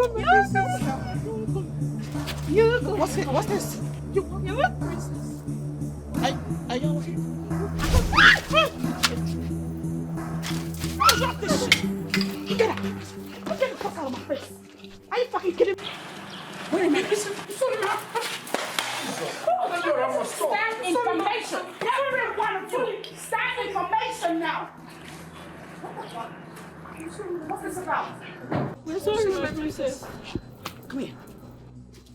got my princess. You got What's this? You got princess. Are you okay? Drop this shit. Get out. Get the fuck out of my face. Are you fucking kidding me? Wait a minute. Sorry, man. Stand information. Every one of you. Stand information now. What the fuck? What's this about? I'm sorry, my princess. Come here.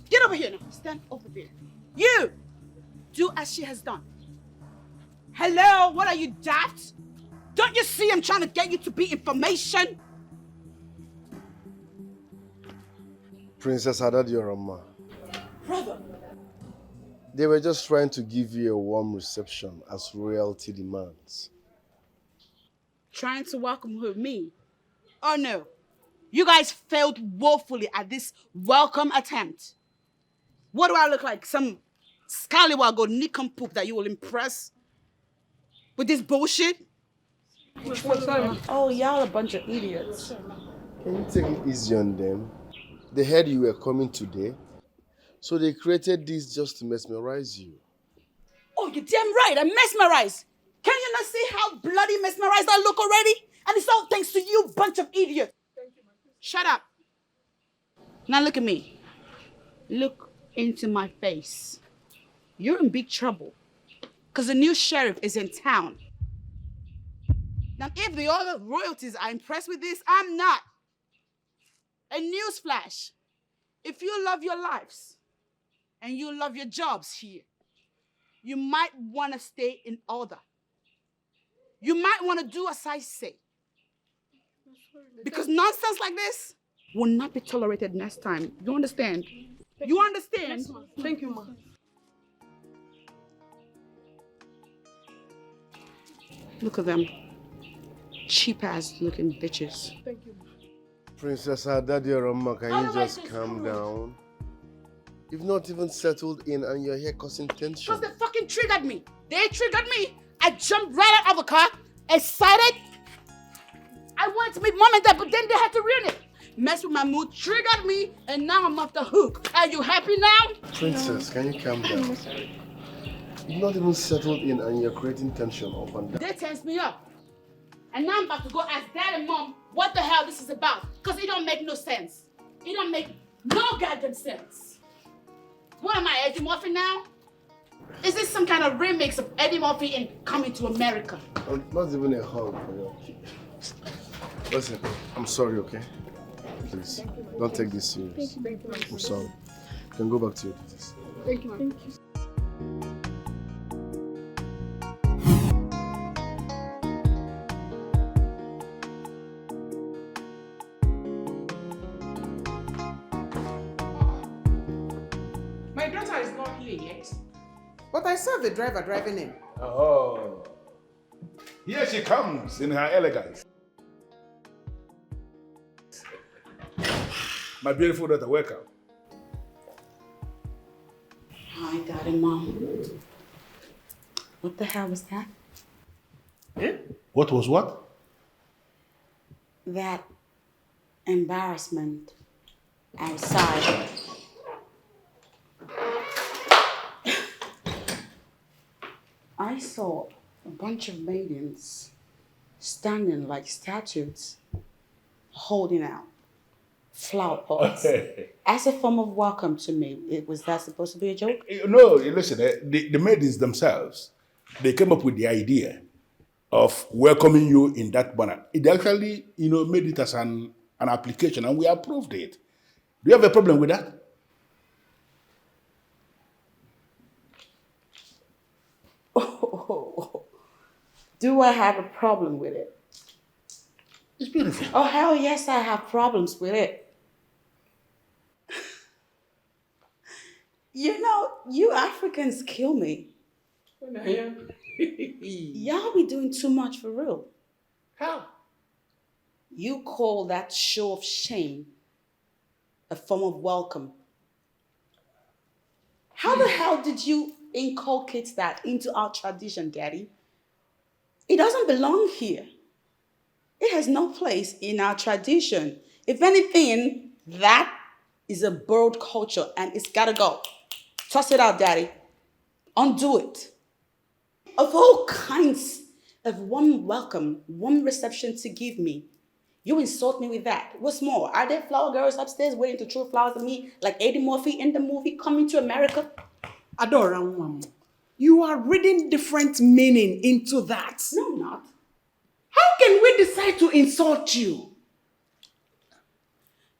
Get over here now. Stand over there. You! Do as she has done. Hello? What are you, daft? Don't you see I'm trying to get you to be information? Princess Adorama. Brother. They were just trying to give you a warm reception as royalty demands. Trying to welcome me? Oh no. You guys failed woefully at this welcome attempt. What do I look like? Some scallywag or nincompoop that you will impress with this bullshit? Oh, y'all a bunch of idiots. Can you take it easy on them? They heard you were coming today, so they created this just to mesmerize you. Oh, you're damn right. I'm mesmerized. Can you not see how bloody mesmerized I look already? And it's all thanks to you, bunch of idiots. Shut up. Now look at me. Look into my face. You're in big trouble. Because the new sheriff is in town. Now, if the other royalties are impressed with this, I'm not. A newsflash. If you love your lives and you love your jobs here, you might want to stay in order. You might want to do as I say. Because nonsense like this will not be tolerated next time. You understand? You understand? Yes, ma'am. Thank you, ma'am. Look at them. Cheap-ass looking bitches. Thank you, ma'am. Princess Adorama, can you just calm down? You've not even settled in and you're here causing tension. Because they fucking triggered me. They triggered me. I jumped right out of the car, excited. I wanted to meet mom and dad, but then they had to ruin it. Mess with my mood, triggered me, and now I'm off the hook. Are you happy now? Princess, can you calm down? You've not even settled in and you're creating tension up and down. They tensed me up. And now I'm about to go ask dad and mom what the hell this is about. Because it don't make no sense. It don't make no goddamn sense. What am I, Eddie Murphy now? Is this some kind of remix of Eddie Murphy in Coming to America? Not even a hug for you. Listen, I'm sorry, okay? Please, don't take this serious. Thank you, ma'am. I'm sorry. You can go back to your duties. Thank you, ma'am. Thank you. My daughter is not here yet. But I saw the driver driving in. Oh. Here she comes in her elegance. My beautiful daughter, welcome. Hi, Dad and Mom. What the hell was that? Eh? What was what? That embarrassment outside. I saw a bunch of maidens standing like statues, holding out flower pots as a form of welcome to me. Was that supposed to be a joke? No, listen, the maidens themselves, they came up with the idea of welcoming you in that manner. It actually, made it as an application and we approved it. Do you have a problem with that? Oh, do I have a problem with it? It's beautiful. Oh, hell yes, I have problems with it. You Africans kill me. Y'all be doing too much for real. How? You call that show of shame a form of welcome. How the hell did you inculcate that into our tradition, Daddy? It doesn't belong here. It has no place in our tradition. If anything, That is a borrowed culture and it's gotta go. Toss it out, daddy. Undo it. Of all kinds of warm welcome, warm reception to give me, you insult me with that. What's more, are there flower girls upstairs waiting to throw flowers at me like Eddie Murphy in the movie Coming to America? Adorama, you are reading different meaning into that. No, I'm not. How can we decide to insult you?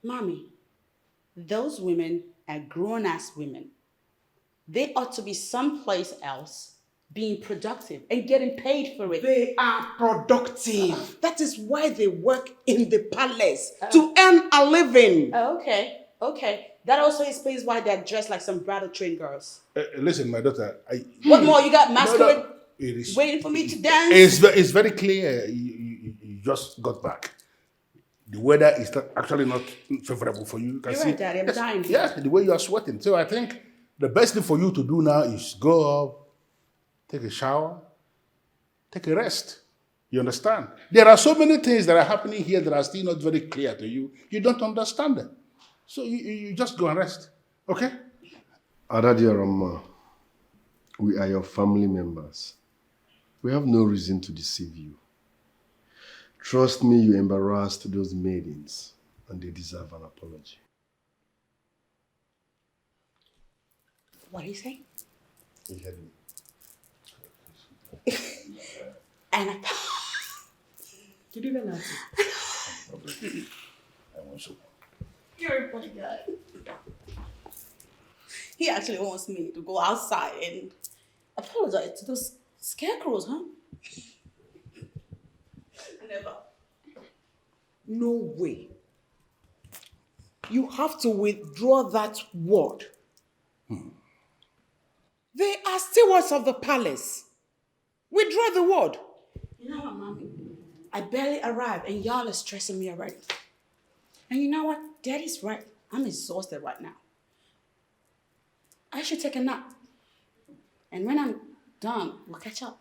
Mommy, those women are grown-ass women. They ought to be someplace else being productive and getting paid for it. They are productive. That is why they work in the palace, to earn a living. Okay. That also explains why they're dressed like some bridal-trained girls. Listen, my daughter. What more? You got masquerade It is, waiting for me to dance? it's very clear. You just got back. The weather is actually not favorable for you. You can You're see, right, Daddy. I'm dying. Yeah, the way you are sweating. So I think the best thing for you to do now is go up, take a shower, take a rest. You understand? There are so many things that are happening here that are still not very clear to you. You don't understand them. So you just go and rest. Okay? Adorama, we are your family members. We have no reason to deceive you. Trust me, you embarrassed those maidens, and they deserve an apology. What do you say? You heard me. And I... You didn't answer. I want to. You're a funny guy. He actually wants me to go outside and apologize to those scarecrows, huh? Never. No way. You have to withdraw that word. They are stewards of the palace. Withdraw the word. You know what, Mommy? I barely arrived and y'all are stressing me already. And you know what? Daddy's right. I'm exhausted right now. I should take a nap. And when I'm done, we'll catch up.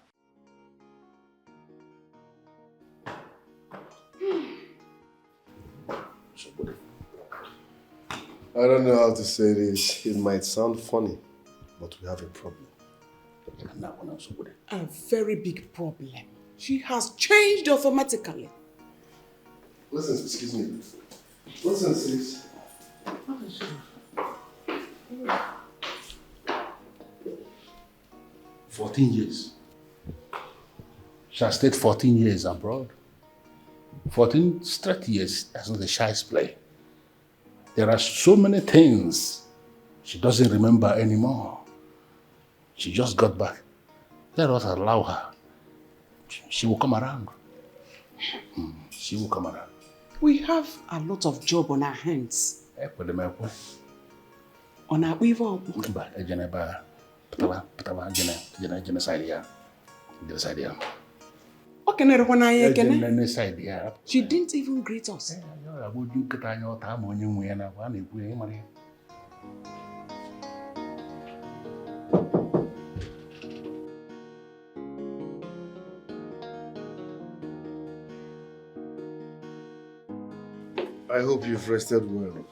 I don't know how to say this. It might sound funny, but we have a problem. A very big problem. She has changed automatically. Listen, excuse me. Listen, sis. 14 years. She has stayed 14 years abroad. 14 straight years as the shy's play. There are so many things she doesn't remember anymore. She just got back. Let us allow her. She will come around. She will come around. We have a lot of job on our hands. On our weaver. She didn't even greet us. I hope you've rested well.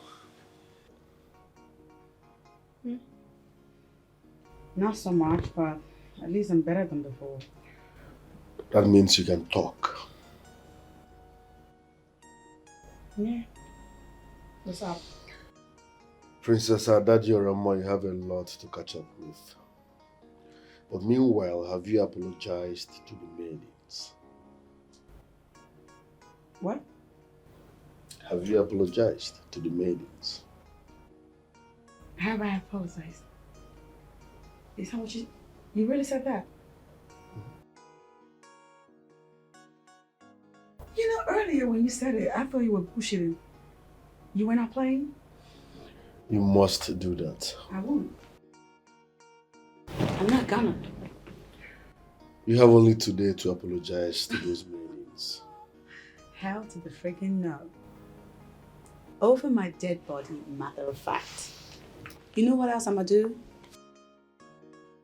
Not so much, but at least I'm better than before. That means you can talk. Yeah. What's up? Princess Adorama, you have a lot to catch up with. But meanwhile, have you apologized to the maidens? What? Have you apologized to the maidens? Have I apologized? Is that what you really said that? You know, earlier when you said it, I thought you were pushing it. You were not playing? You must do that. I won't. I'm not gonna. You have only today to apologize to those maidens. Hell to the friggin' no. Over my dead body, matter of fact. You know what else I'm gonna do?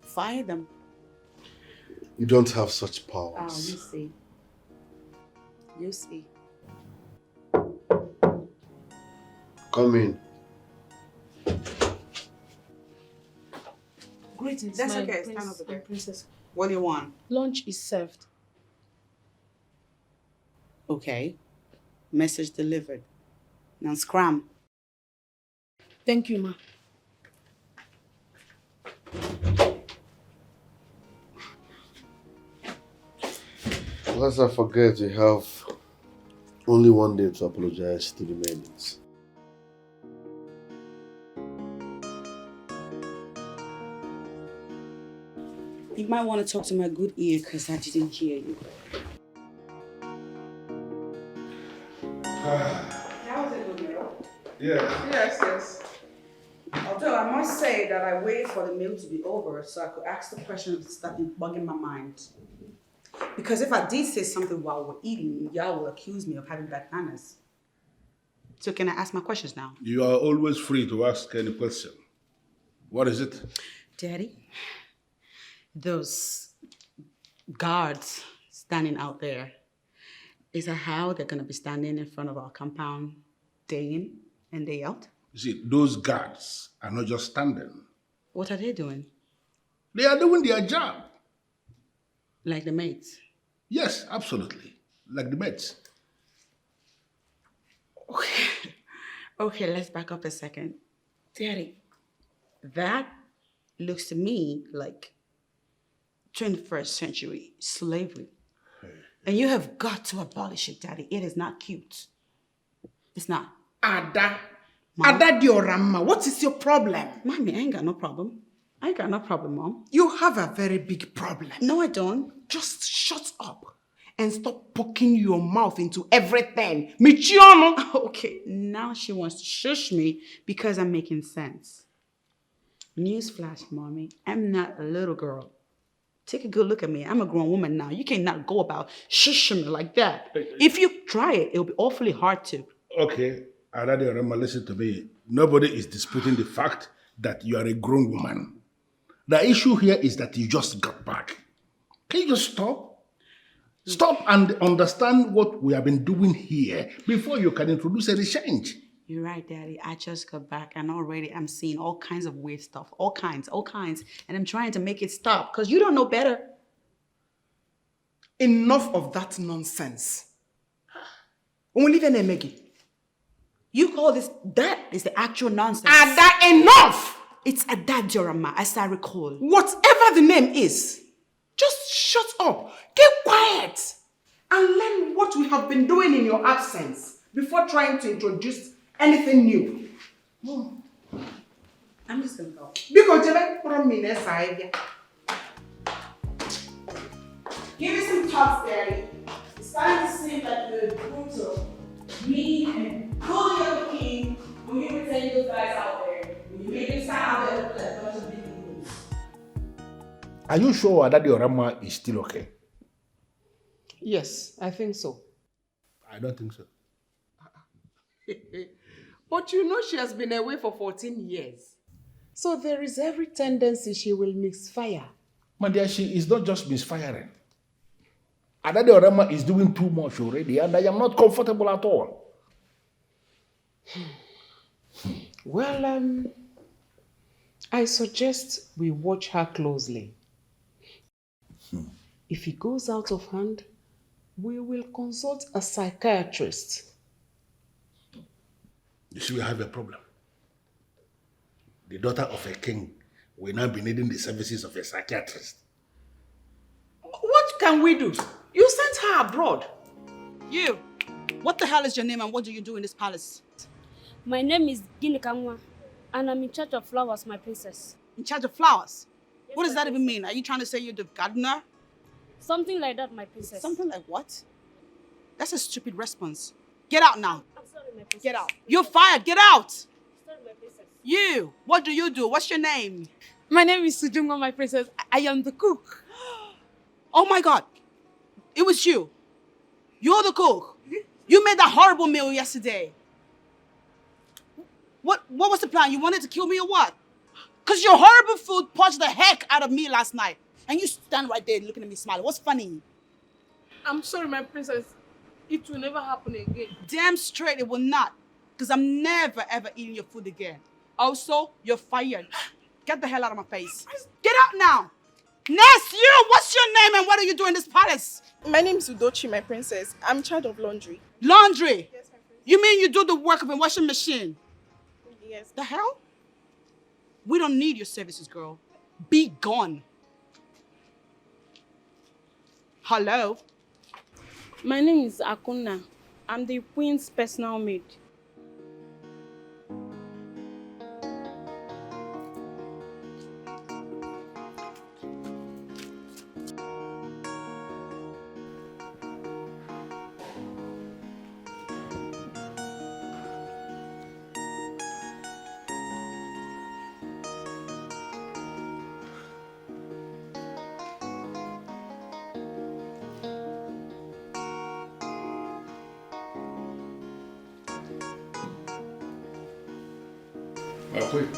Fire them. You don't have such Oh, powers. you see. You see. Come in. Greetings, That's my okay, prince stand over there. and princess. What do you want? Lunch is served. Okay. Message delivered. Now scram. Thank you, ma. Lest I forget, you have only one day to apologize to the maidens. You might want to talk to my good ear because I didn't hear you. How was it, good girl? Yeah. Yes. Although I must say that I waited for the meal to be over so I could ask the questions that been bugging my mind. Because if I did say something while we're eating, y'all will accuse me of having bad manners. So can I ask my questions now? You are always free to ask any question. What is it? Daddy, those guards standing out there, is that how they're going to be standing in front of our compound day in and day out? You see, those guards are not just standing. What are they doing? They are doing their job. Like the maids? Yes, absolutely. Like the Maids. Okay, let's back up a second. Daddy, that looks to me like 21st century slavery. And you have got to abolish it, Daddy. It is not cute. It's not. Ada. Mom? Ada Adorama, what is your problem? Mommy, I ain't got no problem. I ain't got no problem, Mom. You have a very big problem. No, I don't. Just shut up and stop poking your mouth into everything. Michiono. Okay, now she wants to shush me because I'm making sense. Newsflash, Mommy. I'm not a little girl. Take a good look at me. I'm a grown woman now. You cannot go about shushing me like that. If you try it, it'll be awfully hard to. Okay, Adorama, listen to me. Nobody is disputing the fact that you are a grown woman. The issue here is that you just got back. Can you just stop? Stop and understand what we have been doing here before you can introduce any change. You're right, Daddy. I just got back and already I'm seeing all kinds of weird stuff. All kinds. And I'm trying to make it stop because you don't know better. Enough of that nonsense. Only even Emegi. You call this, that is the actual nonsense. Ada, enough! It's Adorama, as I recall. Whatever the name is, just shut up, keep quiet, and learn what we have been doing in your absence before trying to introduce anything new. I'm just gonna go. Because you Give me some thoughts, Daddy. It's starting to seem like the brutal, mean, and bully of the king when you pretend those guys out there. When you make them stand out there with a bunch of big moves. Are you sure that Adorama is still okay? Yes, I think so. I don't think so. But you know she has been away for 14 years. So there is every tendency she will misfire. My dear, she is not just misfiring. Adorama is doing too much already, and I am not comfortable at all. Well, I suggest we watch her closely. If it goes out of hand, we will consult a psychiatrist. You see, we have a problem. The daughter of a king will now be needing the services of a psychiatrist. What can we do? You sent her abroad. You, what the hell is your name and what do you do in this palace? My name is Ini Edo, and I'm in charge of flowers, my princess. In charge of flowers? Yes, What does my that even mean? Are you trying to say you're the gardener? Something like that, my princess. Something like what? That's a stupid response. Get out now. I'm sorry, my princess. Get out. You're fired. Get out. Sorry, my princess. You, what do you do? What's your name? My name is Sujunga, my princess. I am the cook. Oh my God. It was you. You're the cook. You made that horrible meal yesterday. What was the plan? You wanted to kill me or what? Because your horrible food punched the heck out of me last night. And you stand right there looking at me smiling. What's funny? I'm sorry, my princess. It will never happen again. Damn straight it will not. Because I'm never, ever eating your food again. Also, you're fired. Get the hell out of my face. Get out now. Ness, you, what's your name and what do you do in this palace? My name is Udochi, my princess. I'm in charge of laundry. Laundry? Yes, my princess. You mean you do the work of a washing machine? Yes. The hell? We don't need your services, girl. Be gone. Hello? My name is Akuna. I'm the queen's personal maid. Wait.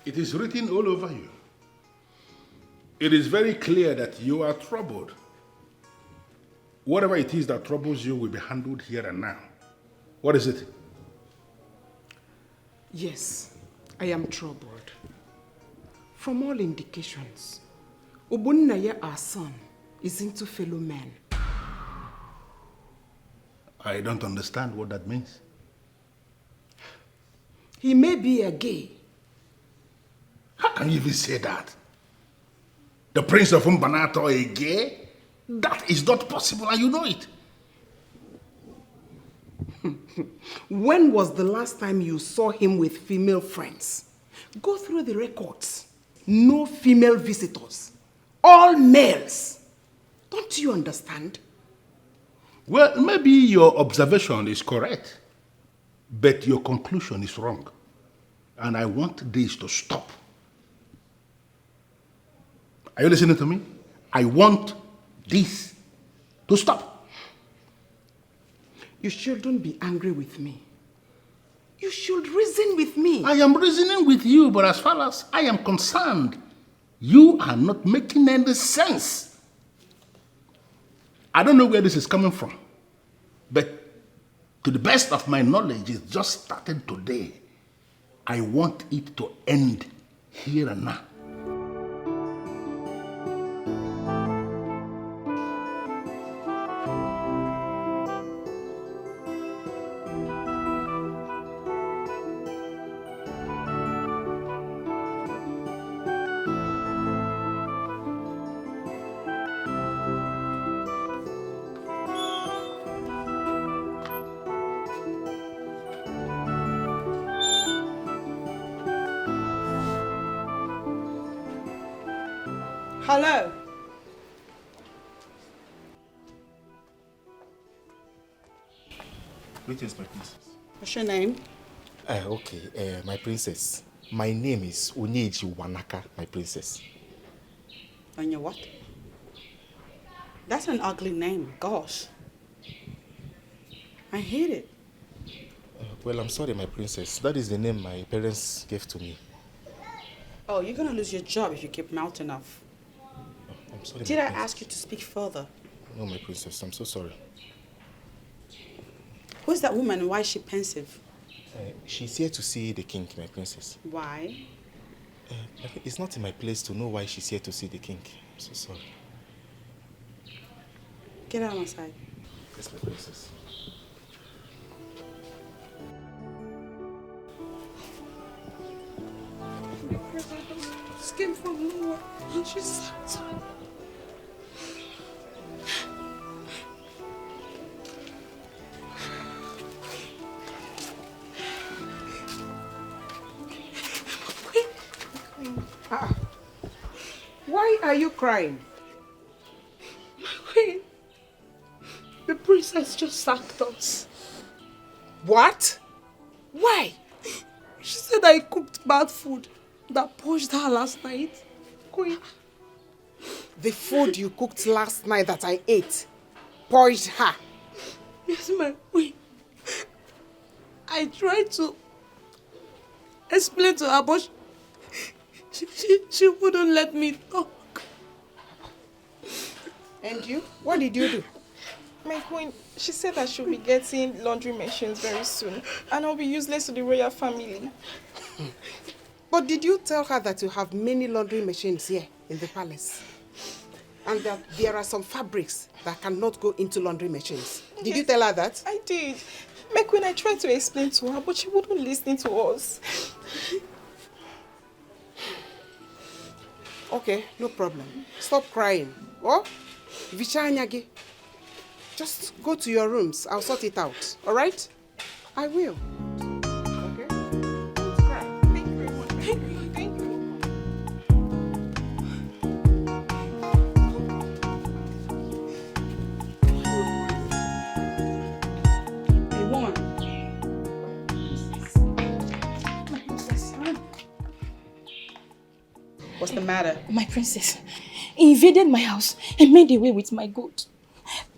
It is written all over you. It is very clear that you are troubled. Whatever it is that troubles you will be handled here and now. What is it? Yes, I am troubled. From all indications, Obunnaya, our son, is into fellow men. I don't understand what that means. He may be a gay. How can you even say that? The Prince of Mbanato a gay? That is not possible and you know it. When was the last time you saw him with female friends? Go through the records. No female visitors. All males. Don't you understand? Well, maybe your observation is correct, but your conclusion is wrong. And I want this to stop. Are you listening to me? I want this to stop. You shouldn't be angry with me. You should reason with me. I am reasoning with you, but as far as I am concerned, you are not making any sense. I don't know where this is coming from, but to the best of my knowledge, it just started today. I want it to end here and now. Hello? Greetings, my princess. What's your name? Okay, my princess. My name is Onyeji Wanaka, my princess. And your what? That's an ugly name, gosh. I hate it. Well, I'm sorry, my princess. That is the name my parents gave to me. Oh, you're gonna lose your job if you keep mouthing off. I'm sorry, Did my I princess. ask you to speak further? No, my princess. I'm so sorry. Who's that woman and why is she pensive? She's here to see the king, my princess. Why? It's not in my place to know why she's here to see the king. I'm so sorry. Get out of my sight. Yes, my princess. Just came from nowhere and she sucked. Why are you crying? My queen, the princess just sacked us. What? Why? She said I cooked bad food that pushed her last night. Queen. The food you cooked last night that I ate poisoned her. Yes, my queen. I tried to explain to her, but she wouldn't let me talk. And you? What did you do? My queen, she said that she'll be getting laundry machines very soon, and I'll be useless to the royal family. But did you tell her that you have many laundry machines here in the palace? And that there are some fabrics that cannot go into laundry machines? Did you tell her that? I did. My queen, I tried to explain to her, but she wouldn't listen to us. Okay, no problem. Stop crying. Oh, Vichanyagi. Just go to your rooms. I'll sort it out. All right? I will. Okay? Don't cry. Thank you very much. Thank you. Thank you. Hey, woman. What's the matter? My princess, he invaded my house and made away with my gold.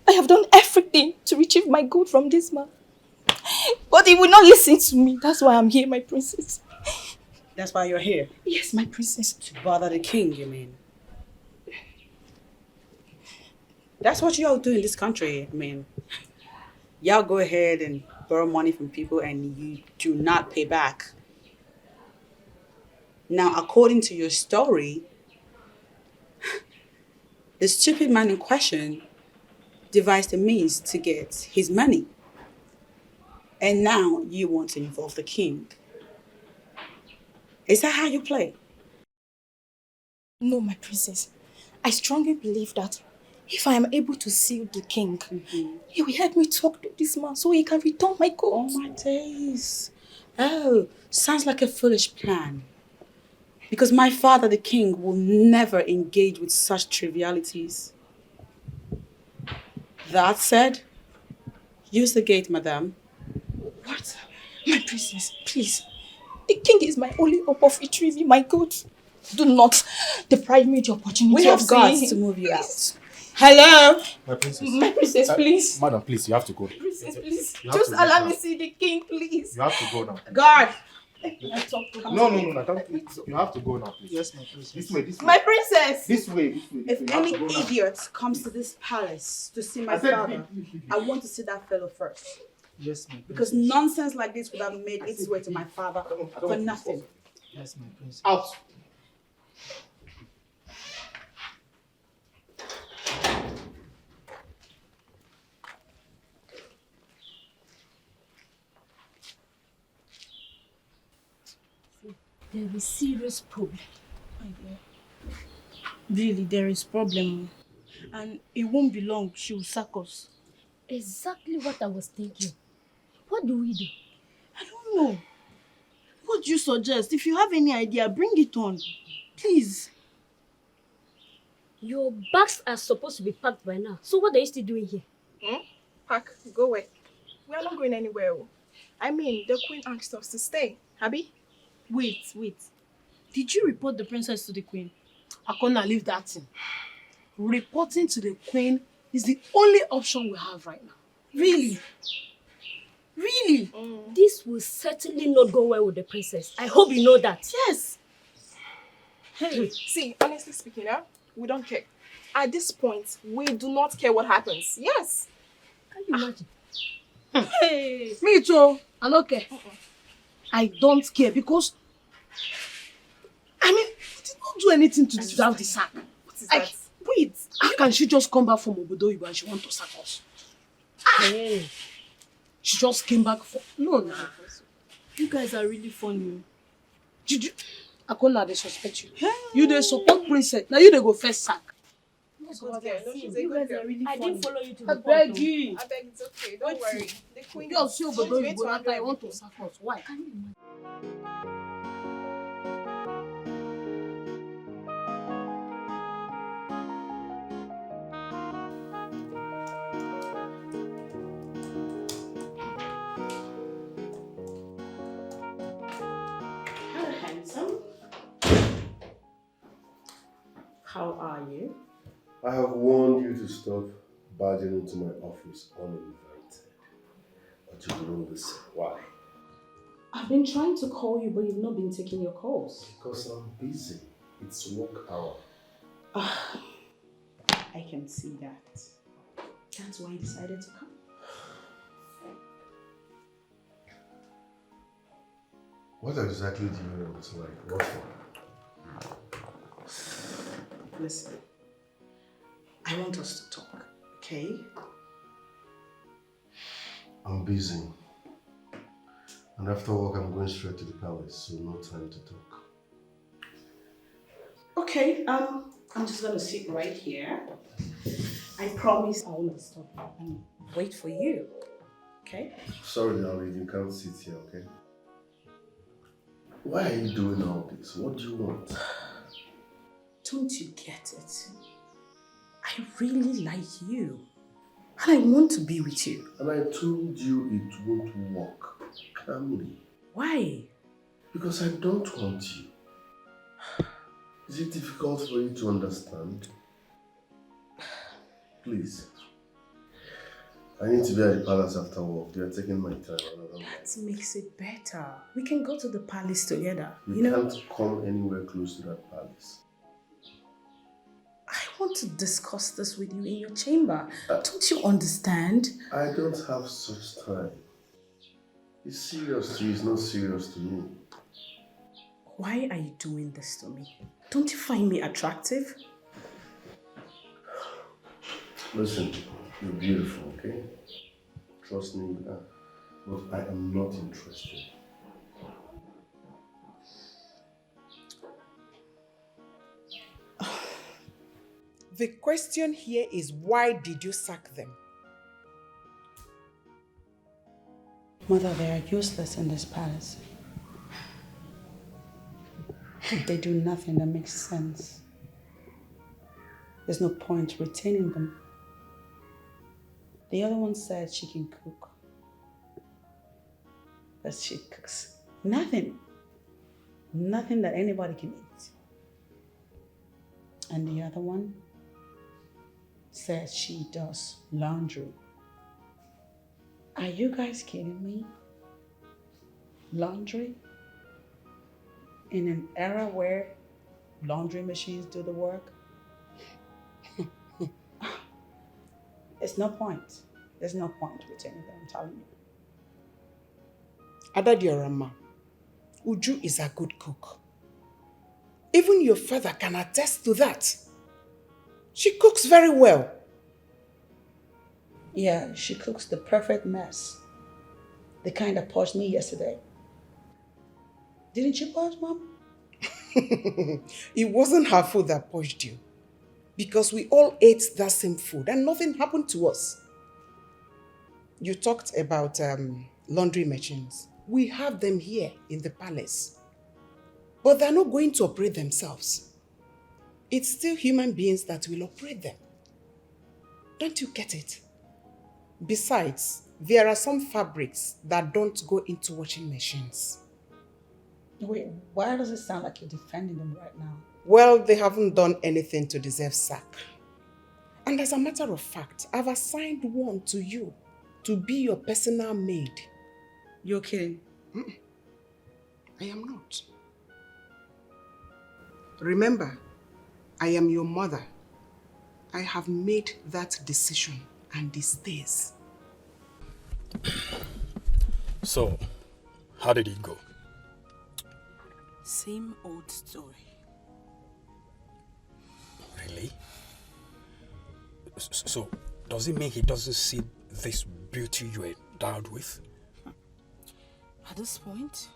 I have done everything to retrieve my gold from this man. But he will not listen to me. That's why I'm here, my princess. That's why you're here? Yes, my princess. To bother the king, you mean? That's what y'all do in this country, I mean. Y'all go ahead and borrow money from people and you do not pay back. Now, according to your story, the stupid man in question devised a means to get his money. And now you want to involve the king. Is that how you play? No, my princess. I strongly believe that if I am able to seal the king, he will help me talk to this man so he can return my gold. Oh my days. Oh, sounds like a foolish plan. Because my father, the king, will never engage with such trivialities. That said, use the gate, madame. What? My princess, please. The king is my only hope of retrieving my gold. Do not deprive me of the opportunity We have of guards seeing to him. move you out. Hello? My princess. My princess, please. Madam, please, you have to go. Princess, please. You have Just to leave allow now. me see the king, please. You have to go now. Guard! I talk to him. No, you have to go now, please. Yes, my princess. This way, this way. My princess! This way, this way. If You have any to go now. idiot comes to this palace to see my I said, father, leave. I want to see that fellow first. Yes, my princess. Because nonsense like this would have made its way to my father I don't for want to nothing. discuss. Yes, my princess. Out. There is serious problem. My dear. Really, there is problem. And it won't be long. She will sack us. Exactly what I was thinking. What do we do? I don't know. What do you suggest? If you have any idea, bring it on. Please. Your bags are supposed to be packed by now. So what are you still doing here? Pack, go away. We are not going anywhere. I mean, the queen asked us to stay. Abby? Wait. Did you report the princess to the queen? I can't leave that thing. Reporting to the queen is the only option we have right now. Really? Really? This will certainly not go well with the princess. I hope you know that. Yes. Hey, see, honestly speaking, we don't care. At this point, we do not care what happens. Yes. Can you imagine? Hey. Me too. I don't care. I don't care because I mean, we did not do anything to deserve the sack. What is that? Wait, how can she just come back from Obodo and she want to sack us? Hey. She just came back for no. You guys are really funny. Did you Akona, they suspect you. You they support princess. Now you they go first sack. She's a good girl. No, she's a You good guys girl. are really I funny. didn't follow you to I the beg you. I beg, it's okay. Don't worry. The queen. You see Obodo She's going to I want to sack us. Why? Can you imagine? Hello, handsome. How are you? I have warned you to stop barging into my office uninvited. But you wouldn't listen. Why? I've been trying to call you, but you've not been taking your calls. Because I'm busy. It's work hour. I can see that. That's why I decided to come. What exactly do you want? Like, what for? Listen, I want us to talk, okay? I'm busy. And after work, I'm going straight to the palace, so no time to talk. Okay, I'm just gonna sit right here. I promise I won't disturb you and wait for you, okay? Sorry, darling, you can't sit here, okay? Why are you doing all this? What do you want? Don't you get it? I really like you. And I want to be with you. And I told you it won't work. Calmly. Why? Because I don't want you. Is it difficult for you to understand? Please. I need to be at the palace after work. They are taking my time. That makes it better. We can go to the palace together. You can't come anywhere close to that palace. I want to discuss this with you in your chamber. Don't you understand? I don't have such time. It's serious to you, it's not serious to me. Why are you doing this to me? Don't you find me attractive? Listen, you're beautiful, okay? Trust me, you are. But I am not interested. The question here is, why did you sack them? Mother, they are useless in this palace. They do nothing that makes sense. There's no point retaining them. The other one said she can cook. But she cooks nothing. Nothing that anybody can eat. And the other one said she does laundry. Are you guys kidding me? Laundry? In an era where laundry machines do the work? It's no point. There's no point retaining them, I'm telling you. Adorama, Uju is a good cook. Even your father can attest to that. She cooks very well. Yeah, she cooks the perfect mess. The kind that purged me yesterday. Didn't you purge, Mom? It wasn't her food that purged you. Because we all ate that same food and nothing happened to us. You talked about laundry machines. We have them here in the palace. But they're not going to operate themselves. It's still human beings that will operate them. Don't you get it? Besides, there are some fabrics that don't go into washing machines. Wait, why does it sound like you're defending them right now? Well, they haven't done anything to deserve sack. And as a matter of fact, I've assigned one to you to be your personal maid. You're kidding? I am not. Remember, I am your mother. I have made that decision and it stays. So, how did it go? Same old story. Really? So, does it mean he doesn't see this beauty you endowed with? At this point,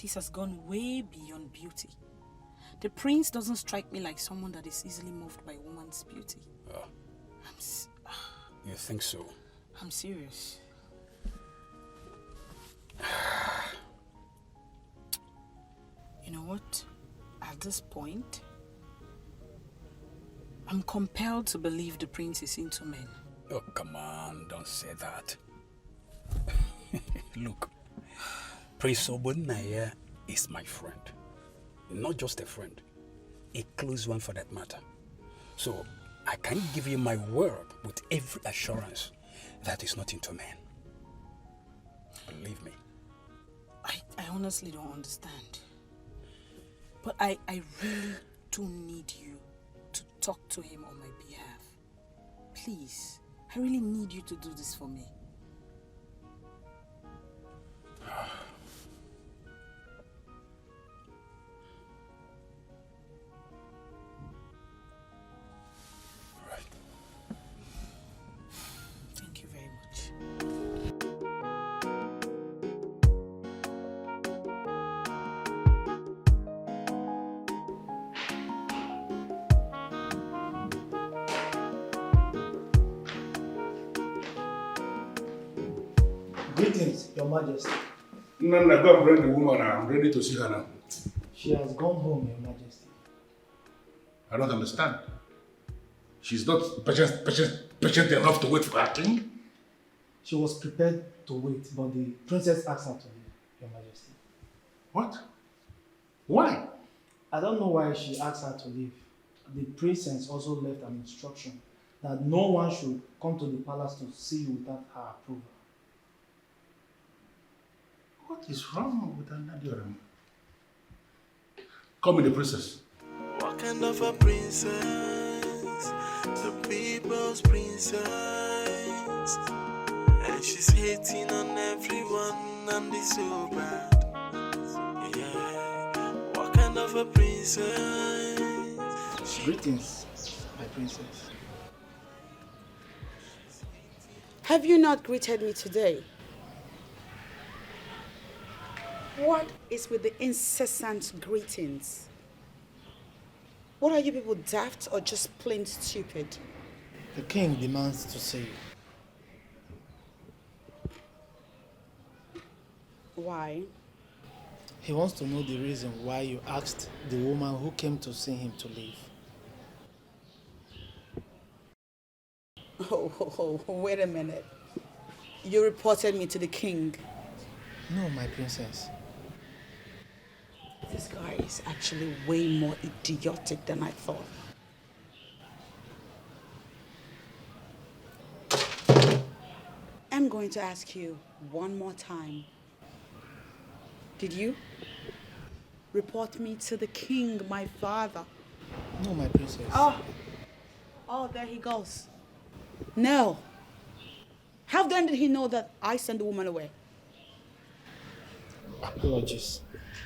this has gone way beyond beauty. The prince doesn't strike me like someone that is easily moved by a woman's beauty. You think so? I'm serious. You know what? At this point, I'm compelled to believe the prince is into men. Oh, come on, don't say that. Look, Prince Obunaya is my friend. Not just a friend, a close one for that matter. So, I can give you my word with every assurance that he's not into men. Believe me. I honestly don't understand. But I really do need you to talk to him on my behalf. Please, I really need you to do this for me. Thank you very much. Greetings, Your Majesty. No, go and bring the woman. I'm ready to see her now. She has gone home, Your Majesty. I don't understand. She's not patient enough to wait for her king? She was prepared to wait, but the princess asked her to leave, Your Majesty. What? Why? I don't know why she asked her to leave. The princess also left an instruction that no one should come to the palace to see you without her approval. What is wrong with Adorama? Call me the princess. What kind of a princess? The people's princess. And she's hating on everyone and it's so bad. Yeah. What kind of a princess? Greetings, my princess. Have you not greeted me today? What is with the incessant greetings? What are you people, daft or just plain stupid? The king demands to see you. Why? He wants to know the reason why you asked the woman who came to see him to leave. Oh, wait a minute. You reported me to the king. No, my princess. This guy is actually way more idiotic than I thought. I'm going to ask you one more time. Did you report me to the king, my father? No, my princess. Oh, there he goes. No. How then did he know that I sent the woman away? Apologies.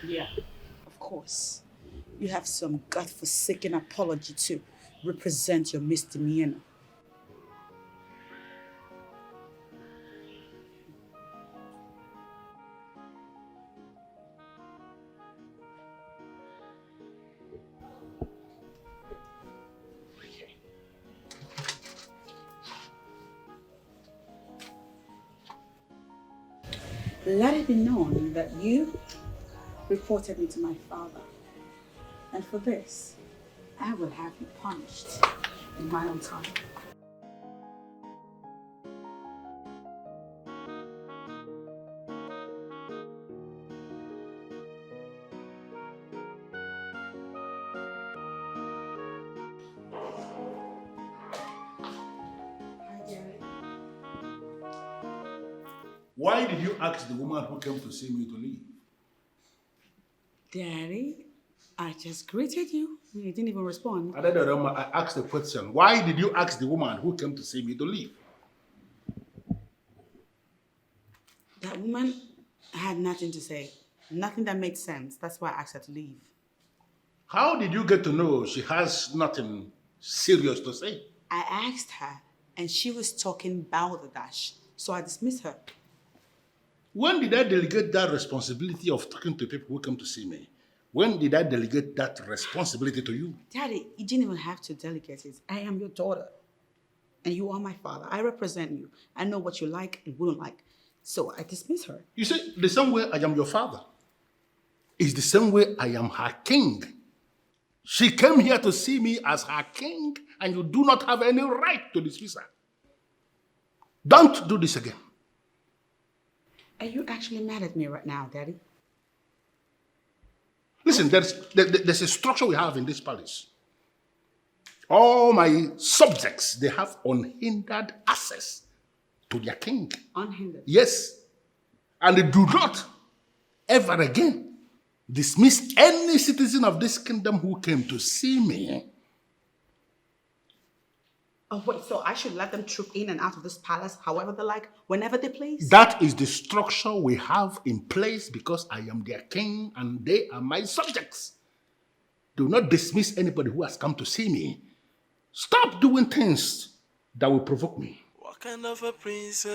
Yeah, of course. You have some God-forsaken apology to represent your misdemeanor. Let it be known that you reported me to my father. And for this, I will have you punished in my own time. Why did you ask the woman who came to see me to leave? Daddy, I just greeted you. You didn't even respond. Adorama, I asked the question. Why did you ask the woman who came to see me to leave? That woman had nothing to say. Nothing that made sense. That's why I asked her to leave. How did you get to know she has nothing serious to say? I asked her, and she was talking balderdash, so I dismissed her. When did I delegate that responsibility of talking to people who come to see me? When did I delegate that responsibility to you? Daddy, you didn't even have to delegate it. I am your daughter, and you are my father. I represent you. I know what you like and wouldn't like, so I dismiss her. You see, the same way I am your father is the same way I am her king. She came here to see me as her king, and you do not have any right to dismiss her. Don't do this again. Are you actually mad at me right now, Daddy? Listen, there's a structure we have in this palace. All my subjects, they have unhindered access to their king. Unhindered? Yes. And they do not ever again dismiss any citizen of this kingdom who came to see me. Oh, wait, so I should let them troop in and out of this palace however they like, whenever they please? That is the structure we have in place because I am their king and they are my subjects. Do not dismiss anybody who has come to see me. Stop doing things that will provoke me. What kind of a princess?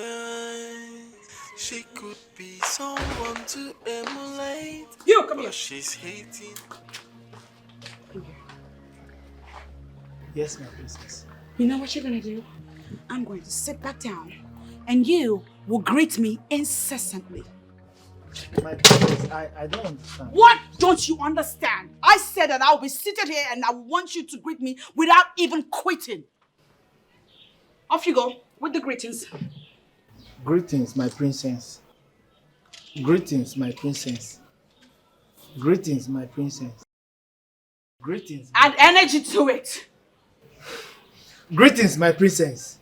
She could be someone to emulate. You, come here. She's hating. Yes, my princess. You know what you're gonna do? I'm going to sit back down and you will greet me incessantly. My princess, I don't understand. What don't you understand? I said that I'll be seated here and I want you to greet me without even quitting. Off you go with the greetings. Greetings, my princess. Greetings, my princess. Greetings, my princess. Greetings. Add energy to it. Greetings, my princess.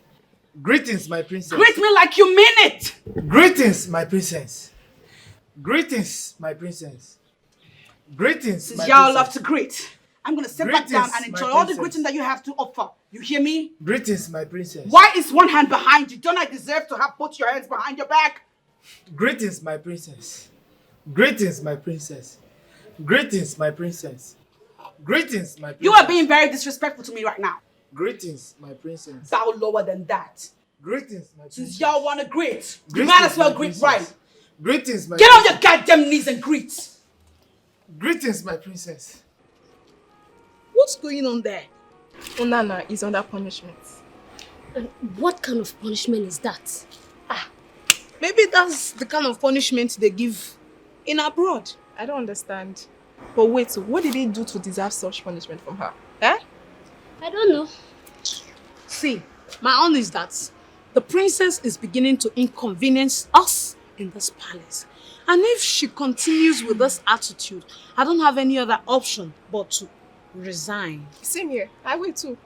Greetings, my princess. Greet me like you mean it. Greetings, my princess. Greetings, my princess. Greetings, Since my y'all princess. love to greet, I'm gonna sit back down Greetings, and enjoy my all the princess. greeting that you have to offer. You hear me? Greetings, my princess. Why is one hand behind you? Don't I deserve to have both your hands behind your back? Greetings, my princess. Greetings, my princess. Greetings, my princess. Greetings, my princess. You are being very disrespectful to me right now. Greetings, my princess. Bow lower than that. Greetings, my princess. Since y'all want to greet, you Greetings, might as well my greet princess. right. Greetings, my Get on princess. your goddamn knees and greet. Greetings, my princess. What's going on there? Onana is under punishment. And what kind of punishment is that? Maybe that's the kind of punishment they give in abroad. I don't understand. But wait, so what did he do to deserve such punishment from her? Eh? I don't know. See, my own is that the princess is beginning to inconvenience us in this palace. And if she continues with this attitude, I don't have any other option but to resign. Same here. I will too.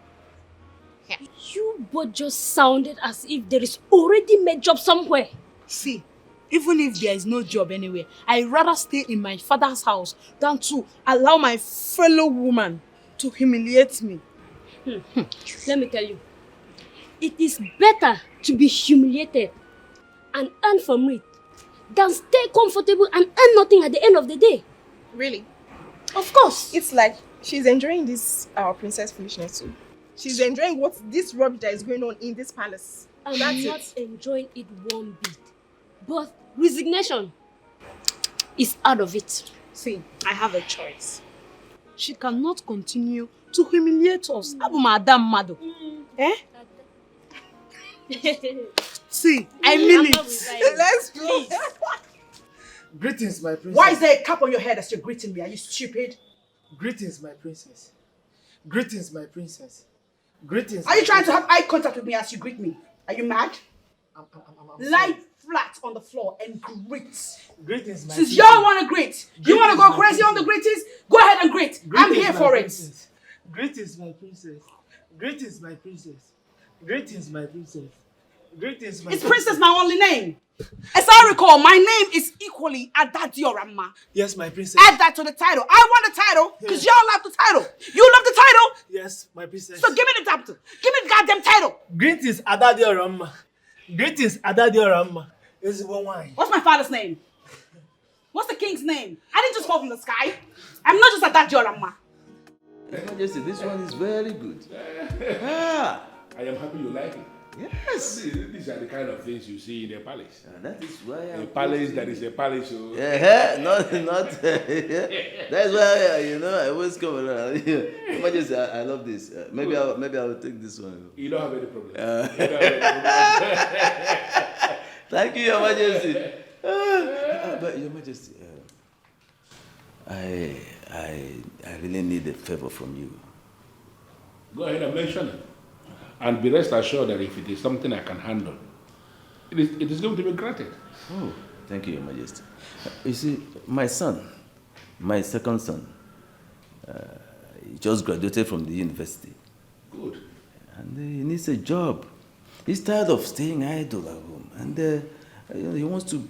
You both just sounded as if there is already made job somewhere. See, even if there is no job anywhere, I'd rather stay in my father's house than to allow my fellow woman to humiliate me. Let me tell you, it is better to be humiliated and earn from it than stay comfortable and earn nothing at the end of the day. Really? Of course. It's like she's enjoying this our princess foolishness too. She's enjoying this rubbish that is going on in this palace. I'm That's not it. enjoying it one bit. But resignation is out of it. See, I have a choice. She cannot continue to humiliate us. Abu Madam Mado. Eh? See, I mean it. Let's go. Greetings, my princess. Why is there a cap on your head as you're greeting me? Are you stupid? Greetings, my princess. Greetings, my princess. Greetings. Are you trying to have eye contact with me as you greet me? Are you mad? I'm Lie flat on the floor and greet. Greetings, my Since princess. y'all want to greet, you want to Greetings, go my crazy on the princess. greetings? Go ahead and greet. I'm Greetings, here my for princess. Greetings, my princess. Greetings, my princess. Greetings, my princess. Greetings, my it. Is princess my only name? As I recall, my name is equally Adorama. Yes, my princess. Add that to the title. I want the title because y'all love the title. You love the title? Yes, my princess. So give me the title. Give me the goddamn title. Greetings, Adorama. Greetings, Adorama. Is one wine. What's my father's name? What's the king's name? I didn't just fall from the sky. I'm not just Adorama. Your Majesty, this one is very good. I am happy you like it. Yes. These are the kind of things you see in a palace. That is why a palace that is a palace. So. Not. That's why I always come around. Your Majesty, I love this. Maybe I'll take this one. You don't have any problem. Thank you, Your Majesty. But Your Majesty, I really need a favor from you. Go ahead and mention it. And be rest assured that if it is something I can handle, it is going to be granted. Oh, thank you, Your Majesty. You see, my son, my second son, he just graduated from the university. Good. And he needs a job. He's tired of staying idle at home. And he wants to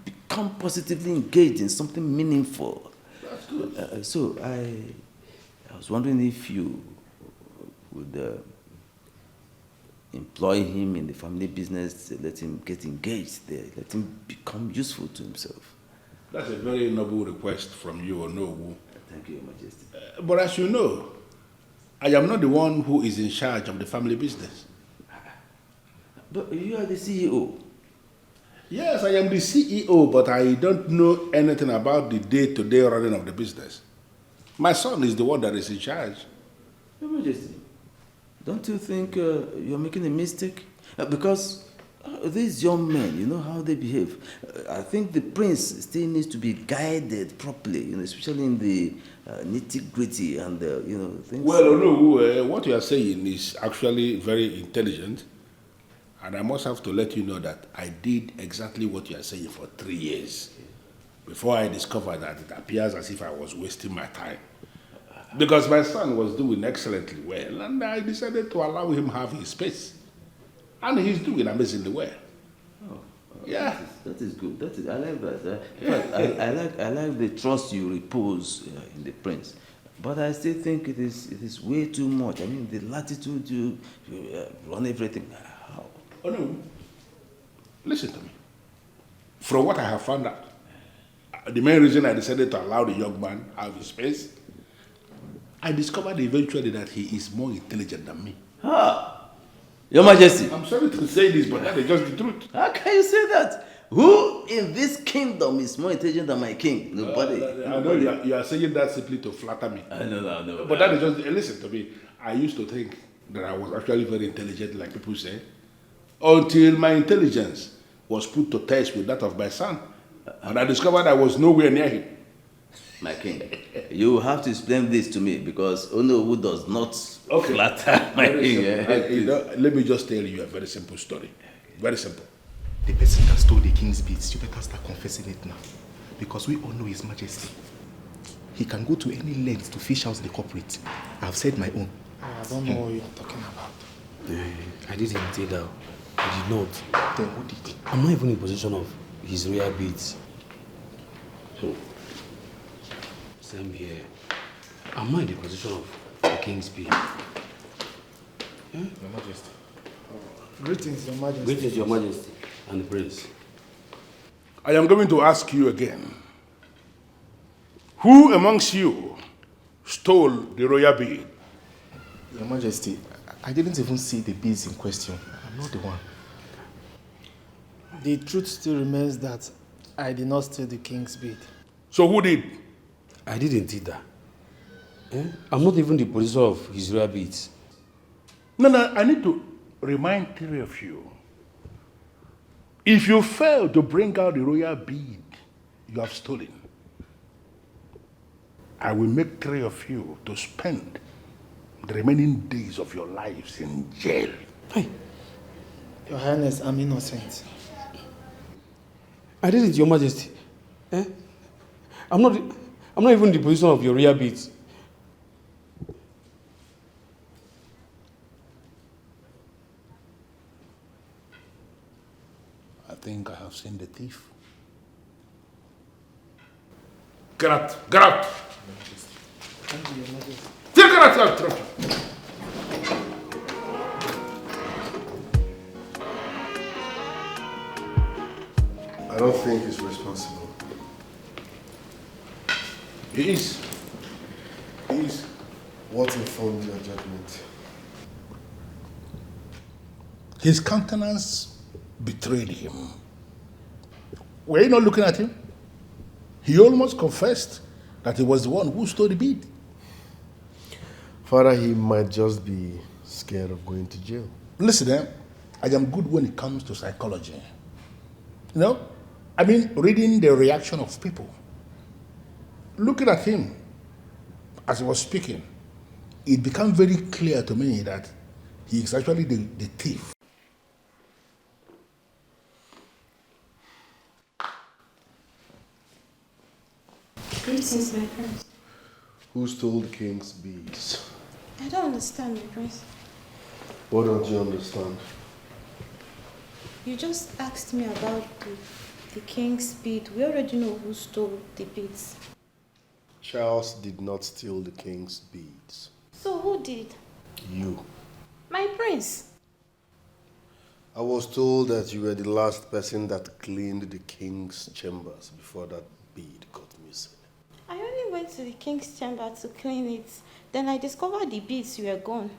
become positively engaged in something meaningful. That's good. So I was wondering if you would employ him in the family business, let him get engaged there, let him become useful to himself. That's a very noble request from you, Onowu. Thank you, Your Majesty. But as you know, I am not the one who is in charge of the family business. But you are the CEO. Yes, I am the CEO, but I don't know anything about the day-to-day running of the business. My son is the one that is in charge. Your Majesty, don't you think you're making a mistake? Because these young men, you know how they behave. I think the prince still needs to be guided properly, you know, especially in the nitty-gritty and, you know, things. Well, no, what you are saying is actually very intelligent. And I must have to let you know that I did exactly what you are saying for 3 years before I discovered that it appears as if I was wasting my time. Because my son was doing excellently well, and I decided to allow him have his space. And he's doing amazingly well. Yeah. That is good. I like that. In fact, I like the trust you repose in the prince. But I still think it is way too much. I mean, the latitude you run everything. How? Oh, no. Listen to me. From what I have found out, the main reason I decided to allow the young man have his space, I discovered eventually that he is more intelligent than me. Your Majesty. I'm sorry to say this, but that is just the truth. How can you say that? Who in this kingdom is more intelligent than my king? Nobody. I know you are saying that simply to flatter me. I know. But that is just, listen to me. I used to think that I was actually very intelligent, like people say, until my intelligence was put to test with that of my son. And I discovered I was nowhere near him. My king, you have to explain this to me because Onowu does not flatter my king. Let me just tell you a very simple story. Very simple. The person that stole the king's beads, you better start confessing it now. Because we all know His Majesty. He can go to any length to fish out the culprit. I've said my own. I don't know what you're talking about. I didn't say that. I did not. Then who did? I'm not even in possession of his royal beads. So, same here. I'm not in the position of the king's bead. Your Majesty. Greetings, Your Majesty. Greetings, Your Majesty and the prince. I am going to ask you again. Who amongst you stole the royal bead? Your Majesty, I didn't even see the beads in question. I'm not the one. The truth still remains that I did not steal the king's bead. So who did? I didn't either. I'm not even the possessor of his royal beads. No, I need to remind three of you. If you fail to bring out the royal bead you have stolen, I will make three of you to spend the remaining days of your lives in jail. Hey. Your Highness, I'm innocent. I didn't, Your Majesty. I'm not even in the position of your royal beads. I think I have seen the thief. Get out! Get out! Thank you, Your Majesty. Get out! I don't think he's responsible. He is. He is. What informed your judgment? His countenance betrayed him. Were you not looking at him? He almost confessed that he was the one who stole the bead. Father, he might just be scared of going to jail. Listen, I am good when it comes to psychology. You know, I mean, reading the reaction of people. Looking at him as he was speaking, it became very clear to me that he is actually the thief. Greetings, my prince. Who stole the king's beads? I don't understand, my prince. What don't you understand? You just asked me about the king's bead. We already know who stole the beads. Charles did not steal the king's beads. So who did? You. My prince. I was told that you were the last person that cleaned the king's chambers before that bead got missing. I only went to the king's chamber to clean it. Then I discovered the beads were gone.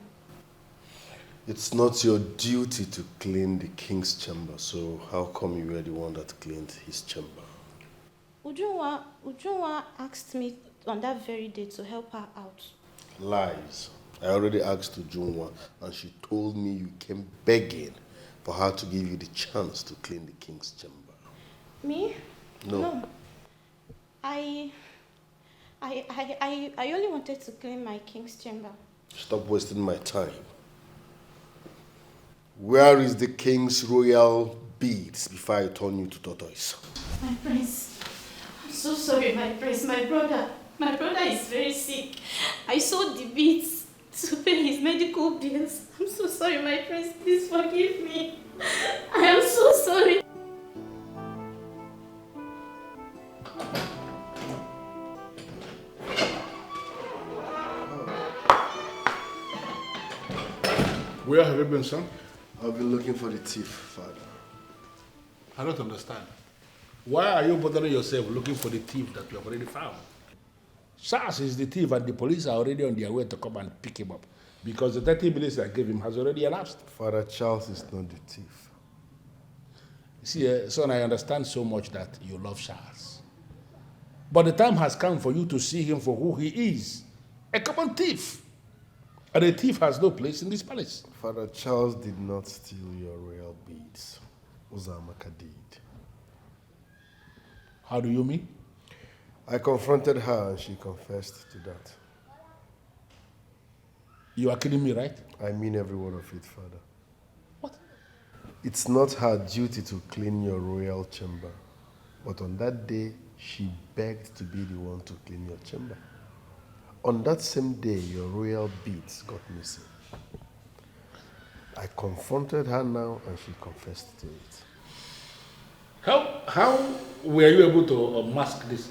It's not your duty to clean the king's chamber, so how come you were the one that cleaned his chamber? Ujunwa asked me on that very day to help her out. Lies. I already asked Ujunwa and she told me you came begging for her to give you the chance to clean the king's chamber. Me? No. I only wanted to clean my king's chamber. Stop wasting my time. Where is the king's royal beads before I turn you to tortoise? My prince, I'm so sorry, my prince. My brother is very sick. I sold the beads to pay his medical bills. I'm so sorry, my prince. Please forgive me. I am so sorry. Where have you been, son? I've been looking for the thief, father. I don't understand. Why are you bothering yourself looking for the thief that you have already found? SARS is the thief and the police are already on their way to come and pick him up because the 30 minutes I gave him has already elapsed. Father Charles is not the thief. See, son, I understand so much that you love Charles. But the time has come for you to see him for who he is, a common thief. And a thief has no place in this palace. Father Charles did not steal your royal beads. Uzamaka did. How do you mean? I confronted her and she confessed to that. You are kidding me, right? I mean every word of it, Father. What? It's not her duty to clean your royal chamber. But on that day, she begged to be the one to clean your chamber. On that same day, your royal beads got missing. I confronted her now and she confessed to it. How were you able to mask this?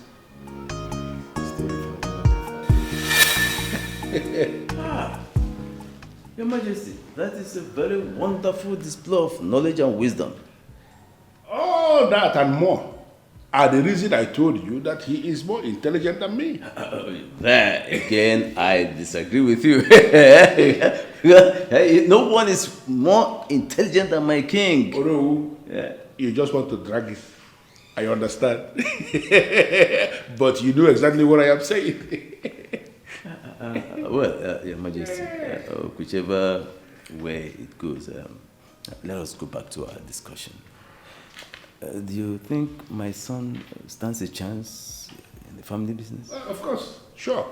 Your Majesty, that is a very wonderful display of knowledge and wisdom. All that and more are the reason I told you that he is more intelligent than me. There again, I disagree with you. No one is more intelligent than my king. Oh no, you just want to drag it. I understand. But you know exactly what I am saying. Well, Your Majesty, whichever way it goes, let us go back to our discussion. Do you think my son stands a chance in the family business? Of course, sure.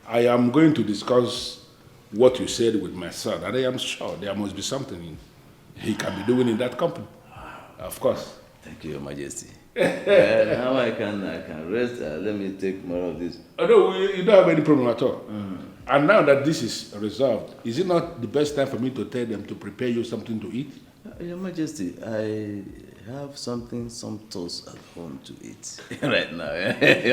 I am going to discuss what you said with my son, and I am sure there must be something he can be doing in that company. Of course. Thank you, Your Majesty. Now I can rest. Let me take more of this. Oh, no, you don't have any problem at all. And now that this is resolved, is it not the best time for me to tell them to prepare you something to eat? Your Majesty, I have some toast at home to eat right now.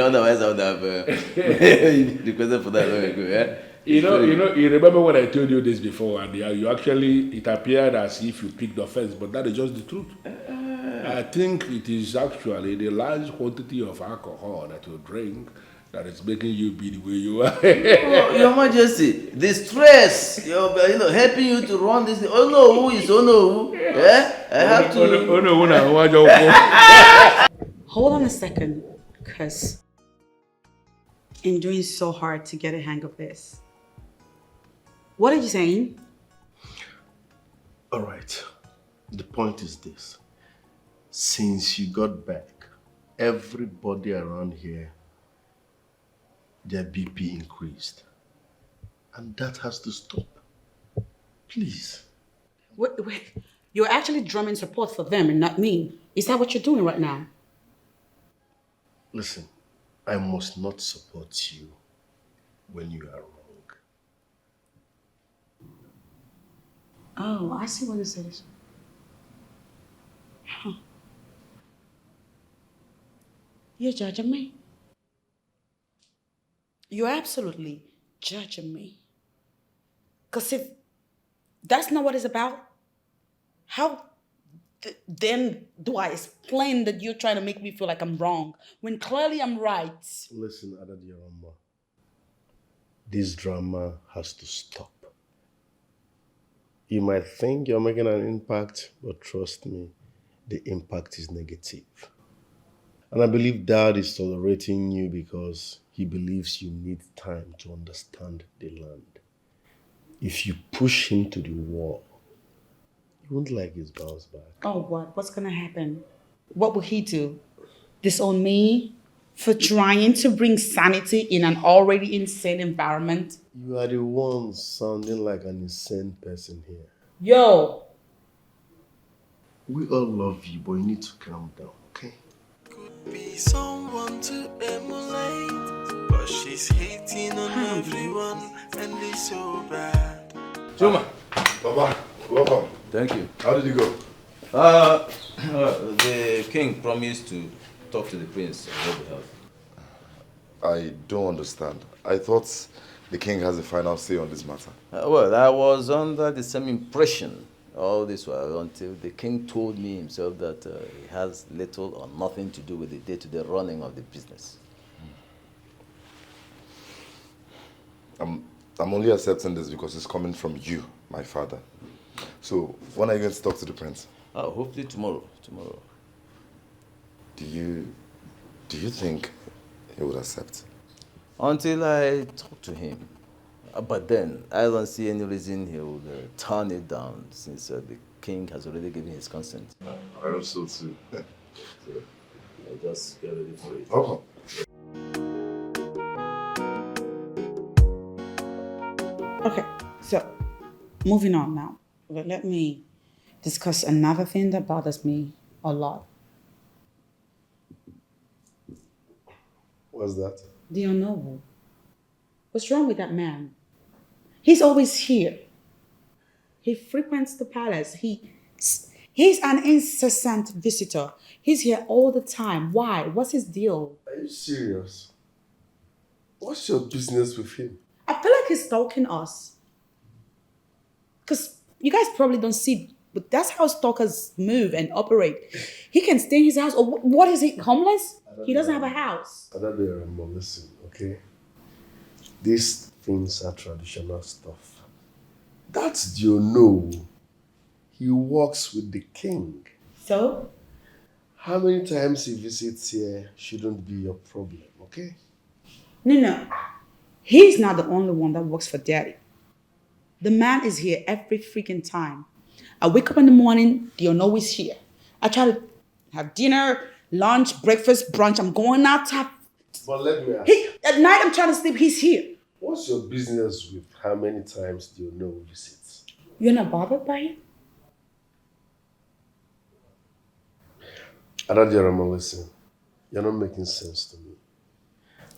Otherwise, I would have requested for that long ago. You remember when I told you this before, and you actually, it appeared as if you picked offense, but that is just the truth. I think it is actually the large quantity of alcohol that you drink that is making you be the way you are. Your Majesty, the stress, helping you to run this. Oh no, who is oh no? I have to. Hold on a second, because I'm doing so hard to get a hang of this. What are you saying? All right. The point is this. Since you got back, everybody around here, their BP increased. And that has to stop. Please. Wait. You're actually drumming support for them and not me. Is that what you're doing right now? Listen, I must not support you when you are wrong. Oh, I see what this is. Huh. You're judging me? You're absolutely judging me. Because if that's not what it's about, how then do I explain that you're trying to make me feel like I'm wrong when clearly I'm right? Listen, Adorama. This drama has to stop. You might think you're making an impact, but trust me, the impact is negative. And I believe Dad is tolerating you because he believes you need time to understand the land. If you push him to the wall, he won't like his bounce back. Oh, what? What's gonna happen? What will he do? Disown me for trying to bring sanity in an already insane environment? You are the one sounding like an insane person here. Yo! We all love you, but you need to calm down, okay? Be someone to emulate, but she's hating on everyone, and it's so bad. Juma. Baba, welcome. Thank you. How did it go? The king promised to talk to the prince on your behalf. I don't understand. I thought the king has a final say on this matter. Well, I was under the same impression all this while until the king told me himself that he has little or nothing to do with the day-to-day running of the business. I'm only accepting this because it's coming from you, my father. So, when are you going to talk to the prince? Hopefully tomorrow. Do you think he would accept? Until I talk to him. But then, I don't see any reason he would turn it down since the king has already given his consent. I hope so too. So, I just get ready for it. Okay. Okay, so moving on now. Let me discuss another thing that bothers me a lot. What's that? The unknowable. What's wrong with that man? He's always here. He frequents the palace. He's an incessant visitor. He's here all the time. Why? What's his deal? Are you serious? What's your business with him? I feel like he's stalking us. Because you guys probably don't see, but that's how stalkers move and operate. He can stay in his house, or what is he, homeless? He doesn't have a house. Adorama, listen, okay? These things are traditional stuff. That's no. He works with the king. So? How many times he visits here shouldn't be your problem, okay? No. He's not the only one that works for Daddy. The man is here every freaking time. I wake up in the morning, the unknown is here. I try to have dinner, lunch, breakfast, brunch. I'm going out to have... But let me ask. At night, I'm trying to sleep. He's here. What's your business with how many times the unknown visits? You're not bothered by it? Adorama, listen. You're not making sense to me.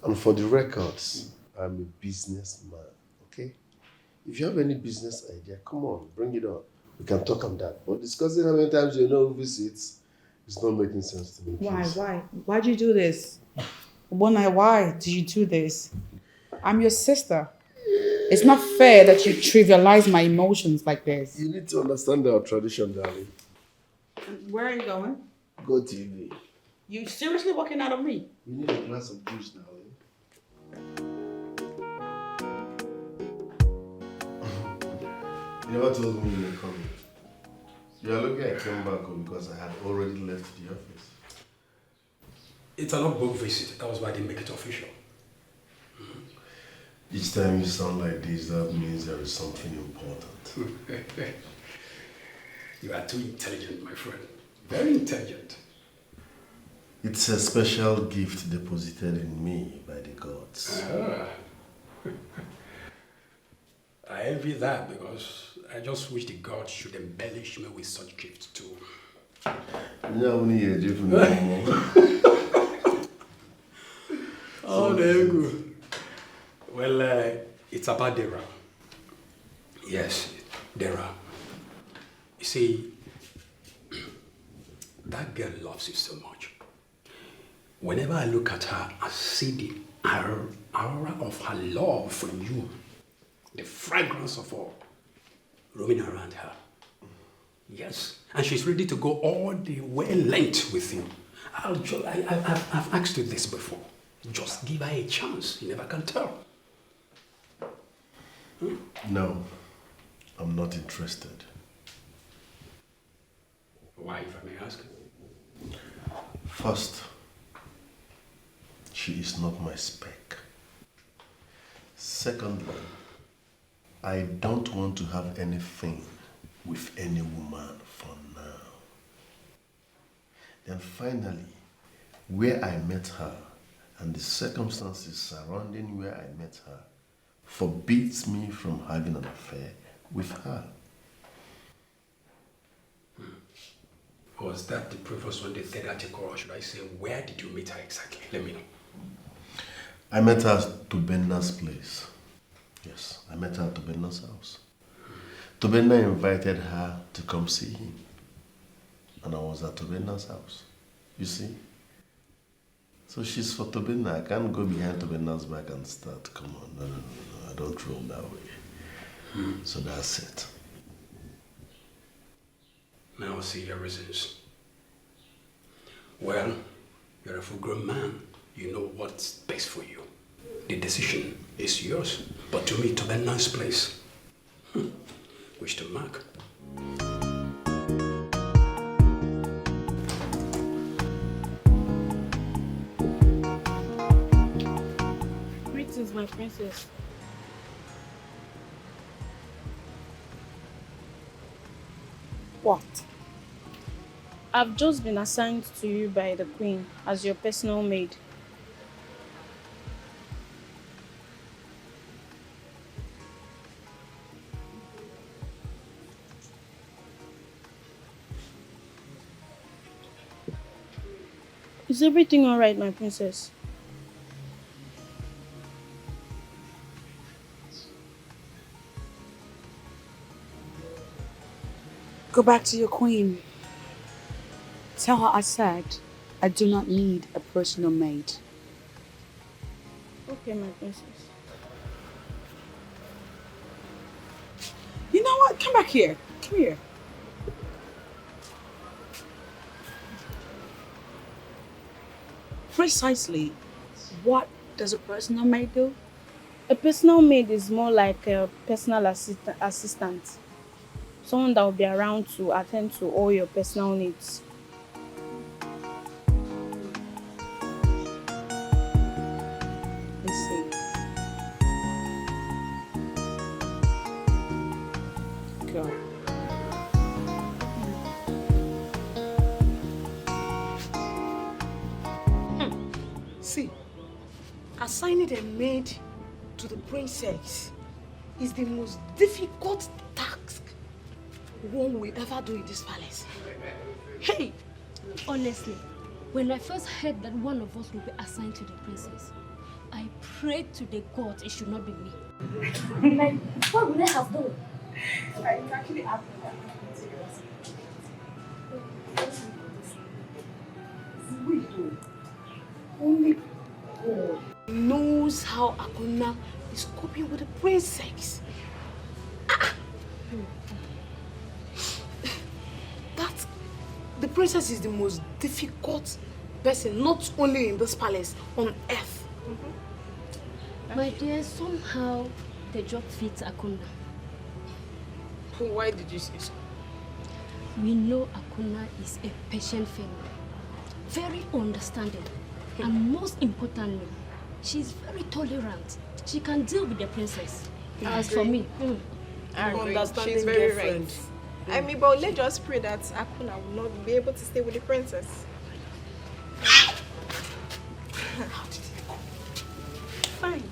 And for the records, I'm a businessman, okay? If you have any business idea, come on, bring it on. We can talk on that. But discussing how many times you know visits is not making sense to me. Please. Why? Why'd you do this? Why did you do this? I'm your sister. It's not fair that you trivialize my emotions like this. You need to understand our tradition, darling. Where are you going? Go TV. You seriously walking out of me? You need a glass of juice, darling. You never told me you were coming. You are lucky I came back home because I had already left the office. It's an off-book visit. That was why I didn't make it official. Each time you sound like this, that means there is something important. You are too intelligent, my friend. Very intelligent. It's a special gift deposited in me by the gods. I envy that because I just wish the gods should embellish me with such gifts too. Oh, there you go. Well, it's about Dara. Yes, Dara. You see, that girl loves you so much. Whenever I look at her, I see the aura of her love for you, the fragrance of her roaming around her. Yes, and she's ready to go all the way length with you. I've asked you this before. Just give her a chance. You never can tell. No, I'm not interested. Why, if I may ask? First, she is not my spec. Secondly, I don't want to have anything with any woman for now. Then finally, where I met her and the circumstances surrounding where I met her forbids me from having an affair with her. Was that the previous one, the third article, or should I say, where did you meet her exactly? Let me know. I met her at Tobenna's place. Yes, I met her at Tobenna's house. Tobenna invited her to come see him. And I was at Tobenna's house. You see? So she's for Tobenna. I can't go behind Tobenna's back and start. Come on, no. I don't roll that way. So that's it. Now I see your reasons. Well, you're a full-grown man. You know what's best for you. The decision is yours. But to me, to be a nice place. Wish to mark. Greetings, my princess. What? I've just been assigned to you by the queen as your personal maid. Is everything alright, my princess? Go back to your queen. Tell her I said I do not need a personal maid. Okay, my princess. You know what? Come back here. Come here. Precisely, what does a personal maid do? A personal maid is more like a personal assistant. Someone that will be around to attend to all your personal needs. I see. Go. See, assigning a maid to the princess is the most difficult task one will ever do in this palace. Hey! Honestly, when I first heard that one of us will be assigned to the princess, I prayed to the gods it should not be me. Like, what would I have done? It's actually happened that Only God knows how Akuna is coping with the princess. The princess is the most difficult person, not only in this palace, on earth. My dear, somehow the job fits Akuna. Why did you say so? We know Akuna is a patient female, very understanding, and most importantly, she's very tolerant. She can deal with the princess. As for me, I agree. Understanding She's very girlfriend. right. I mean, but let's just pray that Akuna will not be able to stay with the princess. How did it go? Fine.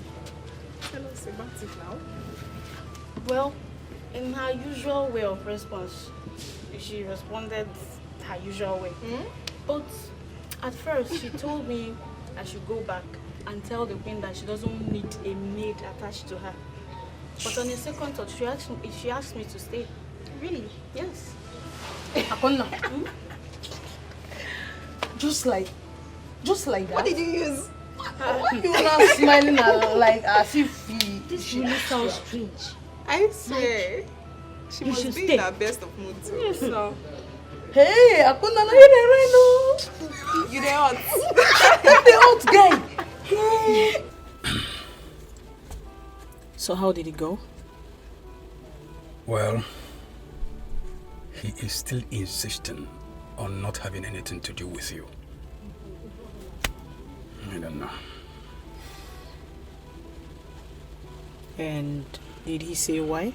Tell us about it now. Well, in her usual way of response, she responded her usual way. But at first, she told me I should go back and tell the queen that she doesn't need a maid attached to her. But on a second thought, she asked me to stay. Really? Yes. Akona. Just like that. What did you use? You are smiling like as if this really sounds strange. I swear. She You must should be stay. in her best of mood too. Yes. So. Hey, Akuna, no, you dey rain, no. You dey hot. You dey hot guy. Hey. So how did it go? Well, he is still insisting on not having anything to do with you. I don't know. And did he say why?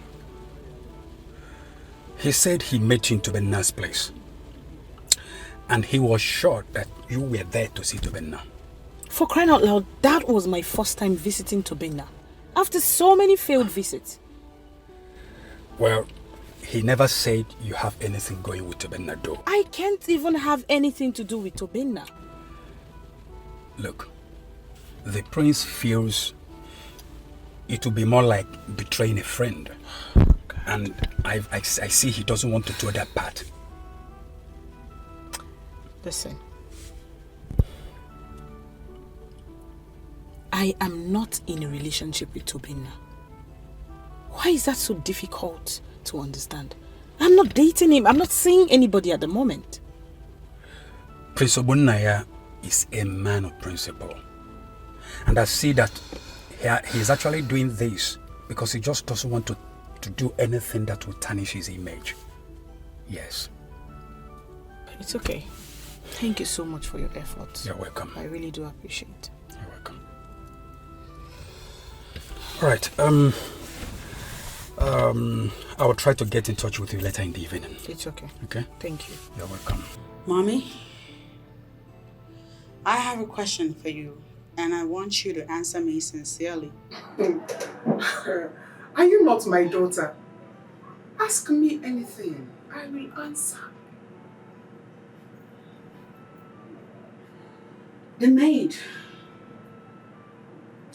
He said he met you in Tobenna's place. And he was sure that you were there to see Tobenna. For crying out loud, that was my first time visiting Tobenna. After so many failed visits. Well, he never said you have anything going with Tobenna though. I can't even have anything to do with Tobenna. Look, the prince feels it will be more like betraying a friend. And I see he doesn't want to do that part. Listen. I am not in a relationship with Tobenna. Why is that so difficult to understand? I'm not dating him. I'm not seeing anybody at the moment. Prince Obunnaya is a man of principle. And I see that he's actually doing this because he just doesn't want to do anything that will tarnish his image. Yes. It's okay. Thank you so much for your efforts. You're welcome. I really do appreciate it. You're welcome. All right. I will try to get in touch with you later in the evening. It's okay. Okay? Thank you. You're welcome. Mommy, I have a question for you, and I want you to answer me sincerely. Are you not my daughter? Ask me anything. I will answer. The maid.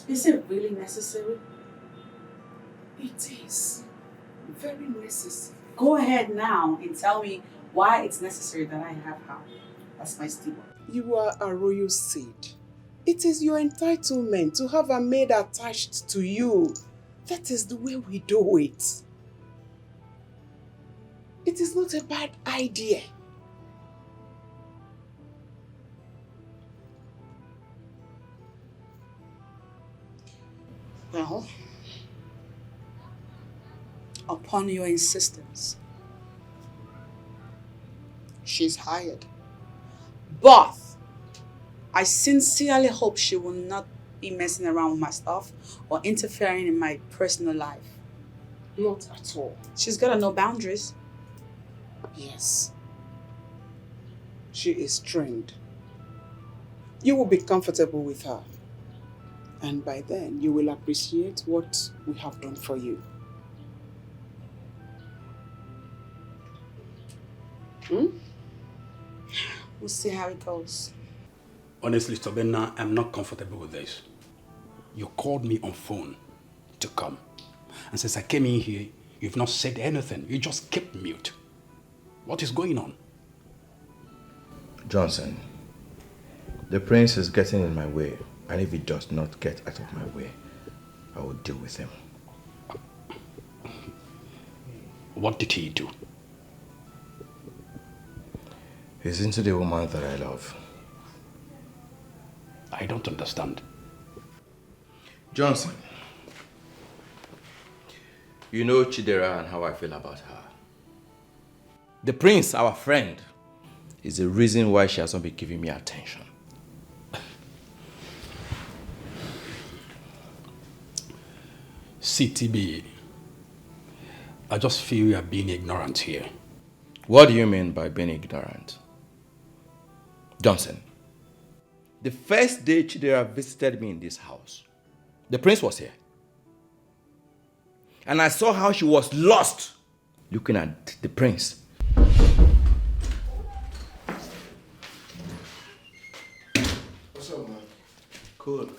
Is it really necessary? It is very necessary. Go ahead now and tell me why it's necessary that I have her. That's my steward. You are a royal seed. It is your entitlement to have a maid attached to you. That is the way we do it. It is not a bad idea. Well, upon your insistence, she's hired. But I sincerely hope she will not be messing around with my stuff or interfering in my personal life. Not at all. She's got to know boundaries. Yes. She is trained. You will be comfortable with her. And by then, you will appreciate what we have done for you. We'll see how it goes. Honestly, Tobenna, I'm not comfortable with this. You called me on phone to come. And since I came in here, you've not said anything. You just kept mute. What is going on? Johnson, the prince is getting in my way. And if he does not get out of my way, I will deal with him. What did he do? He's into the woman that I love. I don't understand. Johnson, you know Chidera and how I feel about her. The prince, our friend, is the reason why she has not been giving me attention. CTB, I just feel you are being ignorant here. What do you mean by being ignorant? Johnson, the first day Chidera visited me in this house, the prince was here. And I saw how she was lost looking at the prince. What's up, man? Cool.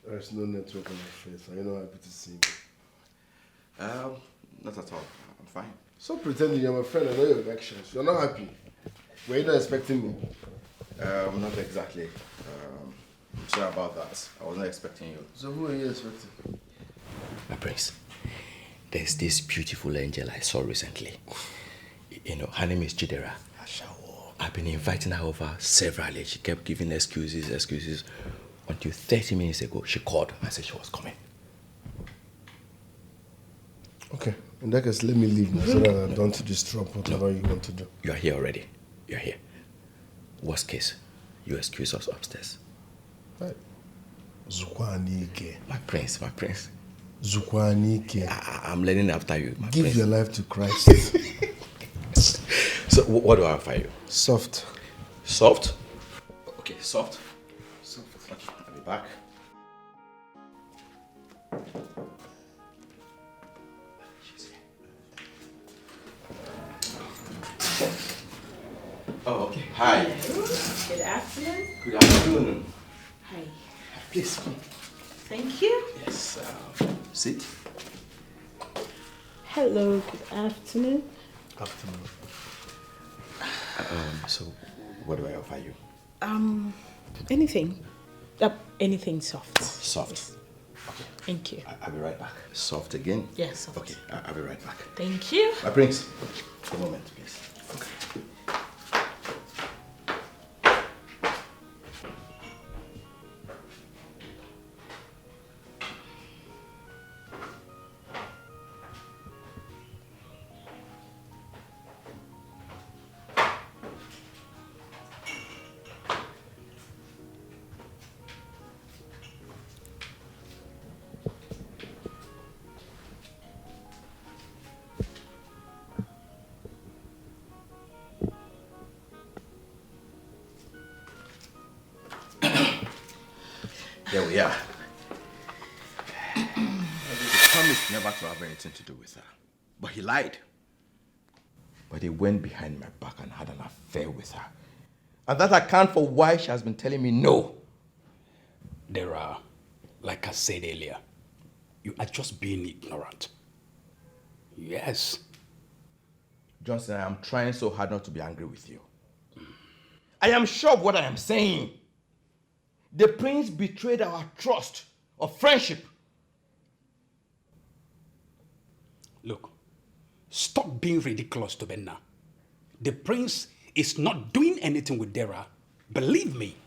There's no network on my face. Are you not happy to see me? Not at all. I'm fine. Stop pretending you're my friend. I know your actions. You're not happy. Were you not expecting me? Not exactly. I'm sorry about that. I was not expecting you. So who are you expecting? My prince, There's this beautiful angel I saw recently. You know, her name is Chidera. I've been inviting her over severally. She kept giving excuses. Until 30 minutes ago, she called and said she was coming. Okay, in that case, let me leave now so that I don't disrupt whatever you want to do. You are here already. You're here. Worst case, you excuse us upstairs. Right. Zukwanike. My prince. Zukwanike. I'm learning after you, my Give prince. your life to Christ. So, what do I offer you? Soft. Soft? Okay, soft. Okay, I'll be back. Oh, okay. Hi. Good afternoon. Good afternoon. Hi. Please come. Thank you. Yes, sit. Hello, good afternoon. Afternoon. So, what do I offer you? Anything. Anything soft. Soft. Okay. Thank you. I'll be right back. Soft again? Yes, soft. Okay, I'll be right back. Thank you. My prince, a moment, please. Okay. There we are. He promised never to have anything to do with her. But he lied. But he went behind my back and had an affair with her. And that accounts for why she has been telling me no. There are, like I said earlier, you are just being ignorant. Yes. Johnson, I am trying so hard not to be angry with you. I am sure of what I am saying. The prince betrayed our trust of friendship. Look, stop being ridiculous to Benna. The prince is not doing anything with Dara. Believe me.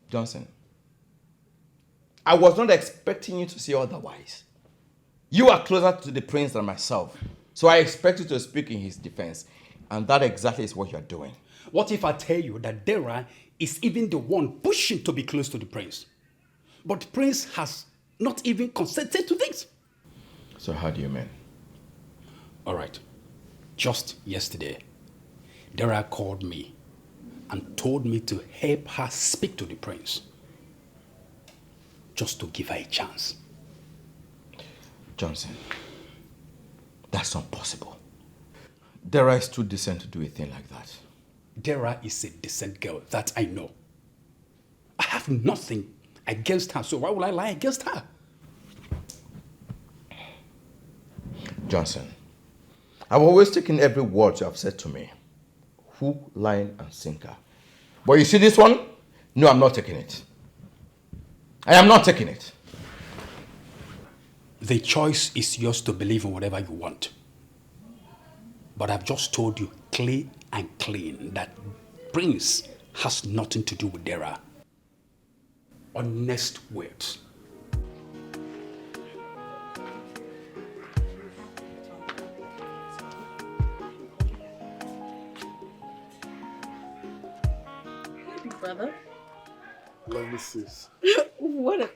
Johnson, I was not expecting you to say otherwise. You are closer to the prince than myself, so I expect you to speak in his defense, and that exactly is what you're doing. What if I tell you that Dara is even the one pushing to be close to the prince? But the prince has not even consented to this. So how do you mean? All right. Just yesterday, Dara called me and told me to help her speak to the prince. Just to give her a chance. Johnson, that's not possible. Dara is too decent to do a thing like that. Dara is a decent girl, that I know. I have nothing against her, so why would I lie against her? Johnson, I've always taken every word you have said to me. Hook, line, and sinker. But you see this one? No, I'm not taking it. I am not taking it. The choice is yours to believe in whatever you want. But I've just told you clear and clean that Prince has nothing to do with Dara. Honest words. Brother. Lovely sis. What a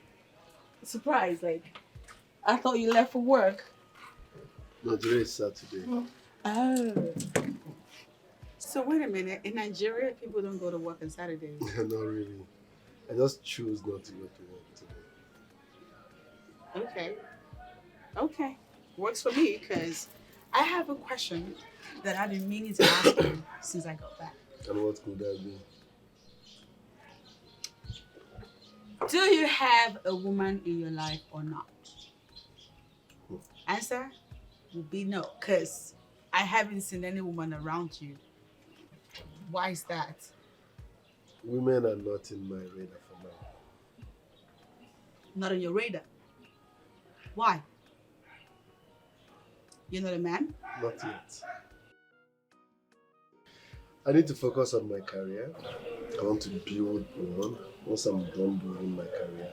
surprise. Like, I thought you left for work. No, today is Saturday. Oh. So wait a minute. In Nigeria, people don't go to work on Saturdays. Not really. I just choose not to go to work today. Okay. Okay. Works for me because I have a question that I've been meaning to ask you since I got back. And what could that be? Do you have a woman in your life or not? Answer will be no, because I haven't seen any woman around you. Why is that? Women are not in my radar for now. Not on your radar? Why? You're not a man? Not yet. I need to focus on my career. I want to build one. Once I'm done building my career,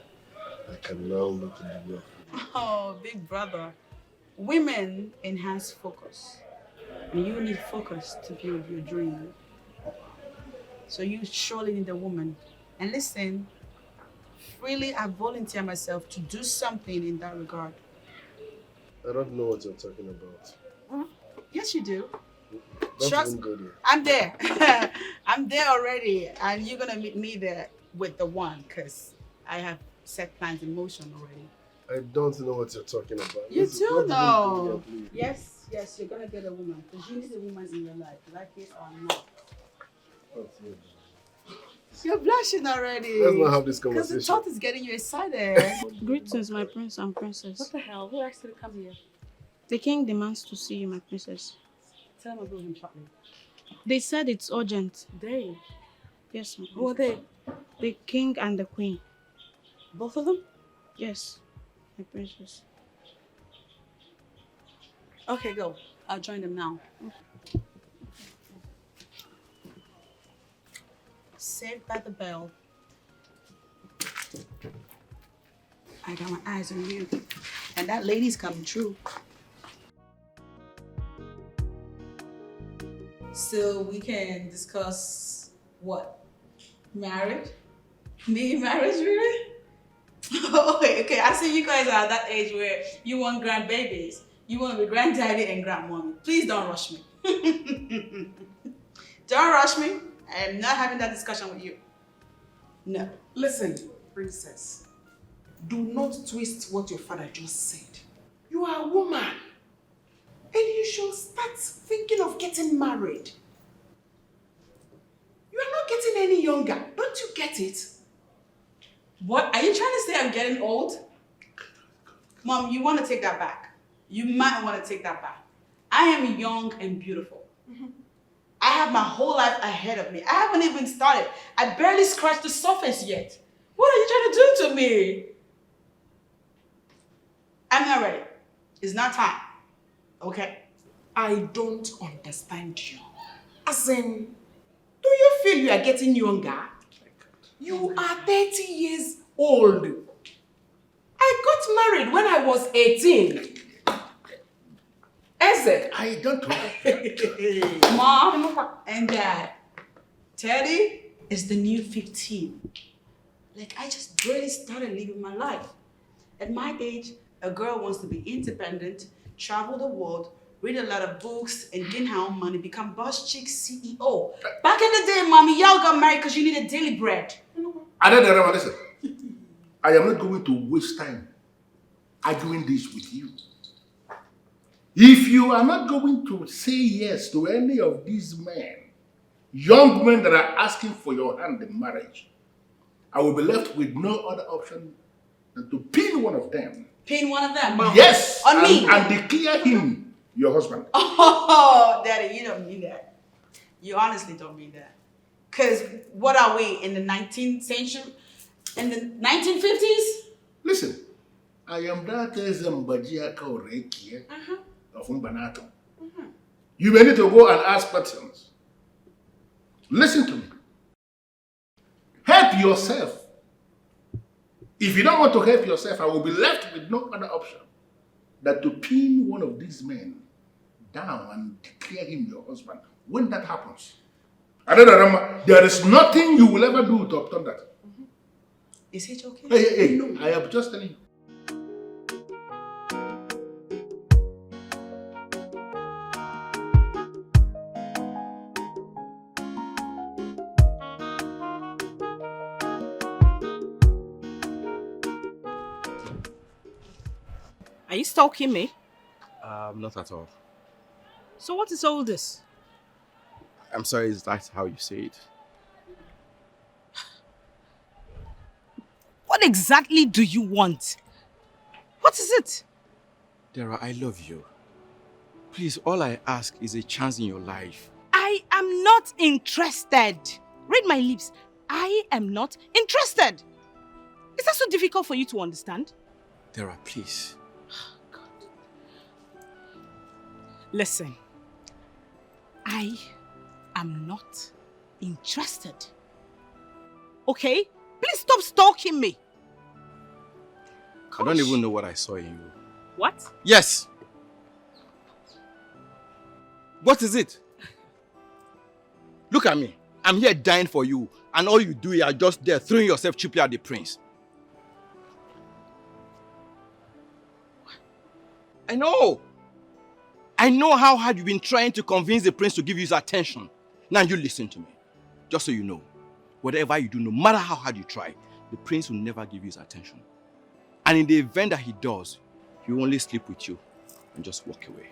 I can now look in the way of. Oh, big brother. Women enhance focus. And you need focus to build your dream. So you surely need a woman. And listen, freely I volunteer myself to do something in that regard. I don't know what you're talking about. Yes, you do. Don't Trust even go there. I'm there. I'm there already. And you're going to meet me there with the one because I have set plans in motion already. I don't know what you're talking about. You Let's do not even go know. there, please. Yes, you're going to get a woman because you need a woman in your life, like it or not. What's your- You're blushing already. Let's not have this Because the conversation. thought is getting you excited. Greetings, my prince and princess. What the hell? Who asked you to come here? The king demands to see you, my princess. Tell him I'll go him shortly. They said it's urgent. They? Yes, my Who are they? The king and the queen. Both of them? Yes, my princess. Okay, go. I'll join them now. Saved by the bell. I got my eyes on you. And that lady's coming true. So we can discuss what? Marriage? Me marriage, really? okay. I see you guys are at that age where you want grandbabies. You want to be granddaddy and grandmommy. Please don't rush me. Don't rush me. I am not having that discussion with you. No. Listen, princess. Do not twist what your father just said. You are a woman. And you should start thinking of getting married. You are not getting any younger. Don't you get it? What? Are you trying to say I'm getting old? Mom, you want to take that back. You might want to take that back. I am young and beautiful. I have my whole life ahead of me. I haven't even started. I barely scratched the surface yet. What are you trying to do to me? I'm not ready. It's not time. Okay? I don't understand you. As in, do you feel you are getting younger? You are 30 years old. I got married when I was 18. Eze. I don't know. Mom and Dad, Teddy is the new 15. Like, I just barely started living my life. At my age, a girl wants to be independent, travel the world, read a lot of books, and gain her own money, become boss chick CEO. Back in the day, mommy, y'all got married because you needed daily bread. Adorama, listen. I am not going to waste time arguing this with you. If you are not going to say yes to any of these men, young men that are asking for your hand in marriage, I will be left with no other option than to pin one of them. Pin one of them? Yes! On me? And declare him your husband. Oh, Daddy, you don't mean that. You honestly don't mean that. Because what are we, in the 19th century? In the 1950s? Listen, I am that Zambajia Kaureki of Umbanato. You may need to go and ask questions. Listen to me. Help yourself. If you don't want to help yourself, I will be left with no other option than to pin one of these men down and declare him your husband. When that happens, Adorama, there is nothing you will ever do to obtain that. Is it okay? Hey, I am just telling you. Are you stalking me? Not at all. So what is all this? I'm sorry, is that how you say it? What exactly do you want? What is it? Dara, I love you. Please, all I ask is a chance in your life. I am not interested. Read my lips. I am not interested. Is that so difficult for you to understand? Dara, please. Listen, I am not interested. Okay? Please stop stalking me. I don't even know what I saw in you. What? Yes! What is it? Look at me. I'm here dying for you, and all you do is just there throwing yourself cheaply at the prince. I know how hard you've been trying to convince the prince to give you his attention. Now you listen to me. Just so you know, whatever you do, no matter how hard you try, the prince will never give you his attention. And in the event that he does, he will only sleep with you and just walk away.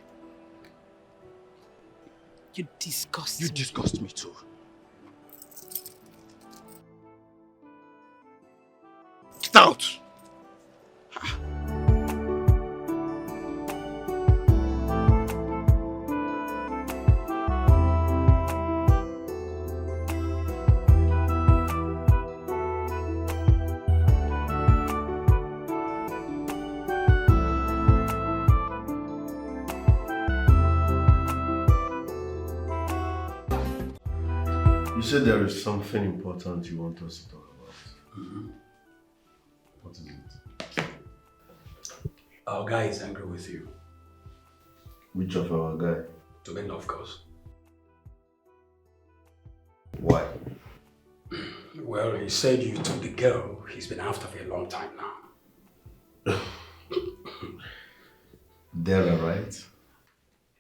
You disgust me. You disgust me too. Get out! You said there is something important you want us to talk about. What is it? Our guy is angry with you. Which of our guy? Domain, of course. Why? Well, he said you took the girl he's been after for a long time now. Dara, right?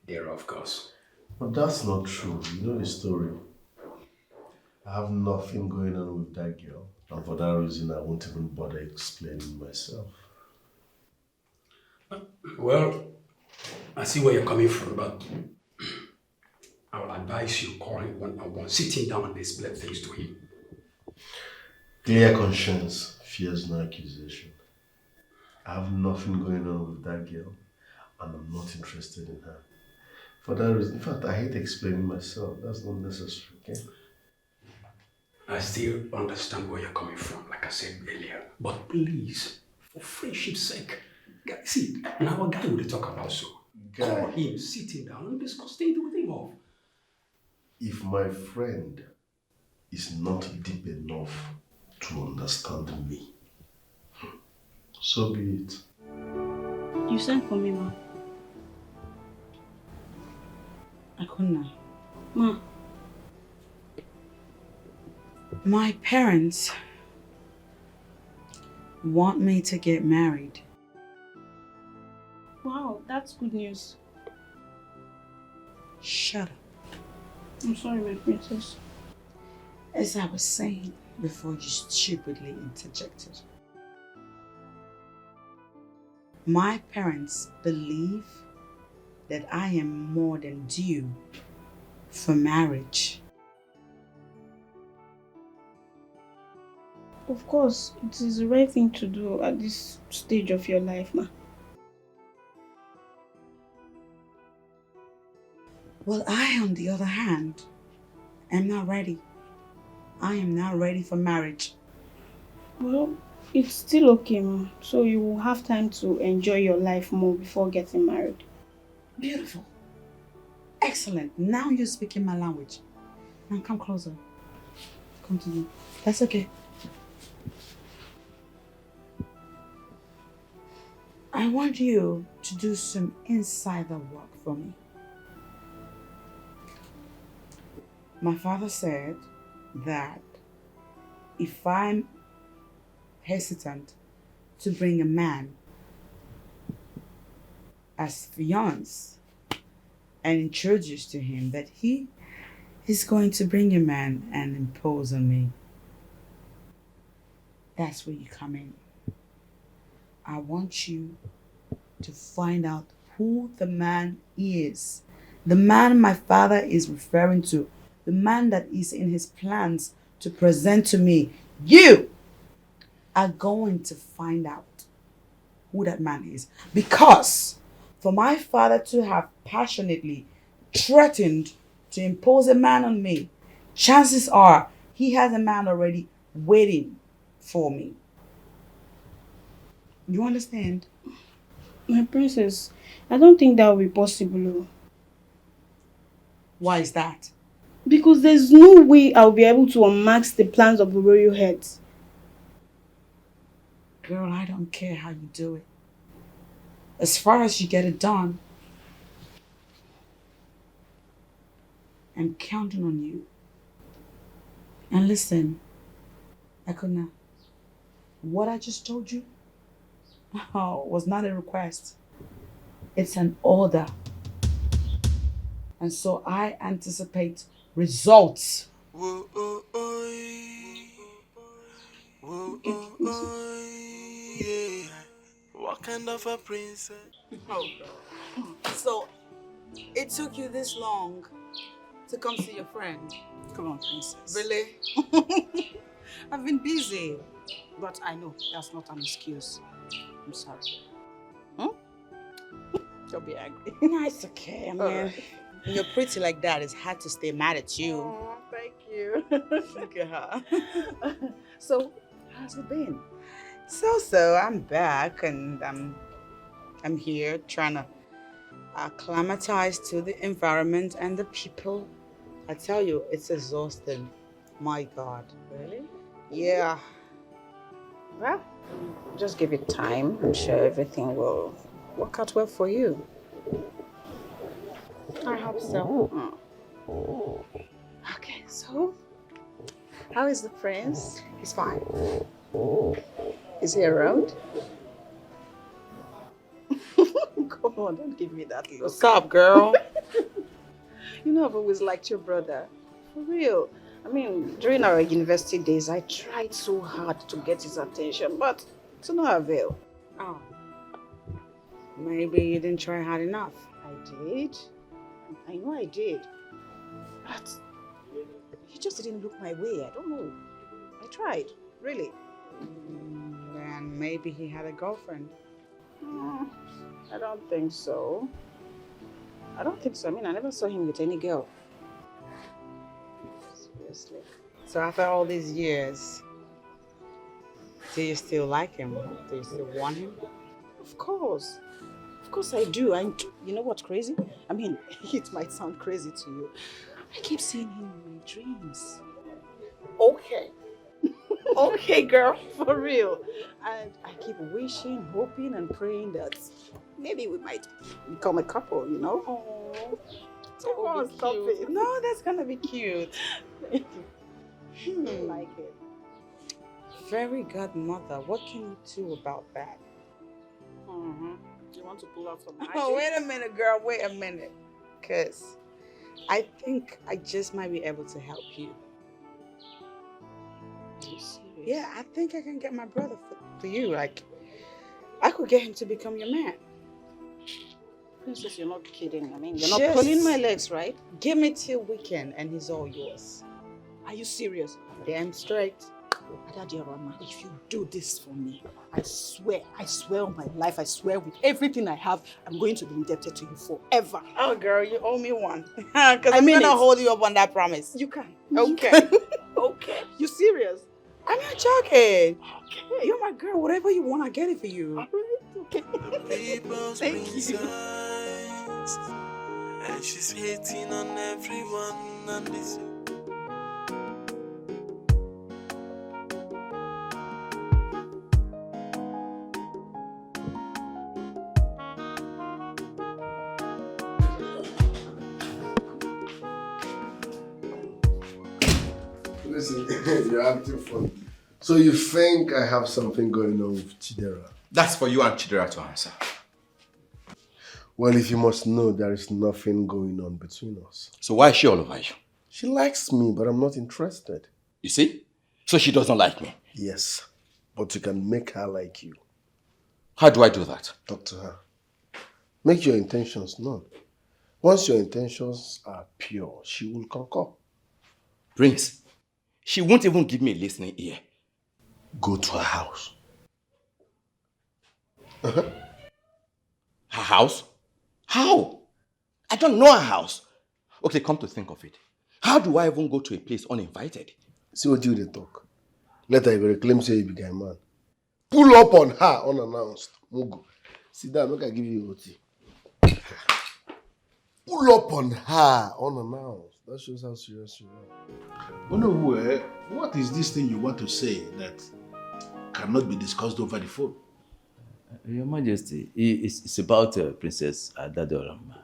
Dara, of course. But that's not true. You know the story. I have nothing going on with that girl. And for that reason, I won't even bother explaining myself. Well, I see where you're coming from, but I will advise you call him one-on-one, sit him down and explain things to him. Clear conscience fears no accusation. I have nothing going on with that girl, and I'm not interested in her. For that reason, in fact, I hate explaining myself. That's not necessary, okay? I still understand where you're coming from, like I said earlier. But please, for friendship's sake, see, now our guy will talk about so. Call him, sit him down and discuss things with him off. If my friend is not deep enough to understand me, so be it. You sent for me, Ma. Akuna. Ma. My parents want me to get married. Wow, that's good news. Shut up. I'm sorry, my princess. As I was saying before you stupidly interjected, my parents believe that I am more than due for marriage. Of course, it is the right thing to do at this stage of your life, Ma. Well, I, on the other hand, am not ready. I am not ready for marriage. Well, it's still okay, Ma. So you will have time to enjoy your life more before getting married. Beautiful. Excellent. Now you're speaking my language. Now come closer. Come to me. That's okay. I want you to do some insider work for me. My father said that if I'm hesitant to bring a man as fiancé and introduce to him, that he is going to bring a man and impose on me. That's where you come in. I want you to find out who the man is. The man my father is referring to. The man that is in his plans to present to me. You are going to find out who that man is. Because for my father to have passionately threatened to impose a man on me, chances are he has a man already waiting for me. You understand? My princess, I don't think that will be possible. Why is that? Because there's no way I'll be able to unmask the plans of the royal heads. Girl, I don't care how you do it. As far as you get it done, I'm counting on you. And listen, Akuna, what I just told you was not a request. It's an order. And so I anticipate results. Whoa, oh, oh, whoa, oh, oh, yeah. What kind of a princess? Oh, so it took you this long to come see your friend? Come on, princess. Really? I've been busy. But I know that's not an excuse. I'm sorry. Don't be angry. No, it's okay. I mean, Alright. when you're pretty like that, it's hard to stay mad at you. Oh, thank you. Look at her. So, how's it been? So, I'm back and I'm here trying to acclimatize to the environment and the people. I tell you, it's exhausting. My God. Really? Yeah. Well, just give it time. I'm sure everything will work out well for you. I hope so. Okay, so how is the prince? He's fine. Is he around? Come on, don't give me that look. What's up, girl? You know I've always liked your brother. For real. I mean, during our university days, I tried so hard to get his attention, but to no avail. Oh. Maybe you didn't try hard enough. I did. I know I did. But he just didn't look my way. I don't know. I tried, really. Then maybe he had a girlfriend. I don't think so. I don't think so. I mean, I never saw him with any girl. Seriously. So after all these years, do you still like him? Do you still want him? Of course. Of course I do. And you know what's crazy? I mean, it might sound crazy to you. I keep seeing him in my dreams. Okay. Okay, girl, for real. And I keep wishing, hoping, and praying that maybe we might become a couple, you know? Oh, come on, stop it. No, that's gonna be cute. I like it. Fairy godmother, what can you do about that? You want to pull out some magic? Oh, wait a minute, girl. Wait a minute. Because I think I just might be able to help you. Are you serious? Yeah, I think I can get my brother for you. Like, I could get him to become your man. Princess, you're not kidding. I mean, you're not pulling my legs, right? Give me till weekend and he's all yours. Are you serious? Damn straight. Adorama, if you do this for me, I swear on my life, I swear with everything I have, I'm going to be indebted to you forever. Oh, girl, you owe me one. Because I'm going to hold you up on that promise. You can. Okay. Okay. You serious? I'm not joking. Okay. You're my girl. Whatever you want, I get it for you. All right. Okay. Thank you. And she's hating on everyone and this. Listen, you're acting funny. So you think I have something going on with Chidera? That's for you and Chidera to answer. Well, if you must know, there is nothing going on between us. So why is she all over you? She likes me, but I'm not interested. You see? So she doesn't like me? Yes, but you can make her like you. How do I do that? Talk to her. Make your intentions known. Once your intentions are pure, she will concur. Prince, she won't even give me a listening ear. Go to her house. Her house? How? I don't know her house. Okay, come to think of it. How do I even go to a place uninvited? See what you they talk. Let her reclaim say you be guy man. Pull up on her unannounced. Mugu. Sit down, make I give you OT. pull up on her unannounced. That shows how serious you are. Onowu, what is this thing you want to say that cannot be discussed over the phone? Your Majesty, it's about Princess Adorama.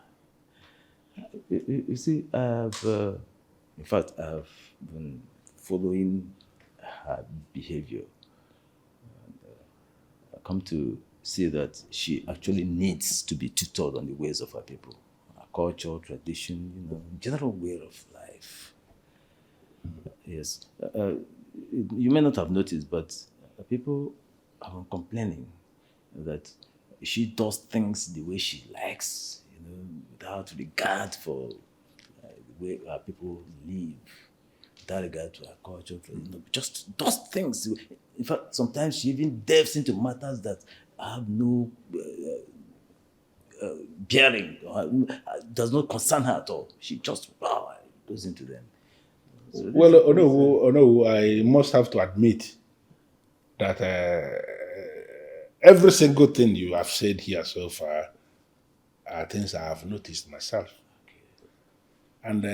You see, in fact, I've been following her behavior. I come to see that she actually needs to be tutored on the ways of her people, her culture, tradition, general way of life. Yes, you may not have noticed, but people have been complaining that she does things the way she likes, without regard for the way our people live, without regard to our culture, just does things. In fact, sometimes she even delves into matters that have no bearing, does not concern her at all. She just goes into them. So well, Onowu, I must have to admit that every single thing you have said here so far are things I have noticed myself. And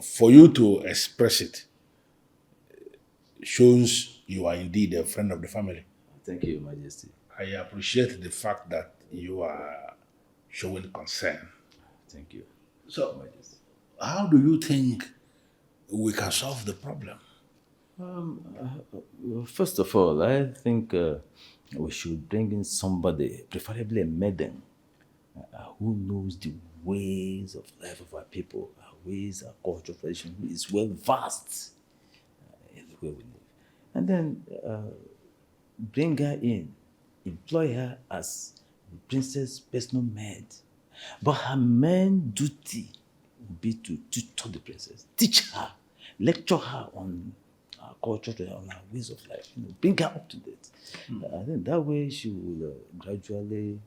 for you to express it shows you are indeed a friend of the family. Thank you, Your Majesty. I appreciate the fact that you are showing concern. Thank you. So, how do you think we can solve the problem? First of all, I think we should bring in somebody, preferably a maiden, who knows the ways of life of our people, our ways, our culture, tradition, who is well versed in the way we live. And then bring her in, employ her as the princess' personal maid. But her main duty will be to tutor the princess, teach her, lecture her on our culture, on our ways of life, bring her up to date. I think that way she will gradually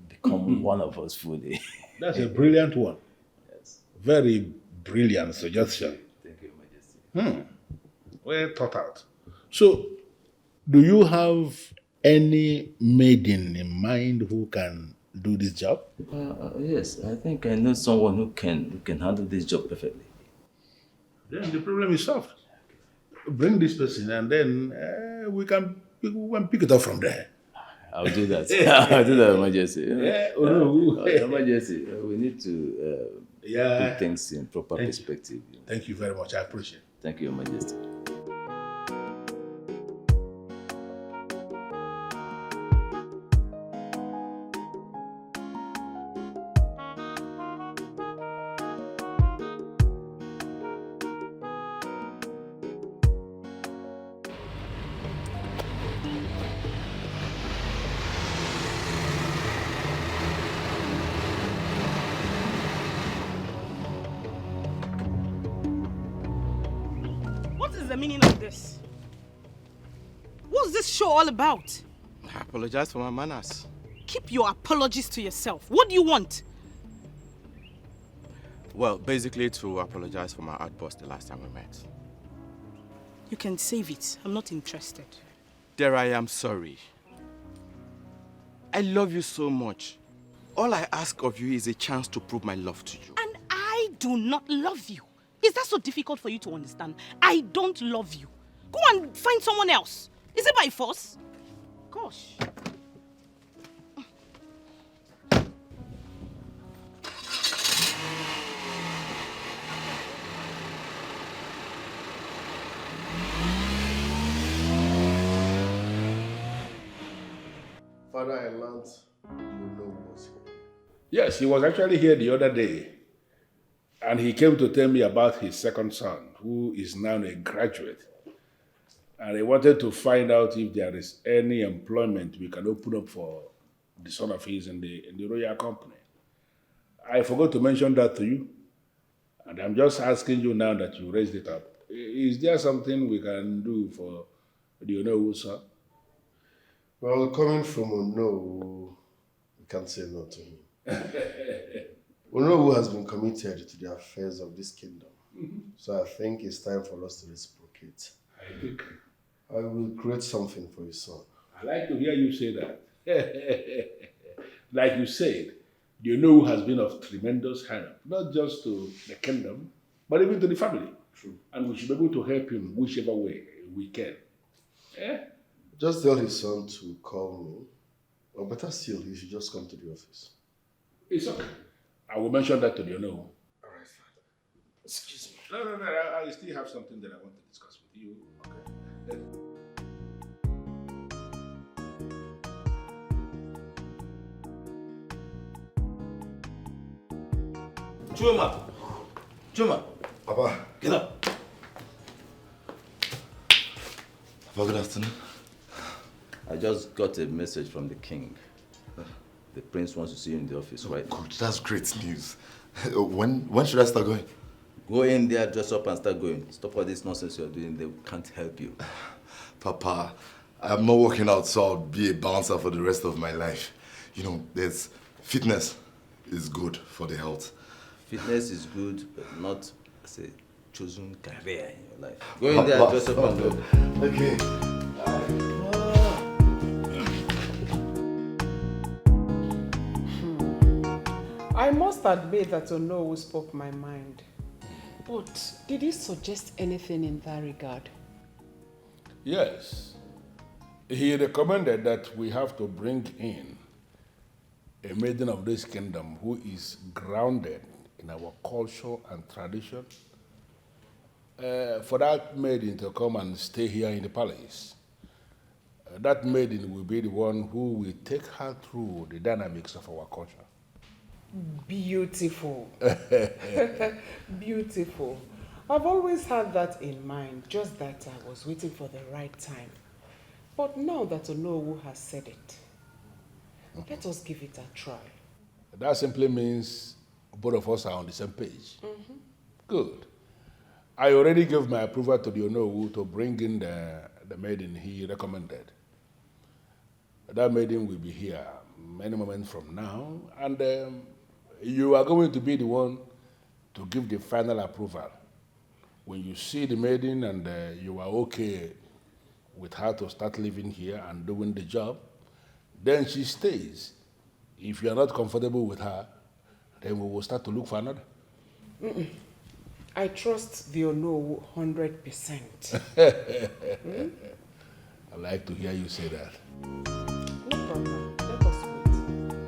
become one of us fully. That's a brilliant one. Yes. Very brilliant suggestion. Thank you, Majesty. Well thought out. So, do you have any maiden in mind who can do this job? Yes, I think I know someone who can handle this job perfectly. Then the problem is solved. Bring this person and then we can pick it up from there. I'll do that. I'll do that, Majesty. Your Majesty, we need to put things in proper perspective. Thank you very much. I appreciate it. Thank you, Your Majesty. The meaning of this? What's this show all about? I apologize for my manners. Keep your apologies to yourself. What do you want? Well, basically to apologize for my outburst the last time we met. You can save it. I'm not interested. There I am sorry. I love you so much. All I ask of you is a chance to prove my love to you. And I do not love you. Is that so difficult for you to understand? I don't love you. Go and find someone else. Is it by force? Gosh. Father, I learned you know was here. Yes, he was actually here the other day. And he came to tell me about his second son, who is now a graduate. And he wanted to find out if there is any employment we can open up for the son of his in the royal company. I forgot to mention that to you. And I'm just asking you now that you raised it up. Is there something we can do for the Onowu son? Well, coming from Onowu, we can't say no to him. Onowu has been committed to the affairs of this kingdom. So I think it's time for us to reciprocate. I think. I will create something for your son. I like to hear you say that. Like you said, The know has been of tremendous help, not just to the kingdom, but even to the family. True. And we should be able to help him whichever way we can. Eh? Just tell his son to call me. Or better still, he should just come to the office. It's okay. I will mention that to the know. All right, Father. Excuse me. No. I still have something that I want to discuss with you. Okay. Chuma. Papa. Get up. Papa, good afternoon. I just got a message from the king. The prince wants to see you in the office, right? Good, that's great news. When should I start going? Go in there, dress up and start going. Stop all this nonsense you're doing. They can't help you. Papa, I'm not working out, so I'll be a bouncer for the rest of my life. You know, fitness is good for the health. Fitness is good, but not as a chosen career in your life. Go in there, dress up and go. Okay. I must admit that Ono spoke my mind. But did he suggest anything in that regard? Yes. He recommended that we have to bring in a maiden of this kingdom who is grounded in our culture and tradition. For that maiden to come and stay here in the palace. That maiden will be the one who will take her through the dynamics of our culture. Beautiful. Beautiful. I've always had that in mind, just that I was waiting for the right time. But now that Onowu has said it, let us give it a try. That simply means both of us are on the same page. Good. I already gave my approval to the Onowu to bring in the maiden he recommended. That maiden will be here any moment from now, and you are going to be the one to give the final approval. When you see the maiden and you are okay with her to start living here and doing the job, then she stays. If you are not comfortable with her, then we will start to look for another. I trust the Onowu 100%. I like to hear you say that. No problem. Let us wait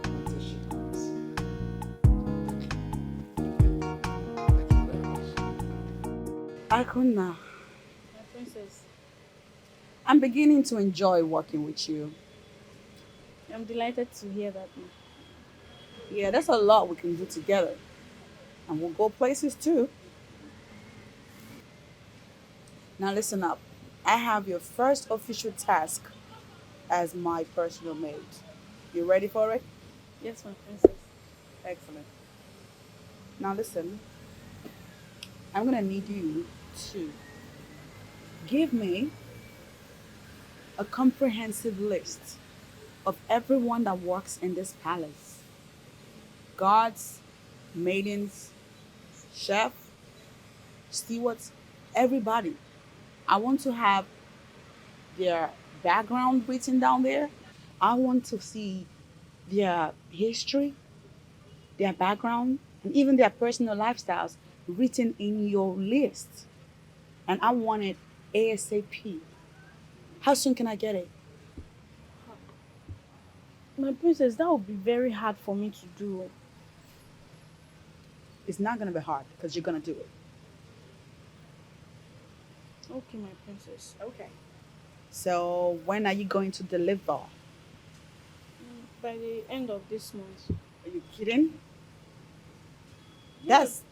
until she comes. Akuna, My princess, I'm beginning to enjoy working with you. I'm delighted to hear that. Yeah, there's a lot we can do together. And we'll go places too. Now listen up. I have your first official task as my personal maid. You ready for it? Yes, my princess. Excellent. Now listen. I'm gonna need you to give me a comprehensive list of everyone that works in this palace. Guards, maidens, chef, stewards, everybody. I want to have their background written down there. I want to see their history, their background, and even their personal lifestyles written in your list. And I want it ASAP. How soon can I get it? My princess, that would be very hard for me to do. It's not gonna be hard because you're gonna do it. Okay, my princess. Okay. So when are you going to deliver? By the end of this month. Are you kidding? That's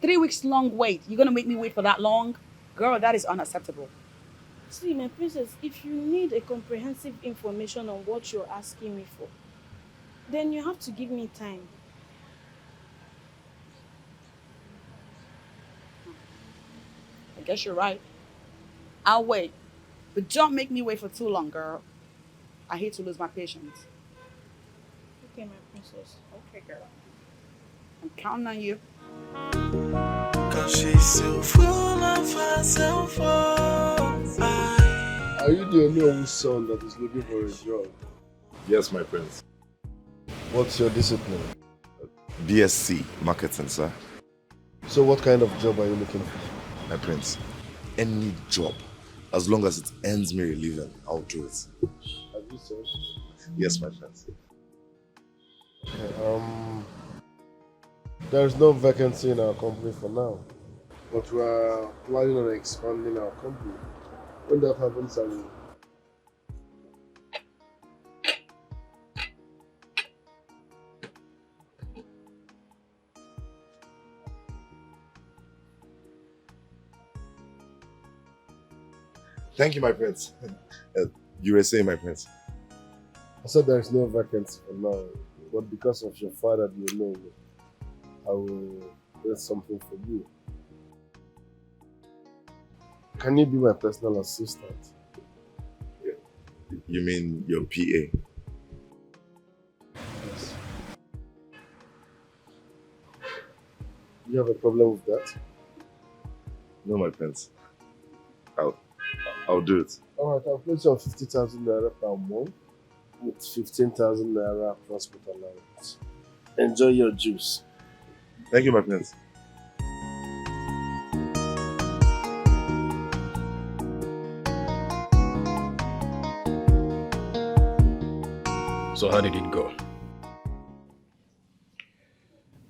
3 weeks long wait. You're gonna make me wait for that long? Girl, that is unacceptable. See, my princess, if you need a comprehensive information on what you're asking me for, then you have to give me time. I guess you're right. I'll wait. But don't make me wait for too long, girl. I hate to lose my patience. Okay, my princess. Okay, girl. I'm counting on you. Cause she's so full of herself. Are you the only son that is looking for a job? Yes, my prince. What's your discipline? BSc Marketing, sir. So what kind of job are you looking for? My prince, any job, as long as it earns me a living, I'll do it. Have you said? Yes, my prince. Okay, there's no vacancy in our company for now, but we are planning on expanding our company. When that happens, I will. Thank you, my prince. You were saying, my prince. I said there is no vacancy for now, but because of your father, you know, I will get something for you. Can you be my personal assistant? You mean your PA? Yes. You have a problem with that? No, my prince. I'll do it. Alright, I'll place you on 50,000 naira per month with 15,000 naira transport allowance. Enjoy your juice. Thank you, my prince. So how did it go?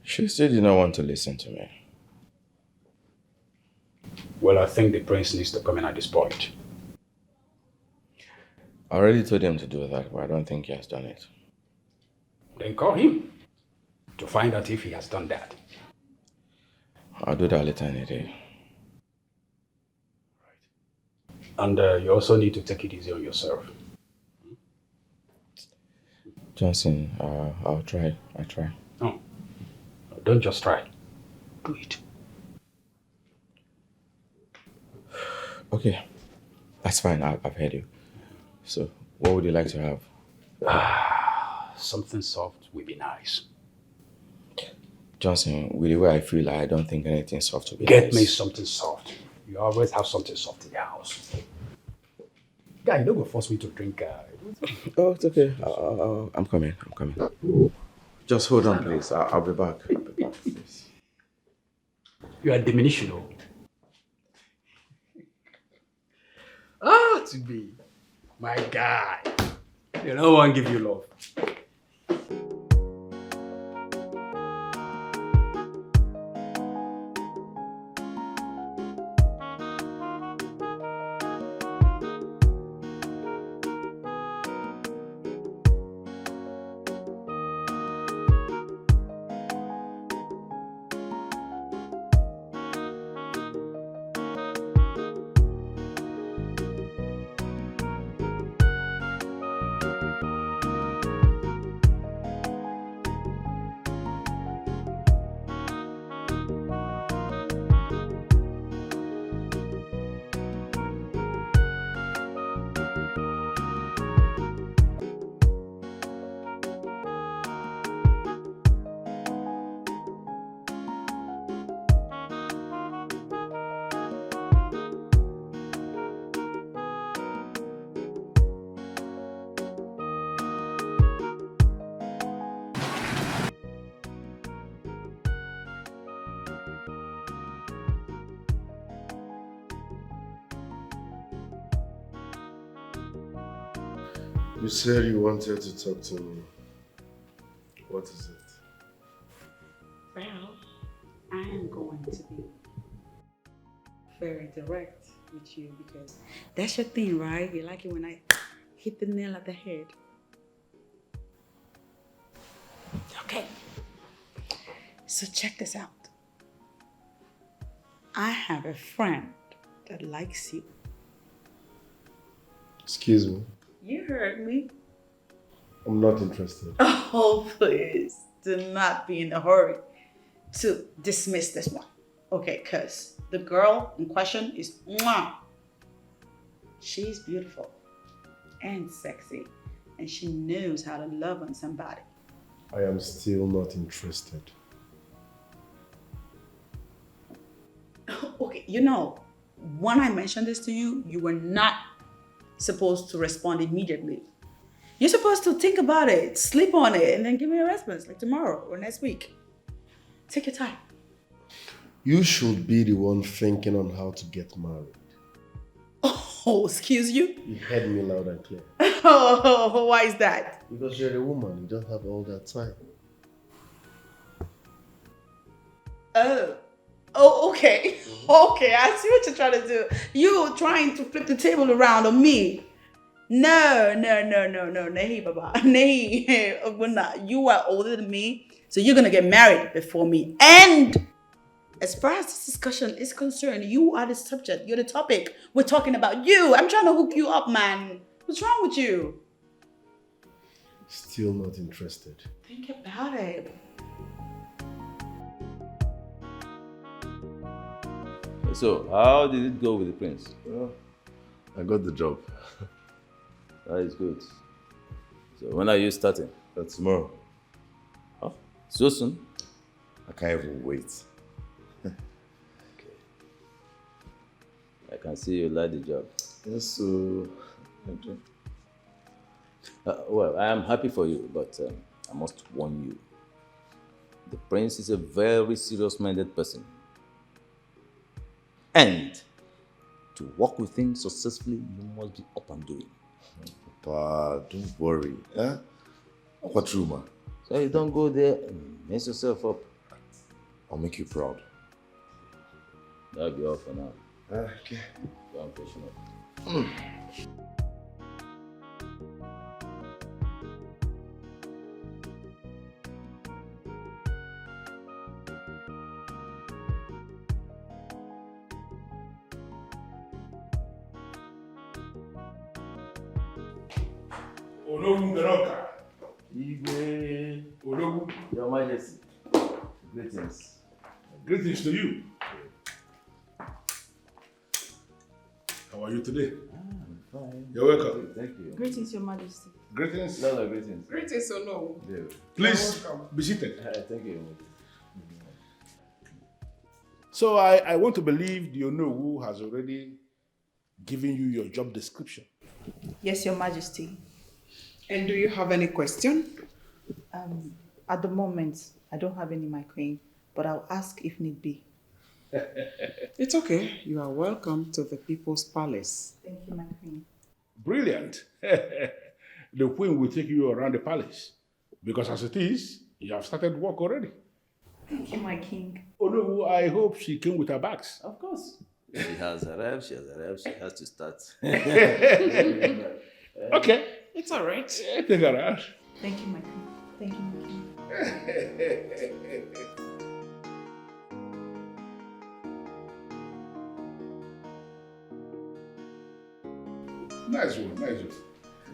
She still did not want to listen to me. Well, I think the prince needs to come in at this point. I already told him to do that, but I don't think he has done it. Then call him to find out if he has done that. I'll do that later in the day. And you also need to take it easy on yourself. Johnson, I'll try. I try. No, don't just try. Do it. Okay, that's fine. I've heard you. So, what would you like to have? Something soft would be nice. Johnson, with the way I feel, I don't think anything soft will be Get nice. me something soft. You always have something soft in the house. Guy, you don't go force me to drink. Oh, it's okay. I'm coming. Just hold on, please. I'll be back. Please. You are diminishing. To be my guy. You know one give you love. You said you wanted to talk to me. What is it? Well, I am going to be very direct with you because that's your thing, right? You like it when I hit the nail on the head. Okay. So check this out. I have a friend that likes you. Excuse me. You heard me. I'm not interested. Oh, please. Do not be in a hurry to dismiss this one. Okay, because the girl in question is mwah. She's beautiful and sexy, and she knows how to love on somebody. I am still not interested. Okay, you know, when I mentioned this to you, you were not supposed to respond immediately. You're supposed to think about it, sleep on it, and then give me a response like tomorrow or next week. Take your time. You should be the one thinking on how to get married. Oh, excuse you? You heard me loud and clear. Oh, why is that? Because you're a woman, you don't have all that time. Oh, okay. Okay, I see what you're trying to do. You trying to flip the table around on me. No. Nahi, Baba. Nahi. Oguna, you are older than me, so you're gonna get married before me. And as far as this discussion is concerned, you are the subject. You're the topic. We're talking about you. I'm trying to hook you up, man. What's wrong with you? Still not interested. Think about it. So, how did it go with the prince? Well, I got the job. That is good. So, when are you starting? Tomorrow. Oh, so soon? I can't even wait. I can see you like the job. Yes, so... Well, I am happy for you, but I must warn you. The prince is a very serious-minded person. And to work with him successfully, you must be up and doing. Papa, don't worry. Eh? What's true, man? So you don't go there and mess yourself up. I'll make you proud. That'll be all for now. Okay. Go and freshen up. Ologun Garoka. Igwe. Ologun. Your Majesty. Greetings. Greetings to you. How are you today? I'm fine. You're welcome. Thank you. Greetings, Your Majesty. Greetings. No, greetings. Greetings or no? Yeah. Please be seated. Thank you, Your Majesty. So I want to believe the Onowu has already given you your job description. Yes, Your Majesty. And do you have any question? At the moment, I don't have any, my queen, but I'll ask if need be. It's okay. You are welcome to the People's Palace. Thank you, my queen. Brilliant. The queen will take you around the palace because as it is, you have started work already. Thank you, my king. Onowu, I hope she came with her bags. Of course. She has arrived, she has to start. Okay. It's all right. Take her out. Thank you, my queen. Thank you, my king. Nice one.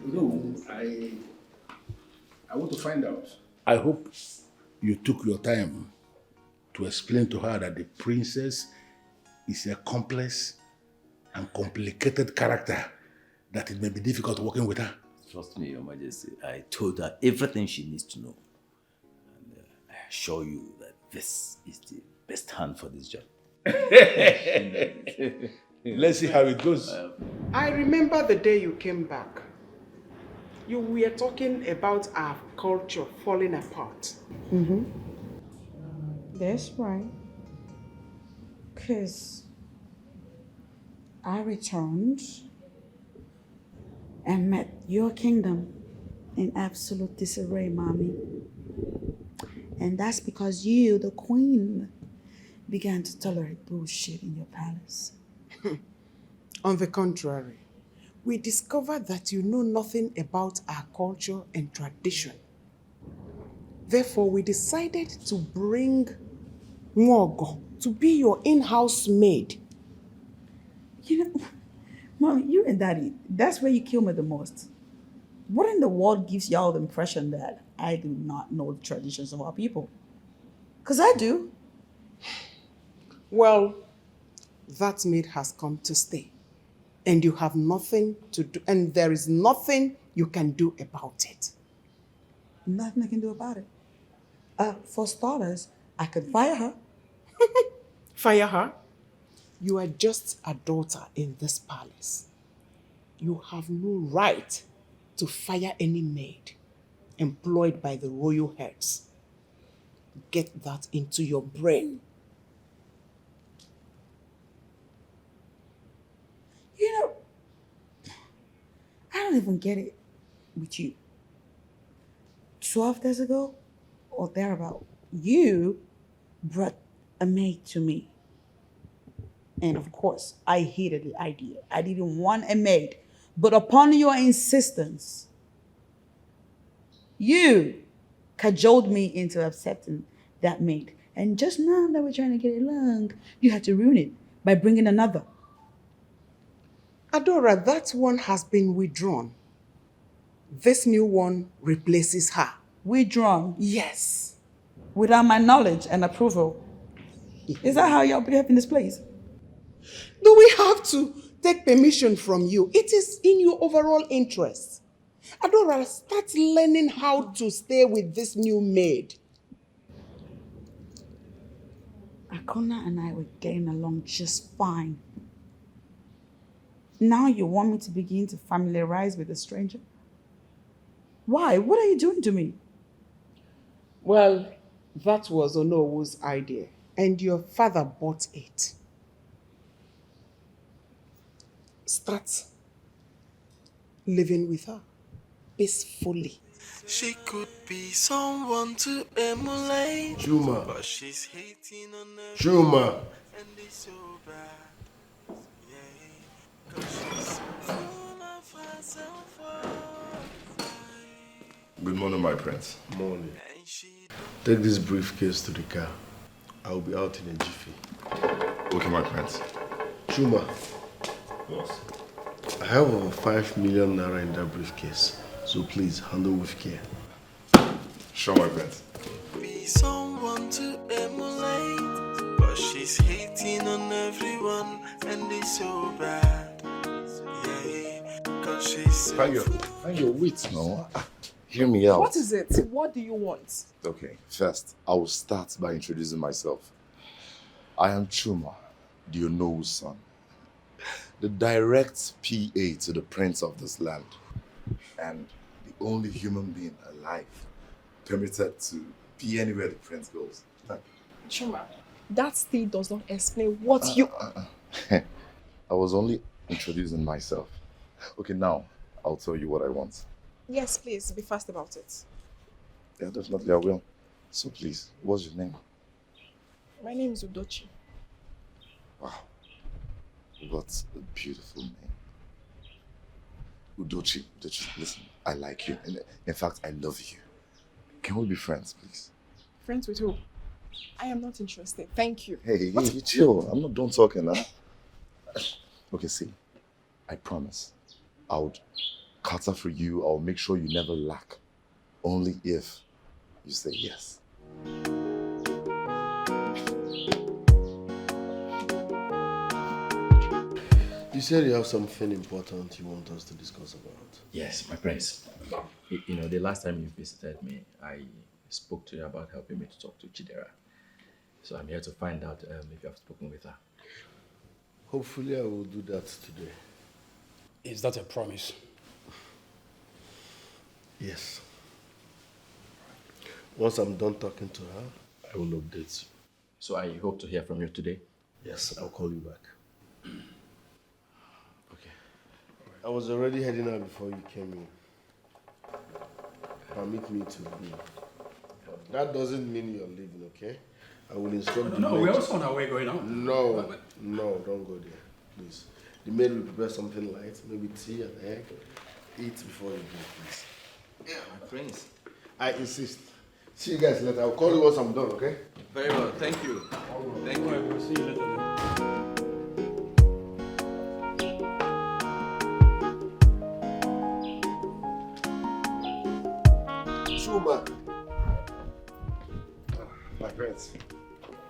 No, I want to find out. I hope you took your time to explain to her that the princess is a complex and complicated character, that it may be difficult working with her. Trust me, Your Majesty. I told her everything she needs to know. And I assure you that this is the best hand for this job. Let's see how it goes. I remember the day you came back. You were talking about our culture falling apart. Mm-hmm. That's right. Because I returned and met your kingdom in absolute disarray, mommy. And that's because you, the queen, began to tolerate bullshit in your palace. On the contrary, we discovered that you know nothing about our culture and tradition. Therefore, we decided to bring Nwogo to be your in-house maid. You know, Mommy, you and Daddy, that's where you kill me the most. What in the world gives y'all the impression that I do not know the traditions of our people? Because I do. Well, that maid has come to stay. And you have nothing to do, and there is nothing you can do about it. Nothing I can do about it. For starters, I could fire her. Fire her? You are just a daughter in this palace. You have no right to fire any maid employed by the royal heads. get that into your brain. You know, I don't even get it with you. 12 days ago or thereabout, you brought a maid to me. And of course, I hated the idea. I didn't want a maid. But upon your insistence, you cajoled me into accepting that maid. And just now that we're trying to get along, you had to ruin it by bringing another. Adora, that one has been withdrawn. This new one replaces her. Withdrawn? Yes. Without my knowledge and approval. Is that how y'all behave in this place? Do we have to take permission from you? It is in your overall interest. Adora, start learning how to stay with this new maid. Akona and I were getting along just fine. Now you want me to begin to familiarize with a stranger? Why? What are you doing to me? Well, that was Onowu's idea, and your father bought it. Start living with her peacefully. She could be someone to emulate, Chuma. but she's hating on everyone, Chuma. and it's so bad. Yeah, 'cause she's full of herself. Good morning, my prince. Morning. Take this briefcase to the car. I'll be out in a jiffy. Okay, my prince. Chuma. Yes. I have over 5 million naira in that briefcase, so please handle with care. Sure, my prince. Be someone to emulate, but she's hating on everyone, and it's so bad. Yeah, 'cause she's so Find your wits, no? Hear me out. What is it? What do you want? Okay, first, I will start by introducing myself. I am Chuma, the Onowu's son, the direct PA to the prince of this land, and the only human being alive permitted to be anywhere the prince goes. Chuma, that still does not explain what you... I was only introducing myself. Okay, now I'll tell you what I want. Yes, please, be fast about it. Yeah, definitely I will. So please, what's your name? My name is Udochi. Wow, what a beautiful name. Udochi, listen, I like you. In fact, I love you. Can we be friends, please? Friends with who? I am not interested. Thank you. Hey, chill. I'm not done talking, huh? Okay, see, I promise I would cater for you. I'll make sure you never lack. Only if you say yes. You said you have something important you want us to discuss about. Yes, my prince. You know, the last time you visited me, I spoke to you about helping me to talk to Chidera. So I'm here to find out if you have spoken with her. Hopefully I will do that today. Is that a promise? Yes. Once I'm done talking to her, I will update you. So I hope to hear from you today? Yes, I'll call you back. Okay. I was already heading out before you came in. Permit me to leave. That doesn't mean you're leaving, okay? I will instruct the No, maid. we're also on our way going out. No, don't go there, please. The maid will prepare something light, maybe tea and egg. Eat before you go, please. Yeah, my prince. I insist. See you guys later. I'll call you once I'm done, okay? Very well, thank you. Thank you. We'll see you later. Chuma. My friends,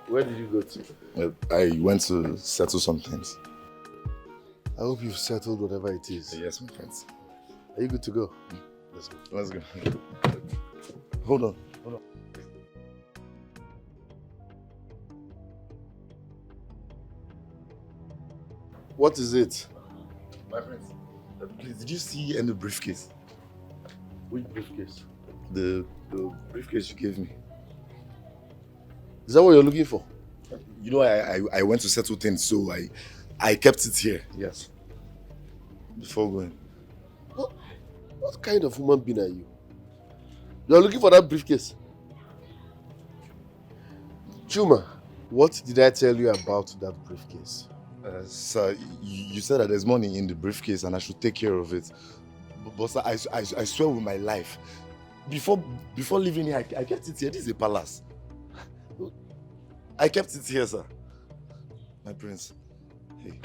where did you go to? I went to settle some things. I hope you've settled whatever it is. Yes, my friends. Are you good to go? Let's go. Let's go. Hold on. What is it? My friends, please, did you see any briefcase? Which briefcase? The briefcase you gave me. Is that what you're looking for? You know, I went to settle things, so I kept it here. Yes. Before going. What kind of human being are you? You're looking for that briefcase? Chuma, what did I tell you about that briefcase? Sir, you said that there's money in the briefcase and I should take care of it. But sir, I swear with my life, before leaving here, I kept it here. This is a palace. I kept it here, sir. My prince. Hey.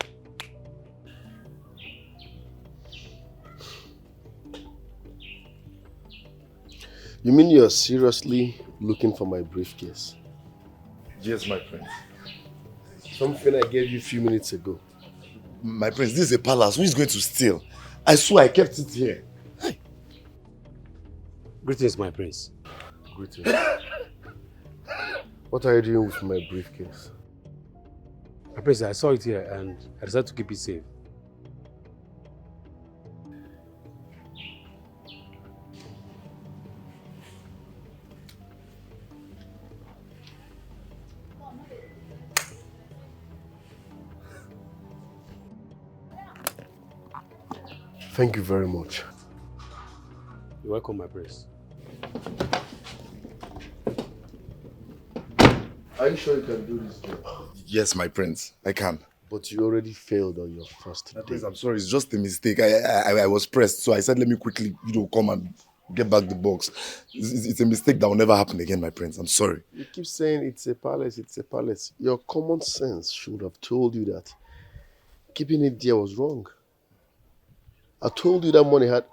You mean you're seriously looking for my briefcase? Yes, my prince. Something I gave you a few minutes ago. My prince, this is a palace. Who is going to steal? I swear I kept it here. Hey. Greetings, my prince. Greetings. What are you doing with my briefcase? My prince, I saw it here and I decided to keep it safe. Thank you very much. You're welcome, my prince. Are you sure you can do this job? Yes, my prince. I can. But you already failed on your first day. Prince, I'm sorry. It's just a mistake. I was pressed, so I said, let me quickly, come and get back the box. It's a mistake that will never happen again, my prince. I'm sorry. You keep saying it's a palace, it's a palace. Your common sense should have told you that keeping it there was wrong. I told you that money had...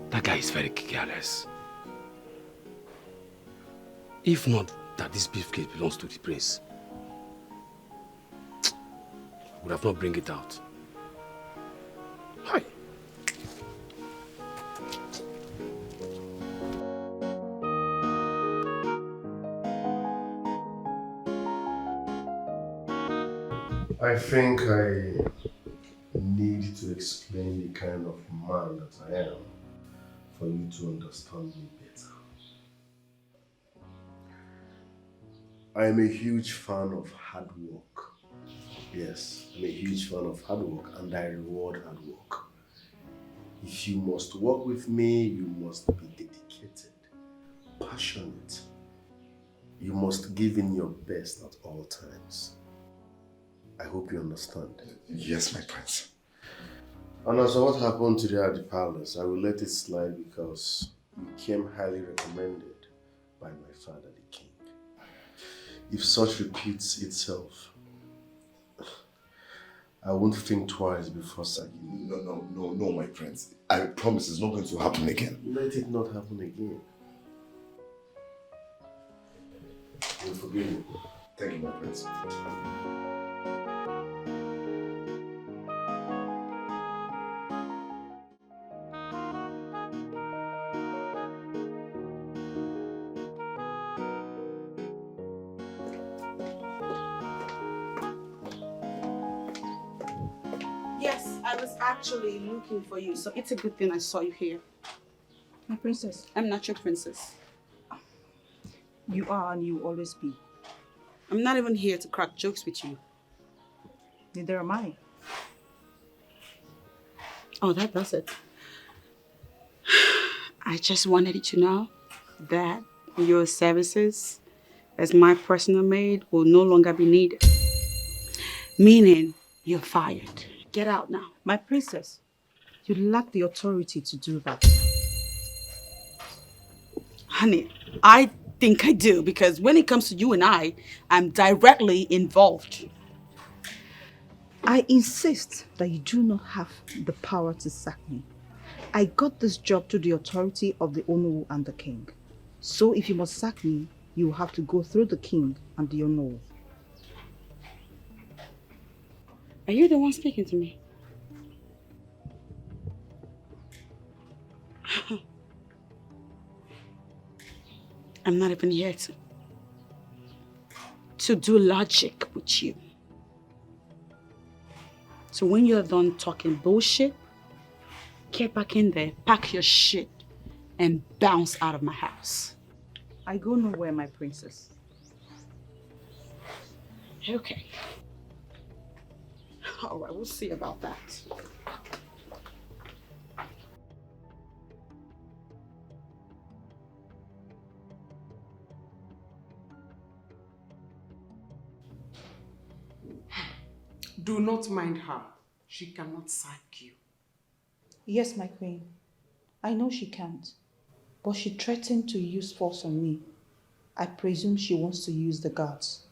That guy is very careless. If not that this briefcase belongs to the prince, I would have not bring it out. Hi. I think I need to explain the kind of man that I am for you to understand me better. I am a huge fan of hard work. Yes, I'm a huge fan of hard work and I reward hard work. If you must work with me, you must be dedicated, passionate. You must give in your best at all times. I hope you understand. Yes, my prince. And as for what happened today at the palace, I will let it slide because you came highly recommended by my father, the king. If such repeats itself, I won't think twice before sacking you. No, my prince. I promise it's not going to happen again. Let it not happen again. You'll forgive me. Thank you, my prince. Yes, I was actually looking for you, so it's a good thing I saw you here. My princess. I'm not your princess. You are and you will always be. I'm not even here to crack jokes with you. Neither am I. Oh, that does it. I just wanted you to know that your services as my personal maid will no longer be needed. Meaning, you're fired. Get out now. My princess, you lack the authority to do that. Honey, I think I do because when it comes to you and I'm directly involved. I insist that you do not have the power to sack me. I got this job through the authority of the Onowu and the king. So if you must sack me, you will have to go through the king and the Onowu. Are you the one speaking to me? I'm not even here to do logic with you. So when you're done talking bullshit, get back in there, pack your shit, and bounce out of my house. I go nowhere, my princess. Okay. All right, we'll see about that. Do not mind her. She cannot sack you. Yes, my queen. I know she can't. But she threatened to use force on me. I presume she wants to use the guards.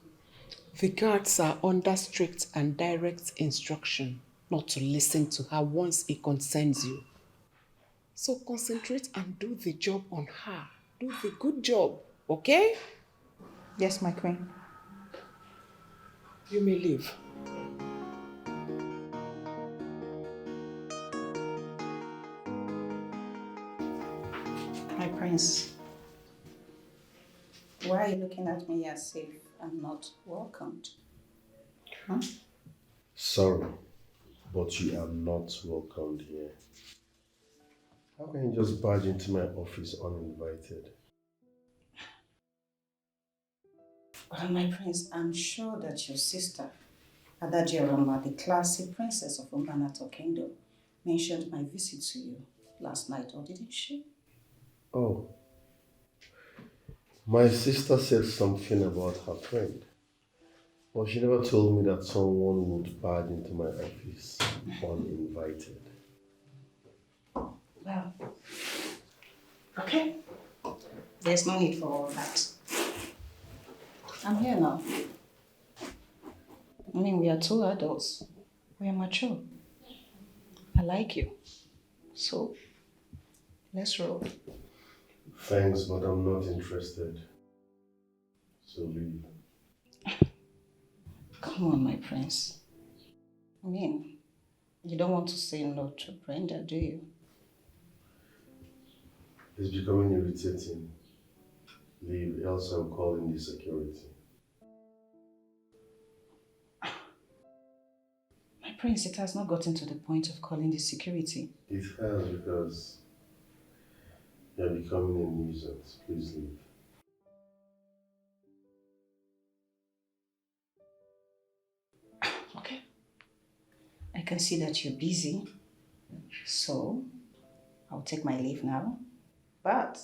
The guards are under strict and direct instruction not to listen to her once it concerns you. So concentrate and do the job on her. Do the good job, okay? Yes, my queen. You may leave. My prince, why are you looking at me as if I'm not welcomed? Huh? Sorry, but you are not welcomed here. How can you just barge into my office uninvited? Well, my prince, I'm sure that your sister, Adorama, the classy princess of Umbanato Kingdom, mentioned my visit to you last night, or didn't she? Oh, my sister said something about her friend, but she never told me that someone would barge into my office uninvited. Well, okay. There's no need for all that. I'm here now. I mean, we are two adults. We are mature. I like you. So, let's roll. Thanks, but I'm not interested. So leave. Come on, my prince. I mean, you don't want to say no to Brenda, do you? It's becoming irritating. Leave, else I'm calling the security. My prince, it has not gotten to the point of calling the security. It has because you're becoming a nuisance. Please leave. Okay. I can see that you're busy, so I'll take my leave now. But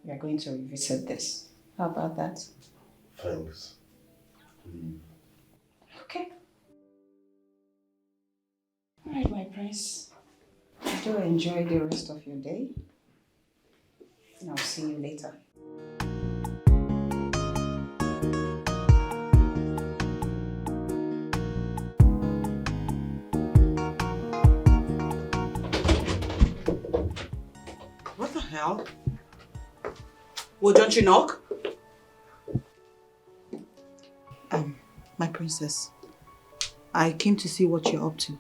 we are going to revisit this. How about that? Thanks. Leave. Okay. All right, my prince. Do enjoy the rest of your day. And I'll see you later. What the hell? Well, don't you knock? My princess, I came to see what you're up to.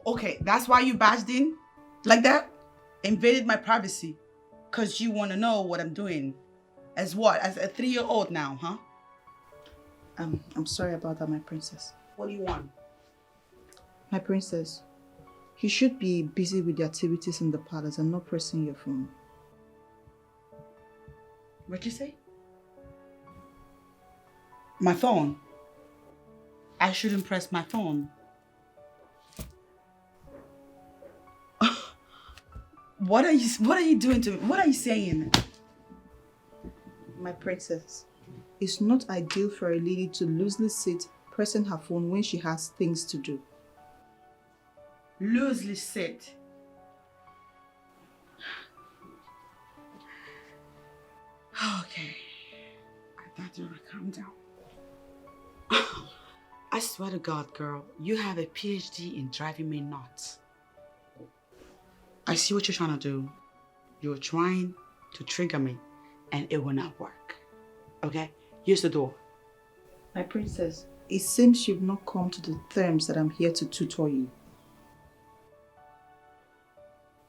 Okay, that's why you barged in? Like that? Invaded my privacy? Because you want to know what I'm doing. As what? As a 3-year-old now, huh? I'm sorry about that, my princess. What do you want? My princess, you should be busy with the activities in the palace and not pressing your phone. What'd you say? My phone? I shouldn't press my phone. What are you doing to me? What are you saying? My princess, it's not ideal for a lady to loosely sit pressing her phone when she has things to do. Loosely sit? Okay. I thought you would calm down. I swear to God, girl, you have a PhD in driving me nuts. I see what you're trying to do. You're trying to trigger me, and it will not work. Okay? Use the door. My princess, it seems you've not come to the terms that I'm here to tutor you.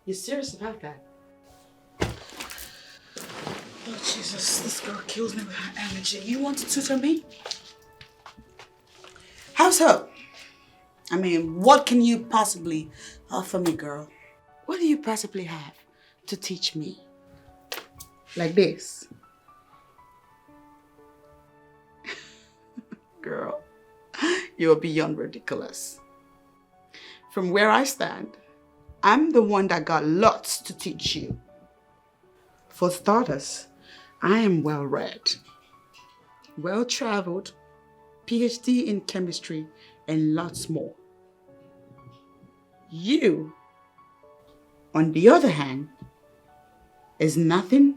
You serious about that? Oh, Jesus, this girl kills me with her energy. You want to tutor me? How's her? I mean, what can you possibly offer me, girl? What do you possibly have to teach me? Like this. Girl, you're beyond ridiculous. From where I stand, I'm the one that got lots to teach you. For starters, I am well-read, well-traveled, PhD in chemistry, and lots more. You, on the other hand, is nothing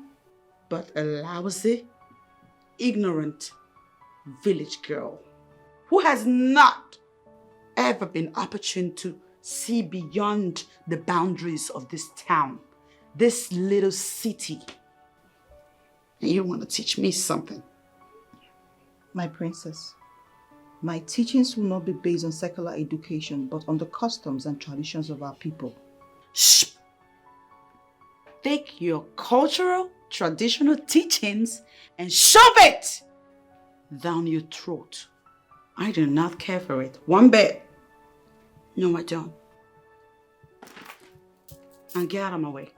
but a lousy, ignorant village girl who has not ever been opportune to see beyond the boundaries of this town, this little city. And you want to teach me something? My princess, my teachings will not be based on secular education, but on the customs and traditions of our people. Shh! Take your cultural, traditional teachings and shove it down your throat. I do not care for it one bit. No, I don't. And get out of my way.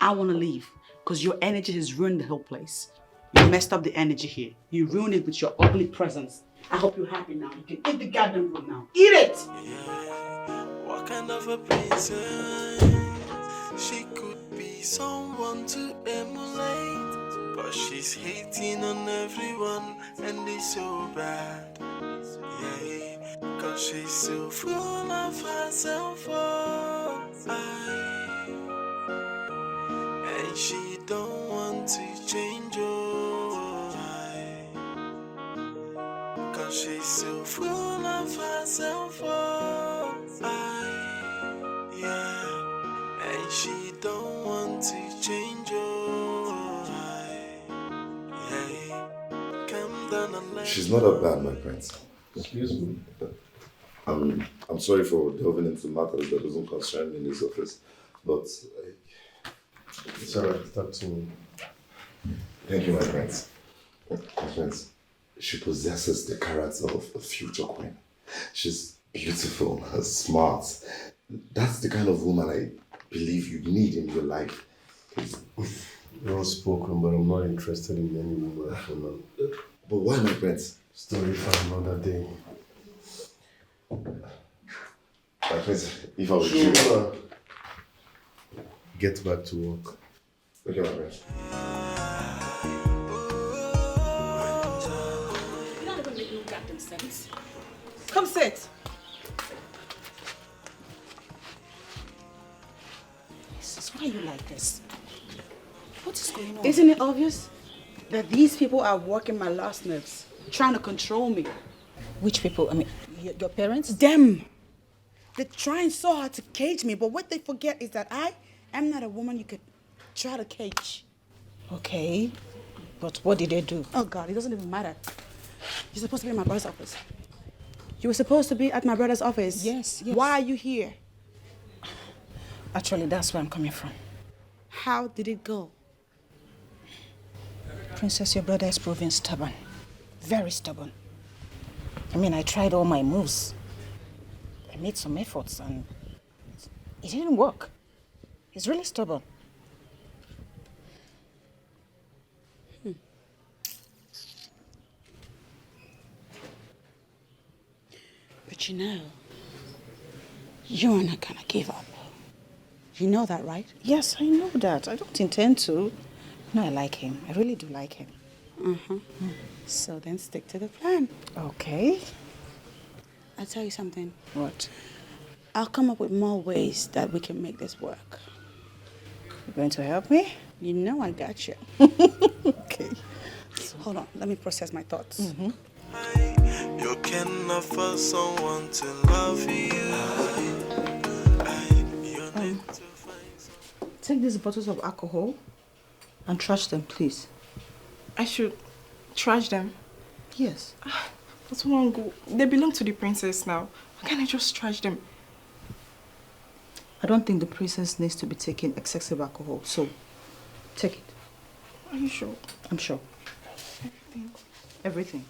I want to leave because your energy has ruined the whole place. You messed up the energy here. You ruined it with your ugly presence. I hope you're happy now. You can eat the goddamn food now. Eat it! What kind of a princess? She could be someone to emulate, but she's hating on everyone and it's so bad. Yeah, cause she's so full of herself. And she don't want to change. Cause she's so full of herself. Yeah, and she don't want to change. Yeah, come down and let She's not that bad, my prince. Excuse me. I'm sorry for delving into matters that doesn't concern me in this office, but it's alright. Talk to me. Thank you, my prince. My prince, she possesses the character of a future queen. She's beautiful, smart. That's the kind of woman I believe you need in your life. Well spoken, but I'm not interested in any woman for now. But why, my prince? Story for another day. My prince, if I was you, get back to work. Okay, my prince. You're not even making no goddamn sense. Come sit. Jesus, why are you like this? What is going on? Isn't it obvious that these people are working my last nerves, trying to control me? Which people? I mean, your parents? Them. They're trying so hard to cage me, but what they forget is that I am not a woman you could try to cage. Okay, but what did they do? Oh God, it doesn't even matter. You're supposed to be in my brother's office. You were supposed to be at my brother's office. Yes. Why are you here? Actually, that's where I'm coming from. How did it go? Princess, your brother is proving stubborn. Very stubborn. I mean, I tried all my moves. I made some efforts and it didn't work. He's really stubborn. But you know, you're not gonna give up. You know that, right? Yes, I know that. I don't intend to. No, I like him. I really do like him. So then stick to the plan. Okay. I'll tell you something. What? I'll come up with more ways that we can make this work. You're going to help me? You know I got you. Okay. Hold on, let me process my thoughts. You can offer someone to love you. Take these bottles of alcohol and trash them, please. I should trash them? Yes. But Wango, they belong to the princess now. Why can't I just trash them? I don't think the princess needs to be taking excessive alcohol, so take it. Are you sure? I'm sure. Everything. Everything.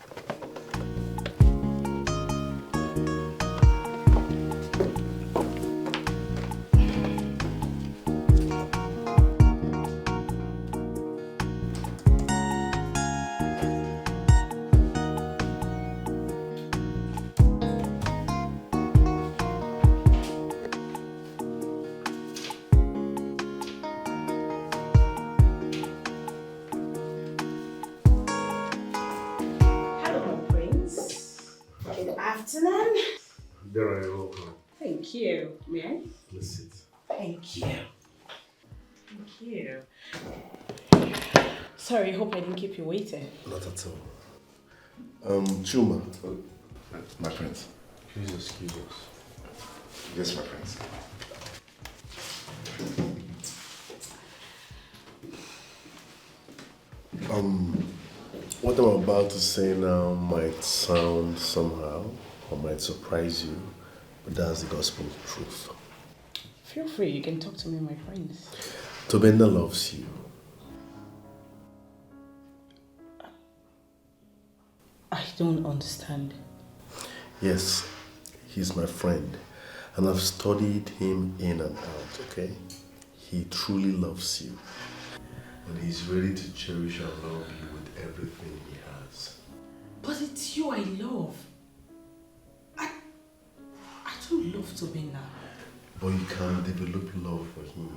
Afternoon. There are welcome. Thank you. May I? Please sit. Thank you. Thank you. Sorry, hope I didn't keep you waiting. Not at all. Chuma. My prince. Please excuse us. Yes, my prince. What I'm about to say now might sound somehow or might surprise you, but that's the gospel truth. Feel free, you can talk to me, my friends. Tobenda loves you. I don't understand. Yes, he's my friend, and I've studied him in and out, okay? He truly loves you, and he's ready to cherish and love you with everything he has. But it's you I love. I don't love Tobina. But you can develop love for him.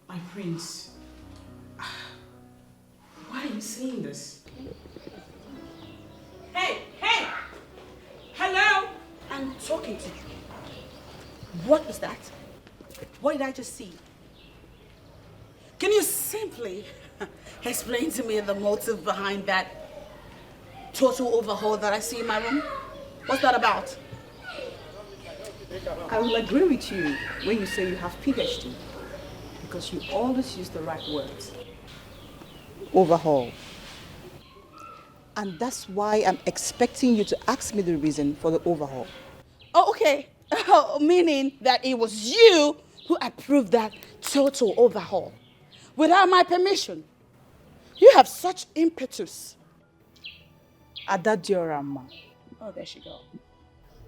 My prince, why are you saying this? Hey! Hello! I'm talking to you. What was that? What did I just see? Can you simply explain to me the motive behind that total overhaul that I see in my room? What's that about? I will agree with you when you say you have PhD, because you always use the right words. Overhaul. And that's why I'm expecting you to ask me the reason for the overhaul. Oh, okay. Meaning that it was you who approved that total overhaul without my permission. You have such impetus. Adorama. Oh, there she go.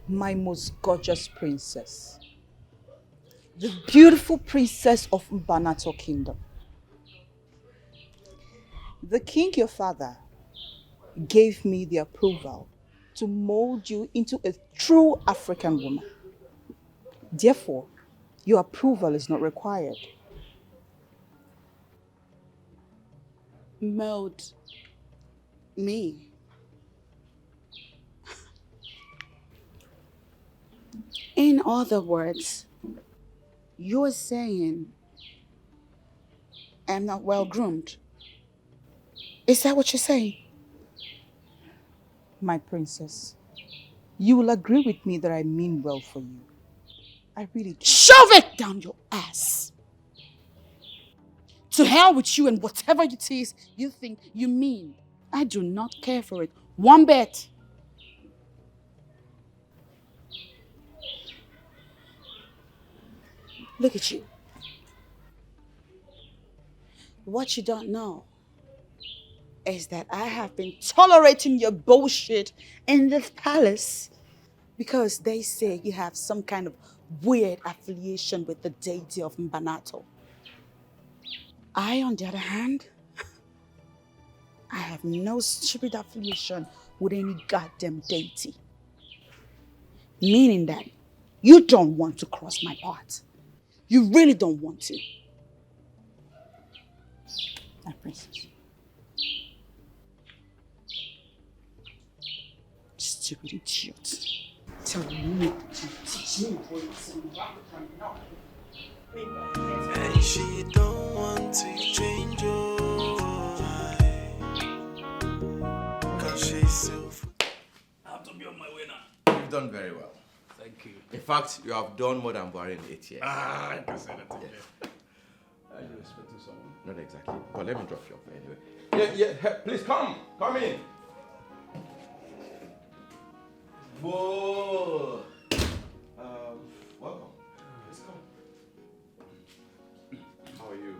My most gorgeous princess. The beautiful princess of Mbanato Kingdom. The king, your father, gave me the approval to mold you into a true African woman. Therefore, your approval is not required. Mold me. In other words, you're saying I'm not well groomed. Is that what you're saying? My princess, you will agree with me that I mean well for you. I really do. Shove it down your ass! To hell with you and whatever it is you think you mean. I do not care for it one bit. Look at you. What you don't know is that I have been tolerating your bullshit in this palace because they say you have some kind of weird affiliation with the deity of Mbanato. I, on the other hand, I have no stupid affiliation with any goddamn deity. Meaning that you don't want to cross my path. You really don't want to. My princess. Stupid idiot. Tell me to teach me And she don't want to change your cause she's so I have to be on my way now. You've done very well. Thank you. In fact, you have done more than Buhari in 8 years. I can say that again. Are you expecting someone? Not exactly. But let me drop you off anyway. Yeah, please come. Come in. Whoa. Welcome. Please come. How are you?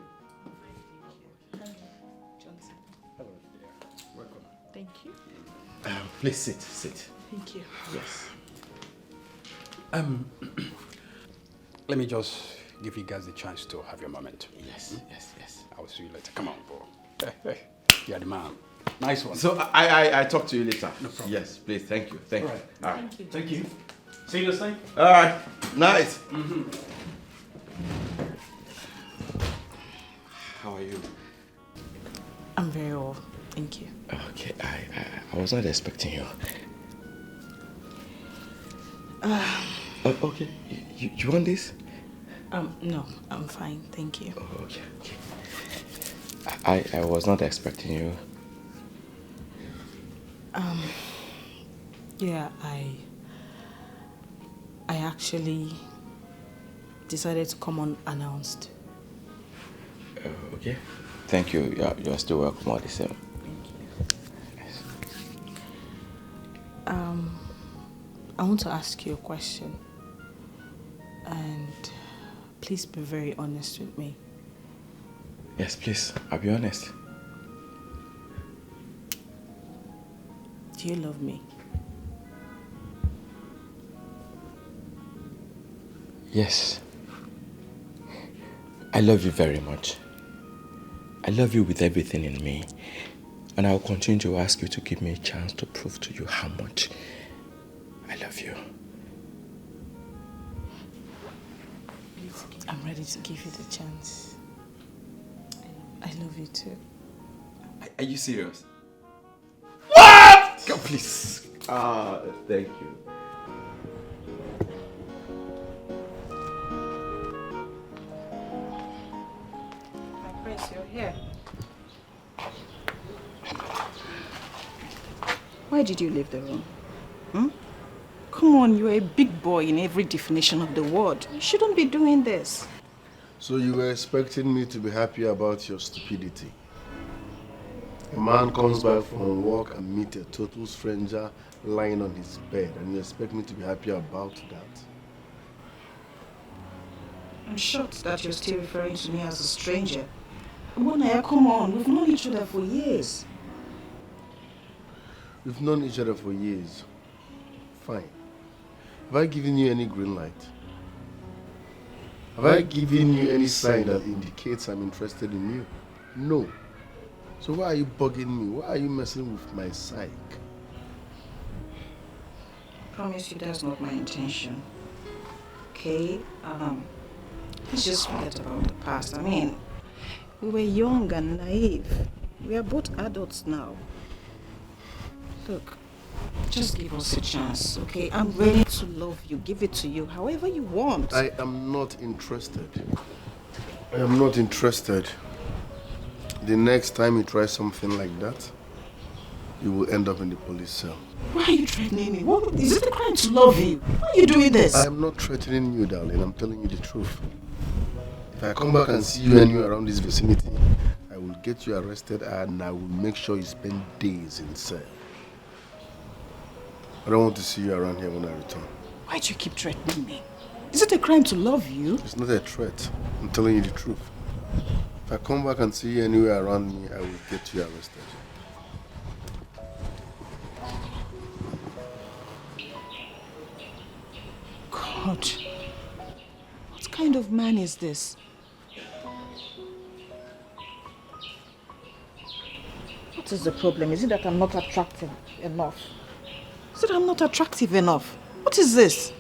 Johnson. Hello, dear. Welcome. Thank you. Please sit. Thank you. Yes. Let me just give you guys the chance to have your moment. Yes. I will see you later. Come on, bro. Hey, you're the man. Nice one. So I talk to you later. No problem. Yes, please. Thank you. All right. Thank you. See you next time. All right. Nice. How are you? I'm very well. Thank you. Okay. I was not expecting you. Okay. You want this? No, I'm fine. Thank you. Oh, okay. I was not expecting you. Yeah, I actually decided to come unannounced. Okay. Thank you. You're still welcome all the same. Thank you. Yes. I want to ask you a question. And please be very honest with me. Yes, please. I'll be honest. Do you love me? Yes. I love you very much. I love you with everything in me. And I'll continue to ask you to give me a chance to prove to you how much I love you. I'm ready to give you the chance. I love you too. Are you serious? What? God, please. Thank you. My prince, you're here. Why did you leave the room? Come on, you're a big boy in every definition of the word. You shouldn't be doing this. So you were expecting me to be happy about your stupidity? A man comes back from work and meets a total stranger lying on his bed, and you expect me to be happy about that? I'm shocked that you're still referring to me as a stranger. Bonaya, come on, we've known each other for years. We've known each other for years. Fine. Have I given you any green light? Have I given you any sign that indicates I'm interested in you? No. So why are you bugging me? Why are you messing with my psyche? I promise you that's not my intention. Okay? Let's just forget about the past. I mean, we were young and naive. We are both adults now. Look, just give us a chance, okay? I'm ready to love you. Give it to you however you want. I am not interested. I am not interested. The next time you try something like that, you will end up in the police cell. Why are you threatening me? What, is it a crime to love you? Why are you doing this? I am not threatening you, darling. I'm telling you the truth. If I come back and see you anywhere around this vicinity, I will get you arrested and I will make sure you spend days in cell. I don't want to see you around here when I return. Why do you keep threatening me? Is it a crime to love you? It's not a threat. I'm telling you the truth. If I come back and see you anywhere around me, I will get you arrested. God, what kind of man is this? What is the problem? Is it that I'm not attractive enough? Is it I'm not attractive enough? What is this?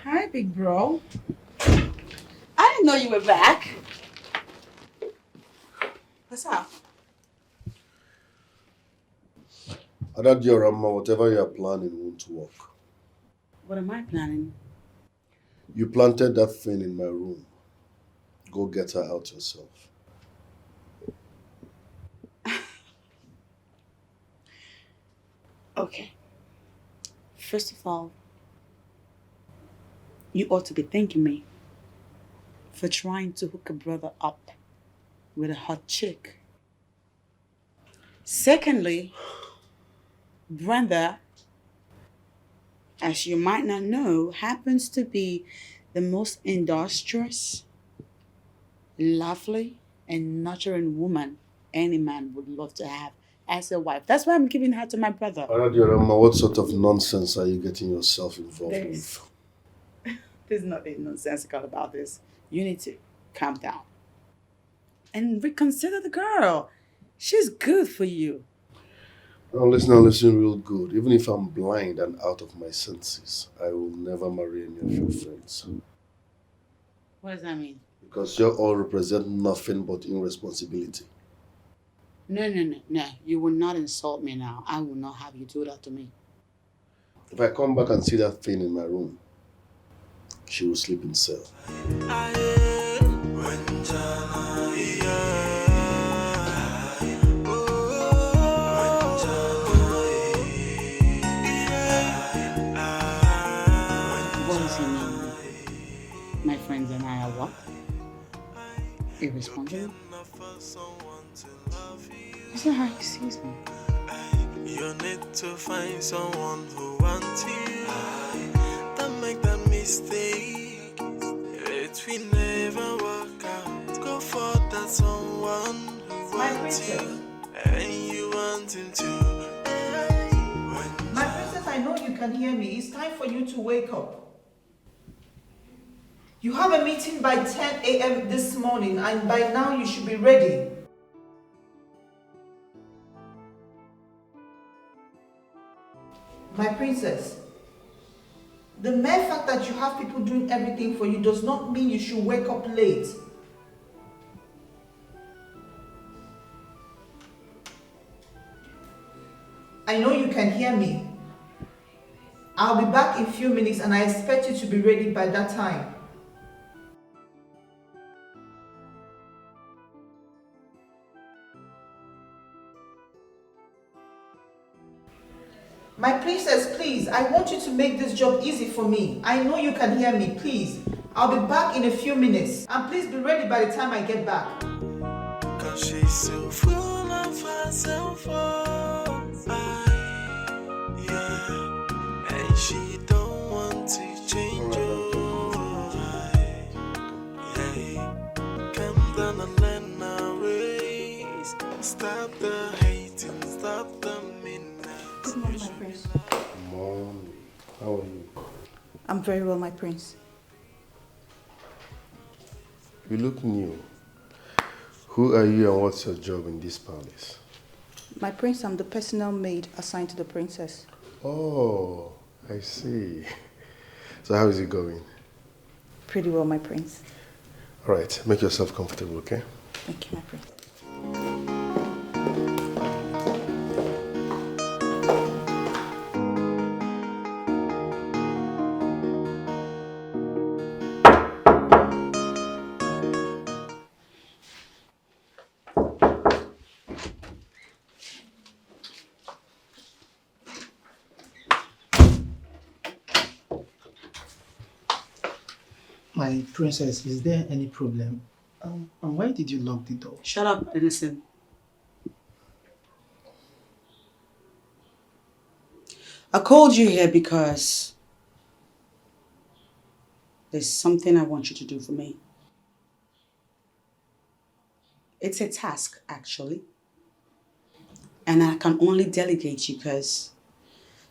Hi, big bro. I didn't know you were back. What's up? Adorama, whatever you are planning won't work. What am I planning? You planted that thing in my room. Go get her out yourself. Okay. First of all, you ought to be thanking me for trying to hook a brother up with a hot chick. Secondly, Brenda, as you might not know, happens to be the most industrious, lovely, and nurturing woman any man would love to have as a wife. That's why I'm giving her to my brother. Adorama, what sort of nonsense are you getting yourself involved with? There's nothing nonsensical about this. You need to calm down and reconsider the girl. She's good for you. Now listen real good. Even if I'm blind and out of my senses, I will never marry any of your friends. What does that mean? Because you all represent nothing but irresponsibility. No. You will not insult me now. I will not have you do that to me. If I come back and see that thing in my room, she will sleep in cell. What does he mean? My friends and I are what? Irresponsible? Is that how he sees me? You need to find someone who wants you. Don't make that mistake. It will never work out. Go for that someone who wants you. And you want him to. My princess, I know you can hear me. It's time for you to wake up. You have a meeting by 10 a.m. this morning, and by now you should be ready. My princess, the mere fact that you have people doing everything for you does not mean you should wake up late. I know you can hear me. I'll be back in a few minutes and I expect you to be ready by that time. My princess, please, I want you to make this job easy for me. I know you can hear me, please. I'll be back in a few minutes. And please be ready by the time I get back. Cause she's so full of herself, yeah. And she don't want to change your yeah. Come down and learn our ways. Stop the hating, stop the midnight. Good morning, my prince. Mommy, how are you? I'm very well, my prince. You look new. Who are you and what's your job in this palace? My prince, I'm the personal maid assigned to the princess. Oh, I see. So how is it going? Pretty well, my prince. All right, make yourself comfortable, okay? Thank you, my prince. My princess, is there any problem? And why did you lock the door? Shut up and listen. I called you here because there's something I want you to do for me. It's a task, actually. And I can only delegate you because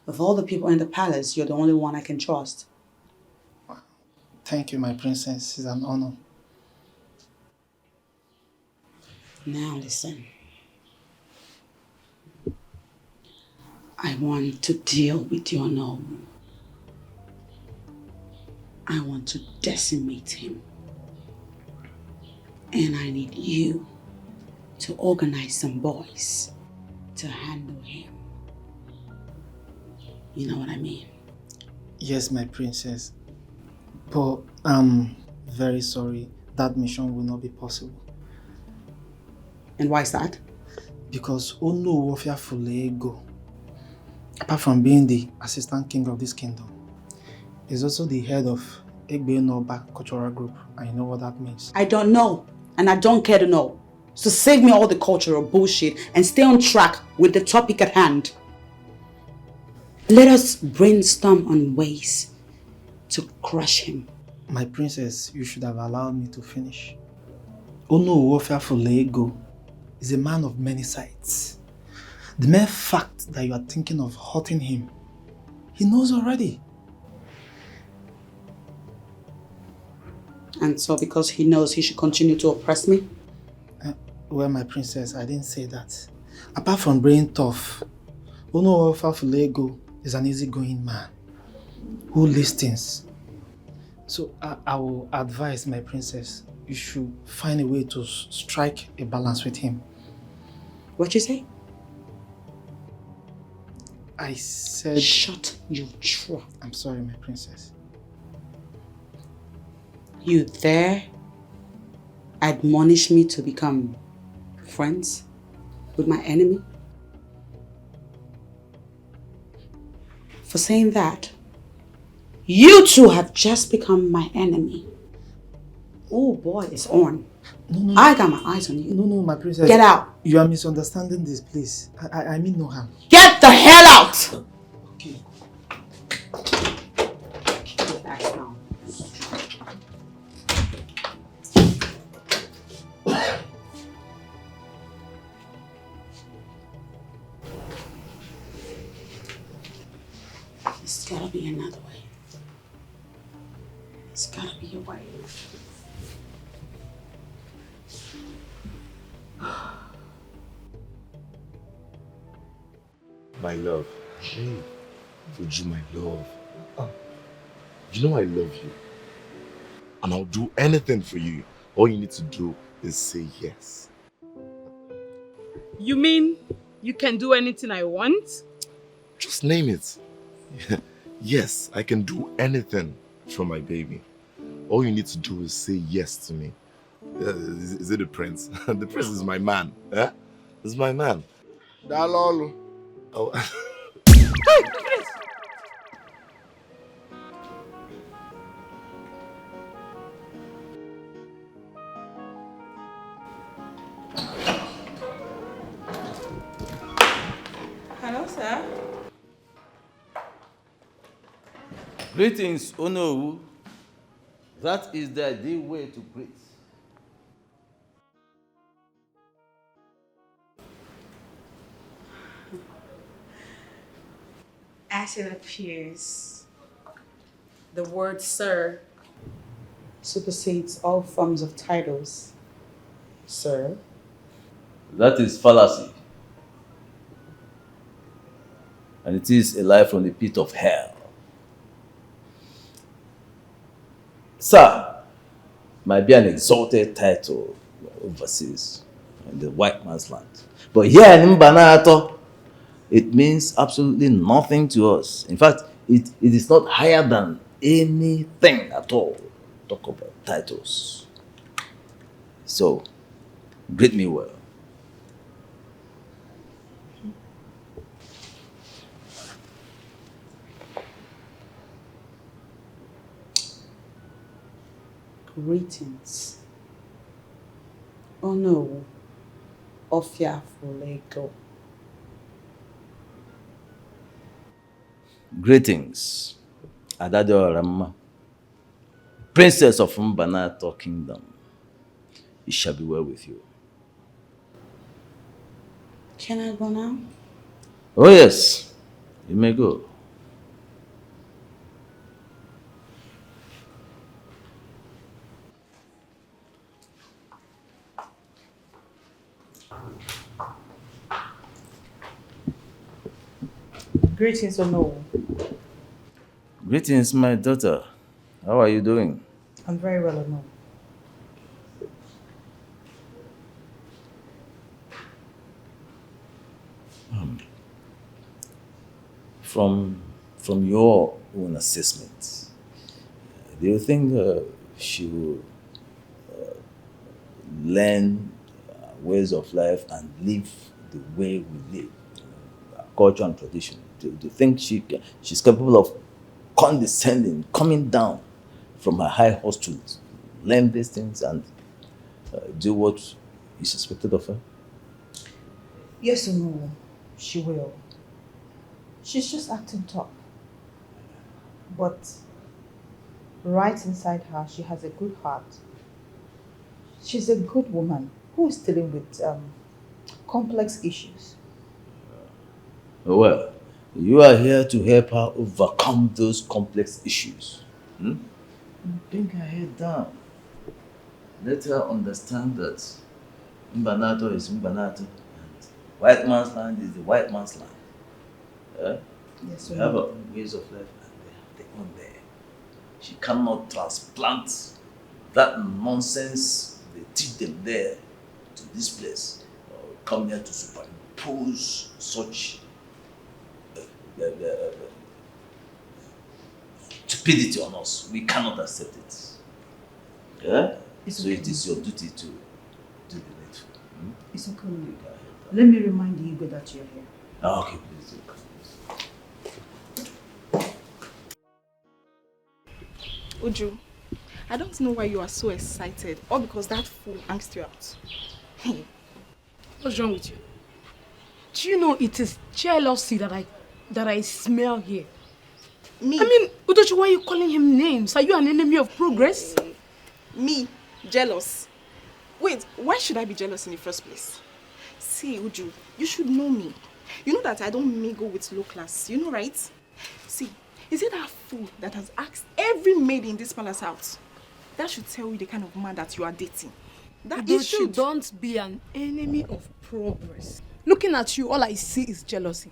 of all the people in the palace, you're the only one I can trust. Thank you, my princess. It's an honor. Now listen. I want to deal with your Nollywood. I want to decimate him. And I need you to organize some boys to handle him. You know what I mean? Yes, my princess. But I'm very sorry. That mission will not be possible. And why is that? Because Ono Wofia Fulego. Apart from being the assistant king of this kingdom, he's also the head of Egbe Noba cultural group. And you know what that means? I don't know, and I don't care to know. So save me all the cultural bullshit and stay on track with the topic at hand. Let us brainstorm on ways to crush him. My princess, you should have allowed me to finish. Ono Fulego is a man of many sides. The mere fact that you are thinking of hurting him, he knows already. And so because he knows, he should continue to oppress me? Well, my princess, I didn't say that. Apart from being tough, Ono Fulego is an easygoing man who listens. So I will advise my princess, you should find a way to strike a balance with him. What you say? I said... Shut your trap. I'm sorry, my princess. You there admonish me to become friends with my enemy? For saying that, you two have just become my enemy. Oh boy, it's on. No. I got my eyes on you. No, my princess. Get out. You are misunderstanding this, please. I mean no harm. Get the hell out! Okay. Get back now. There's gotta be another way. There's gotta be a way. My love. Hey, Uju, my love. You know I love you. And I'll do anything for you. All you need to do is say yes. You mean you can do anything I want? Just name it. Yes, I can do anything for my baby. All you need to do is say yes to me. Is it the prince? The prince is my man. Eh? Is my man. Dalolo. Oh. Hello, sir. Greetings, Ono. That is the ideal way to greet. As it appears, the word sir supersedes all forms of titles. Sir. That is fallacy. And it is a lie from the pit of hell. Sir might be an exalted title overseas in the white man's land. But here in Mbanato, it means absolutely nothing to us. In fact, it is not higher than anything at all. Talk about titles. So, greet me well. Greetings. Oh no, Ofia Fulego. Greetings, Adorama, Princess of Mbanato Kingdom. It shall be well with you. Can I go now? Oh yes, you may go. Greetings, Ono. Greetings, my daughter. How are you doing? I'm very well, Ono. From your own assessment, do you think she will learn ways of life and live the way we live, our culture and tradition? to think she's capable of condescending, coming down from her high horse to learn these things and do what is expected of her? Yes or no, she will. She's just acting tough. But right inside her, she has a good heart. She's a good woman who is dealing with complex issues. Well, you are here to help her overcome those complex issues. Bring her head down. Let her understand that Mbanato is Mbanato and white man's land is the white man's land. Yes, we have our own ways of life and they have their own there. She cannot transplant that nonsense they teach them there to this place or come here to superimpose such stupidity on us. We cannot accept it. Yeah? So it is your duty to do the needful. It's okay. Let me remind you that you're here. Okay, please do. Uju, I don't know why you are so excited, or because that fool angst you out. What's wrong with you? Do you know it is jealousy that I smell here? Me? I mean, Udochi, why are you calling him names? Are you an enemy of progress? Me? Jealous? Wait, why should I be jealous in the first place? See, Uju, you should know me. You know that I don't mingle with low class, you know, right? See, is it that fool that has asked every maid in this palace out? That should tell you the kind of man that you are dating. That Udochi, it should. Don't be an enemy of progress. Looking at you, all I see is jealousy.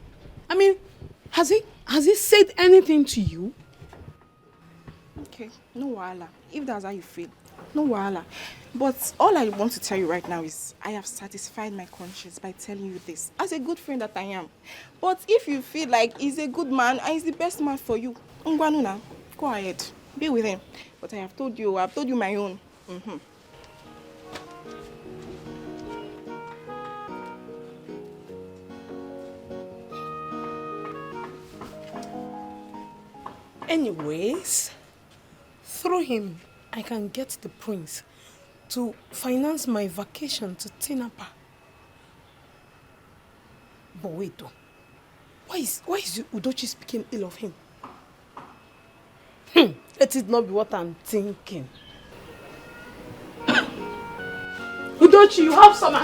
I mean, has he said anything to you? Okay, no wahala. If that's how you feel, no wahala. But all I want to tell you right now is I have satisfied my conscience by telling you this as a good friend that I am. But if you feel like he's a good man and he's the best man for you, Ngwanuna, go ahead, be with him. But I have told you my own. Anyways, through him, I can get the prince to finance my vacation to Tinapa. But wait though, why is Udochi speaking ill of him? Let it not be what I'm thinking. Udochi, you have some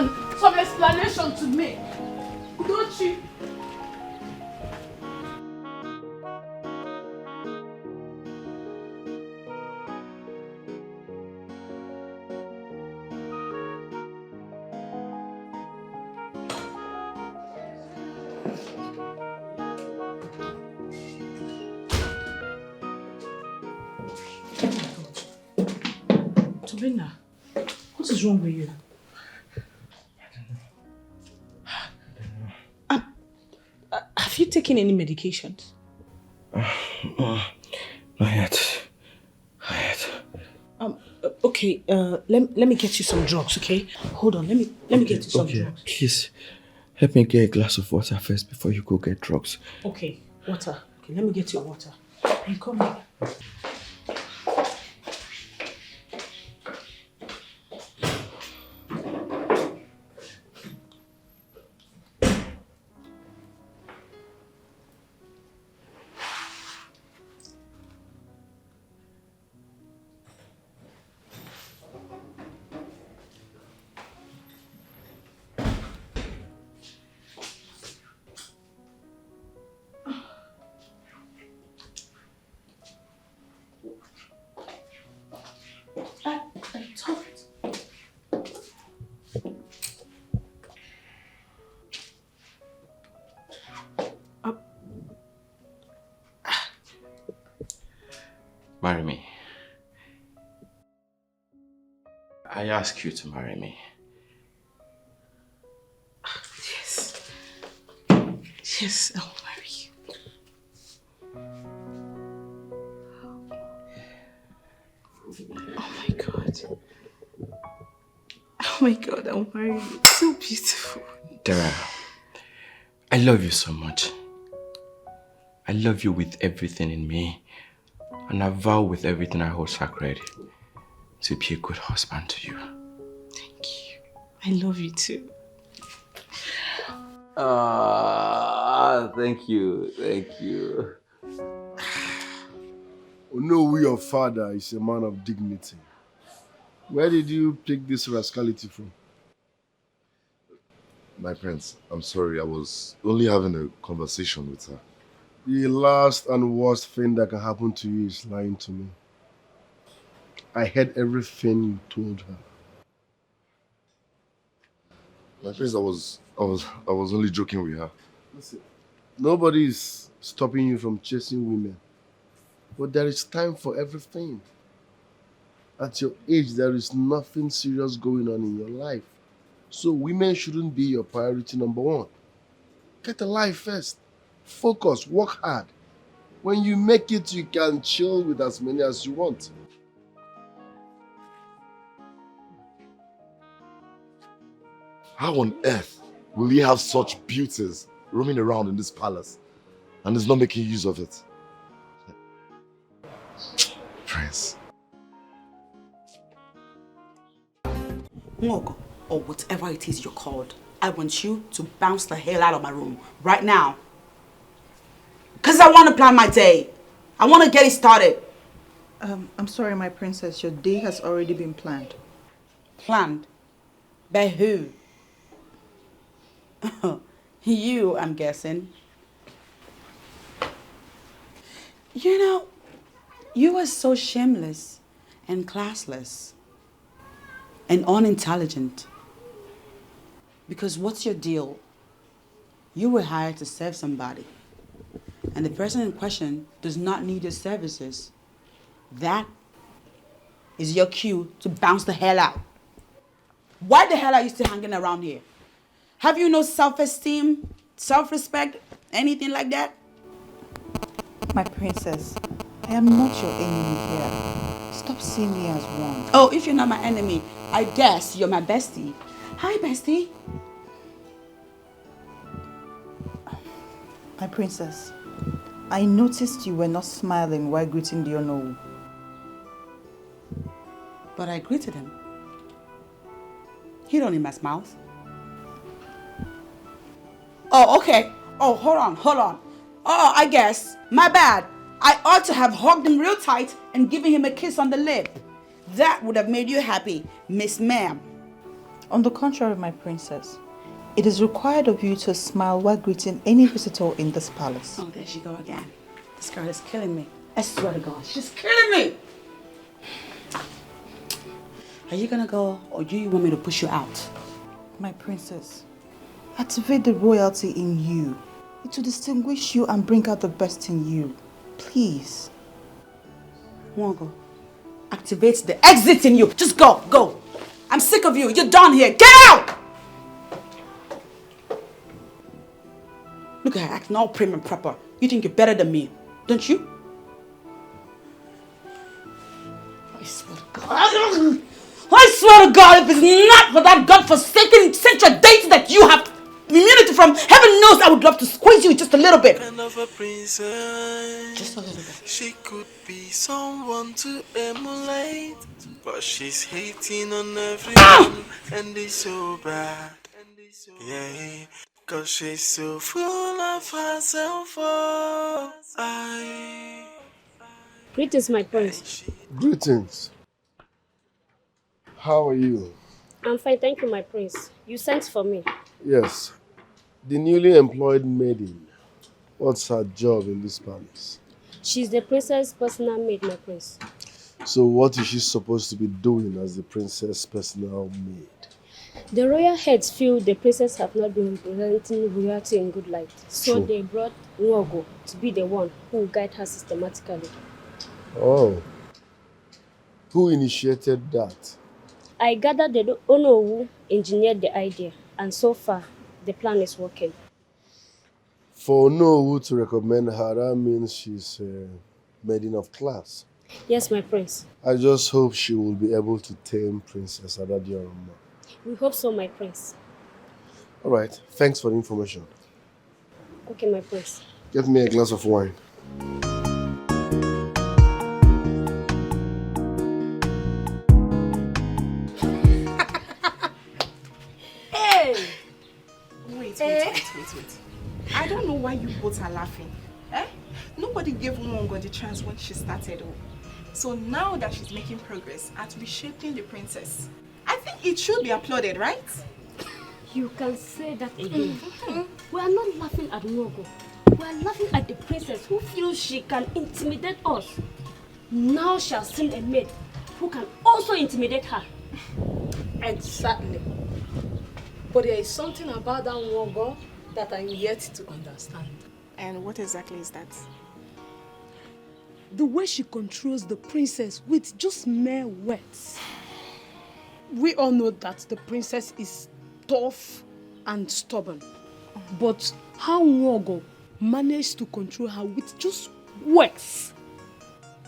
explanation to make. Udochi. Tobina, what is wrong with you? Have you taken any medications? Not yet. Okay, let me get you some drugs, okay? Hold on, let me get you some drugs. Please, help me get a glass of water first before you go get drugs. Okay, water. Okay, let me get you water. You come here. Marry me. I ask you to marry me. Yes. Yes, I'll marry you. Oh my God. Oh my God, I'll marry you. It's so beautiful. Dara, I love you so much. I love you with everything in me. And I vow with everything I hold sacred to be a good husband to you. Thank you. I love you too. Thank you. Thank you. No, your father is a man of dignity. Where did you pick this rascality from? My prince, I'm sorry, I was only having a conversation with her. The last and worst thing that can happen to you is lying to me. I heard everything you told her. My prince, I was only joking with her. Listen, nobody is stopping you from chasing women. But there is time for everything. At your age, there is nothing serious going on in your life. So women shouldn't be your priority number one. Get a life first. Focus, work hard. When you make it, you can chill with as many as you want. How on earth will he have such beauties roaming around in this palace and is not making use of it? Prince. Ngogo, or whatever it is you're called, I want you to bounce the hell out of my room right now. Because I want to plan my day. I want to get it started. I'm sorry, my princess. Your day has already been planned. Planned? By who? You, I'm guessing. You know, you are so shameless and classless and unintelligent. Because what's your deal? You were hired to serve somebody, and the person in question does not need your services. That is your cue to bounce the hell out. Why the hell are you still hanging around here? Have you no self-esteem, self-respect, anything like that? My princess, I am not your enemy here. Stop seeing me as one. Oh, if you're not my enemy, I guess you're my bestie. Hi, bestie. My princess, I noticed you were not smiling while greeting the Onowu. But I greeted him. He don't need my mouth. Oh, okay. Oh, hold on. Oh, I guess. My bad. I ought to have hugged him real tight and given him a kiss on the lip. That would have made you happy, Miss Ma'am. On the contrary, my princess, it is required of you to smile while greeting any visitor in this palace. Oh, there she go again. This girl is killing me. I swear to God, she's killing me. Are you gonna go, or do you want me to push you out? My princess, activate the royalty in you. It will distinguish you and bring out the best in you. Please. Wango, activate the exit in you. Just go, go. I'm sick of you. You're done here. Get out! Look at her acting all prim and proper. You think you're better than me, don't you? I swear to God. I swear to God, if it's not for that godforsaken central date that you have immunity from, heaven knows I would love to squeeze you just a little bit. Kind of a princess. Just a little bit. She could be someone to emulate, but she's hating on everyone, and it's so bad. Yeah, cause she's so full of herself. Oh, Greetings, my prince. Greetings. How are you? I'm fine, thank you, my prince. You sent for me. Yes. The newly employed maiden. What's her job in this palace? She's the princess' personal maid, my prince. So what is she supposed to be doing as the princess' personal maid? The royal heads feel the princess have not been representing royalty in good light. So True. they brought Nwogo to be the one who will guide her systematically. Oh. Who initiated that? I gathered the Onowu engineered the idea, and so far, the plan is working. For Onowu to recommend her, that means she's a maiden of class. Yes, my prince. I just hope she will be able to tame Princess Adorama. We hope so, my prince. All right, thanks for the information. Okay, my prince. Get me a glass of wine. Hey! Wait. I don't know why you both are laughing. Eh? Nobody gave Mwongo the chance when she started. So now that she's making progress at reshaping the princess, I think it should be applauded, right? You can say that again. We are not laughing at Mwongo. We are laughing at the princess who feels she can intimidate us. Now she has seen a maid who can also intimidate her. Exactly. But there is something about that Mwongo that I'm yet to understand. And what exactly is that? The way she controls the princess with just mere words. We all know that the princess is tough and stubborn. But how Mwongo managed to control her with just words?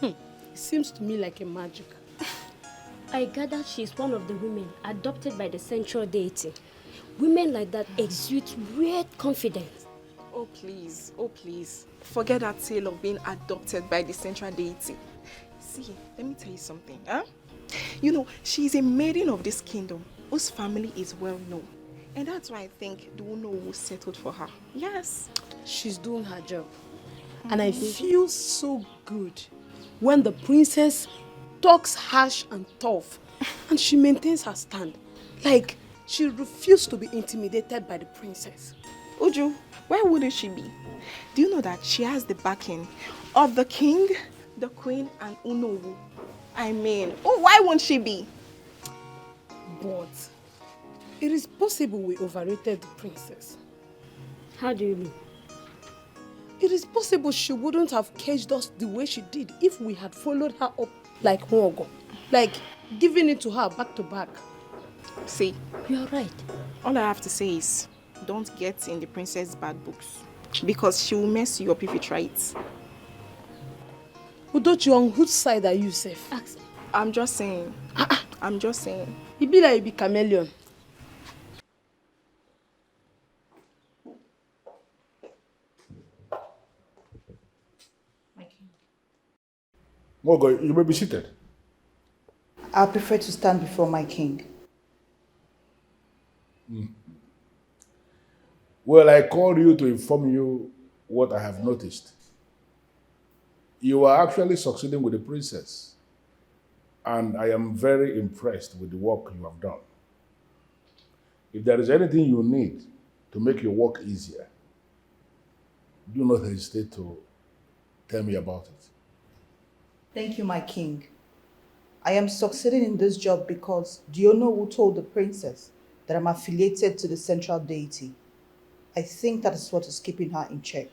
It seems to me like a magic. I gather she is one of the women adopted by the central deity. Women like that exude weird confidence. Oh please. Forget that tale of being adopted by the central deity. See, let me tell you something. You know, she is a maiden of this kingdom whose family is well known. And that's why I think the Uno settled for her. Yes. She's doing her job. And I feel so good when the princess talks harsh and tough and she maintains her stand. Like, she refused to be intimidated by the princess. Uju, why wouldn't she be? Do you know that she has the backing of the king, the queen, and Unowu? I mean, why won't she be? But it is possible we overrated the princess. How do you mean? It is possible she wouldn't have caged us the way she did if we had followed her up like Mwongo. Like, giving it to her back to back. See, you're right. All I have to say is, don't get in the princess' bad books. Because she will mess you up if you try it. Udochi, on whose side are you safe? I'm just saying. I'm just saying. You be like you be chameleon. Mwongo, you may be seated. I prefer to stand before my king. Well, I called you to inform you what I have noticed. You are actually succeeding with the princess. And I am very impressed with the work you have done. If there is anything you need to make your work easier, do not hesitate to tell me about it. Thank you, my king. I am succeeding in this job because do you know who told the princess that I'm affiliated to the central deity? I think that is what is keeping her in check.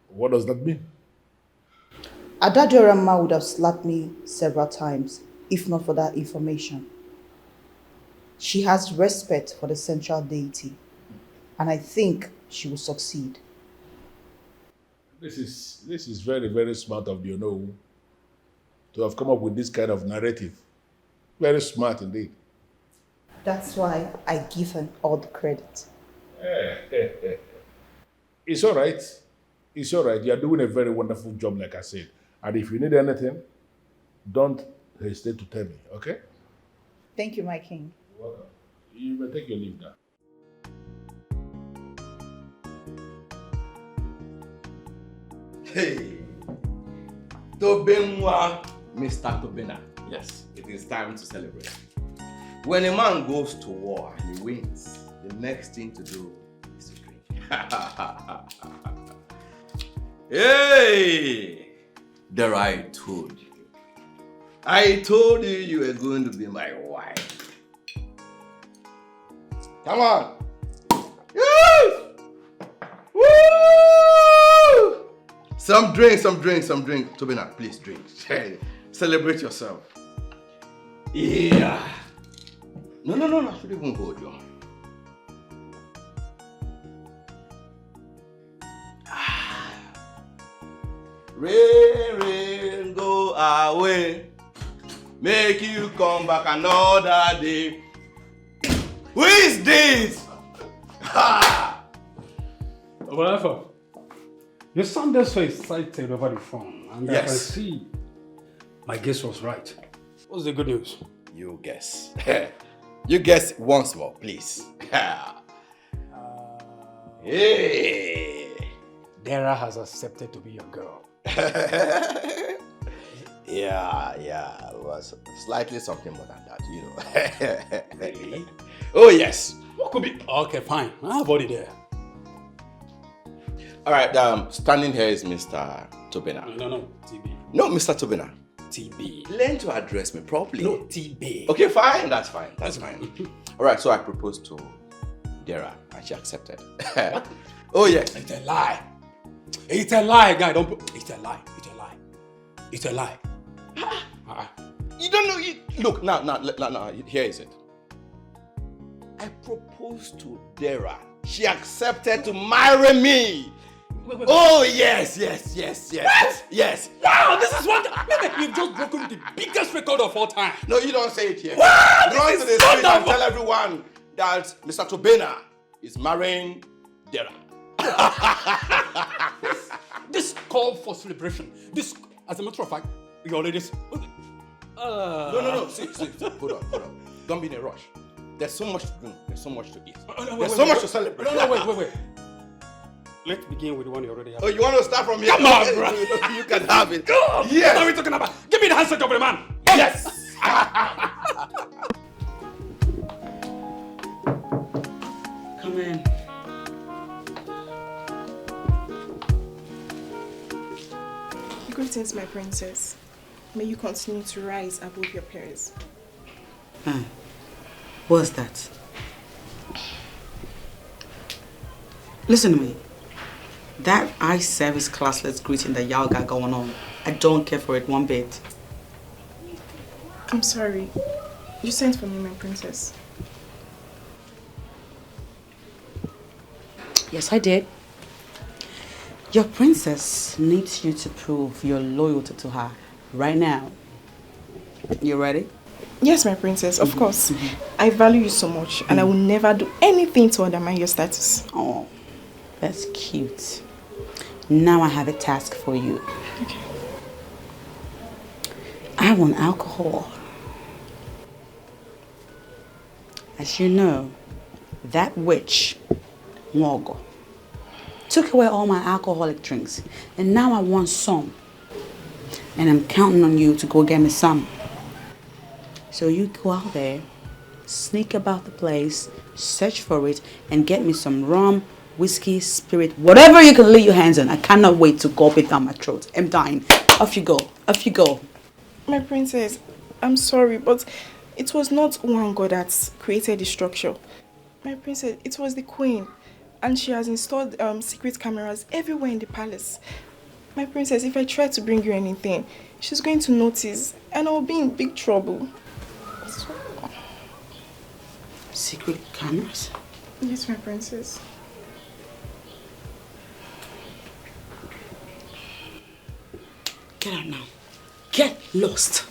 What does that mean? Adorama would have slapped me several times if not for that information. She has respect for the central deity, and I think she will succeed. This is very, very smart of you, know, to have come up with this kind of narrative. Very smart indeed. That's why I give her all the credit. It's all right. It's all right. You are doing a very wonderful job, like I said. And if you need anything, don't hesitate to tell me, okay? Thank you, my king. You're welcome. You may take your leave now. Hey, Tobenwa, Mr. Tobena. Yes. It is time to celebrate. When a man goes to war and he wins, the next thing to do is to drink. Hey! There I told you. I told you you were going to be my wife. Come on. Woo! Woo! Some drink. Tobena, please drink. Celebrate yourself. Yeah. No, I should even hold you. Rain, go away. Make you come back another day. Who is this? Ha! Whatever. You sounded so excited over the phone, and I can see my guess was right. What's the good news? You guess. You guess once more, please. Hey! Dara has accepted to be your girl. Yeah, it was slightly something more than that, you know. Really? Oh, yes. What could be? Okay, fine. How about it there? All right, standing here is Mr. Tobina. No, TB. No, Mr. Tobina. TB. Learn to address me properly. No, TB. Okay, fine. That's fine. All right, so I proposed to Dara and she accepted. What? Oh, yes. It's a lie. It's a lie, guy. It's a lie. It's a lie. It's a lie. You don't know. Look, now, here is it. I proposed to Dara. She accepted to marry me. Wait. Oh, yes. What? Yes. Wow, this is one. You've just broken the biggest record of all time. No, you don't say it here. Wow, Run to the so street and tell everyone that Mr. Tobina is marrying Dara. This call for celebration. This, as a matter of fact, you already. No. See. Hold on. Don't be in a rush. There's so much to do. There's so much to eat. There's so much to celebrate. No, wait. Let's begin with the one you already have. Oh, you want to start from here? Come on, bro. You can have it. Come. Yes. What are we talking about? Give me the handset of the man. Yes. Come in. Greetings, my princess. May you continue to rise above your peers. What's that? Listen to me. That eye service classless greeting that y'all got going on, I don't care for it one bit. I'm sorry. You sent for me, my princess. Yes, I did. Your princess needs you to prove your loyalty to her right now. You ready? Yes, my princess, of course. I value you so much and I will never do anything to undermine your status. Oh, that's cute. Now I have a task for you. Okay. I want alcohol. As you know, that witch, Mogo, took away all my alcoholic drinks, and now I want some. And I'm counting on you to go get me some. So you go out there, sneak about the place, search for it, and get me some rum, whiskey, spirit, whatever you can lay your hands on. I cannot wait to gulp it down my throat. I'm dying. Off you go. Off you go. My princess, I'm sorry, but it was not one god that created the structure. My princess, it was the queen. And she has installed secret cameras everywhere in the palace. My princess, if I try to bring you anything, she's going to notice and I'll be in big trouble. So... Secret cameras? Yes, my princess. Get out now. Get lost.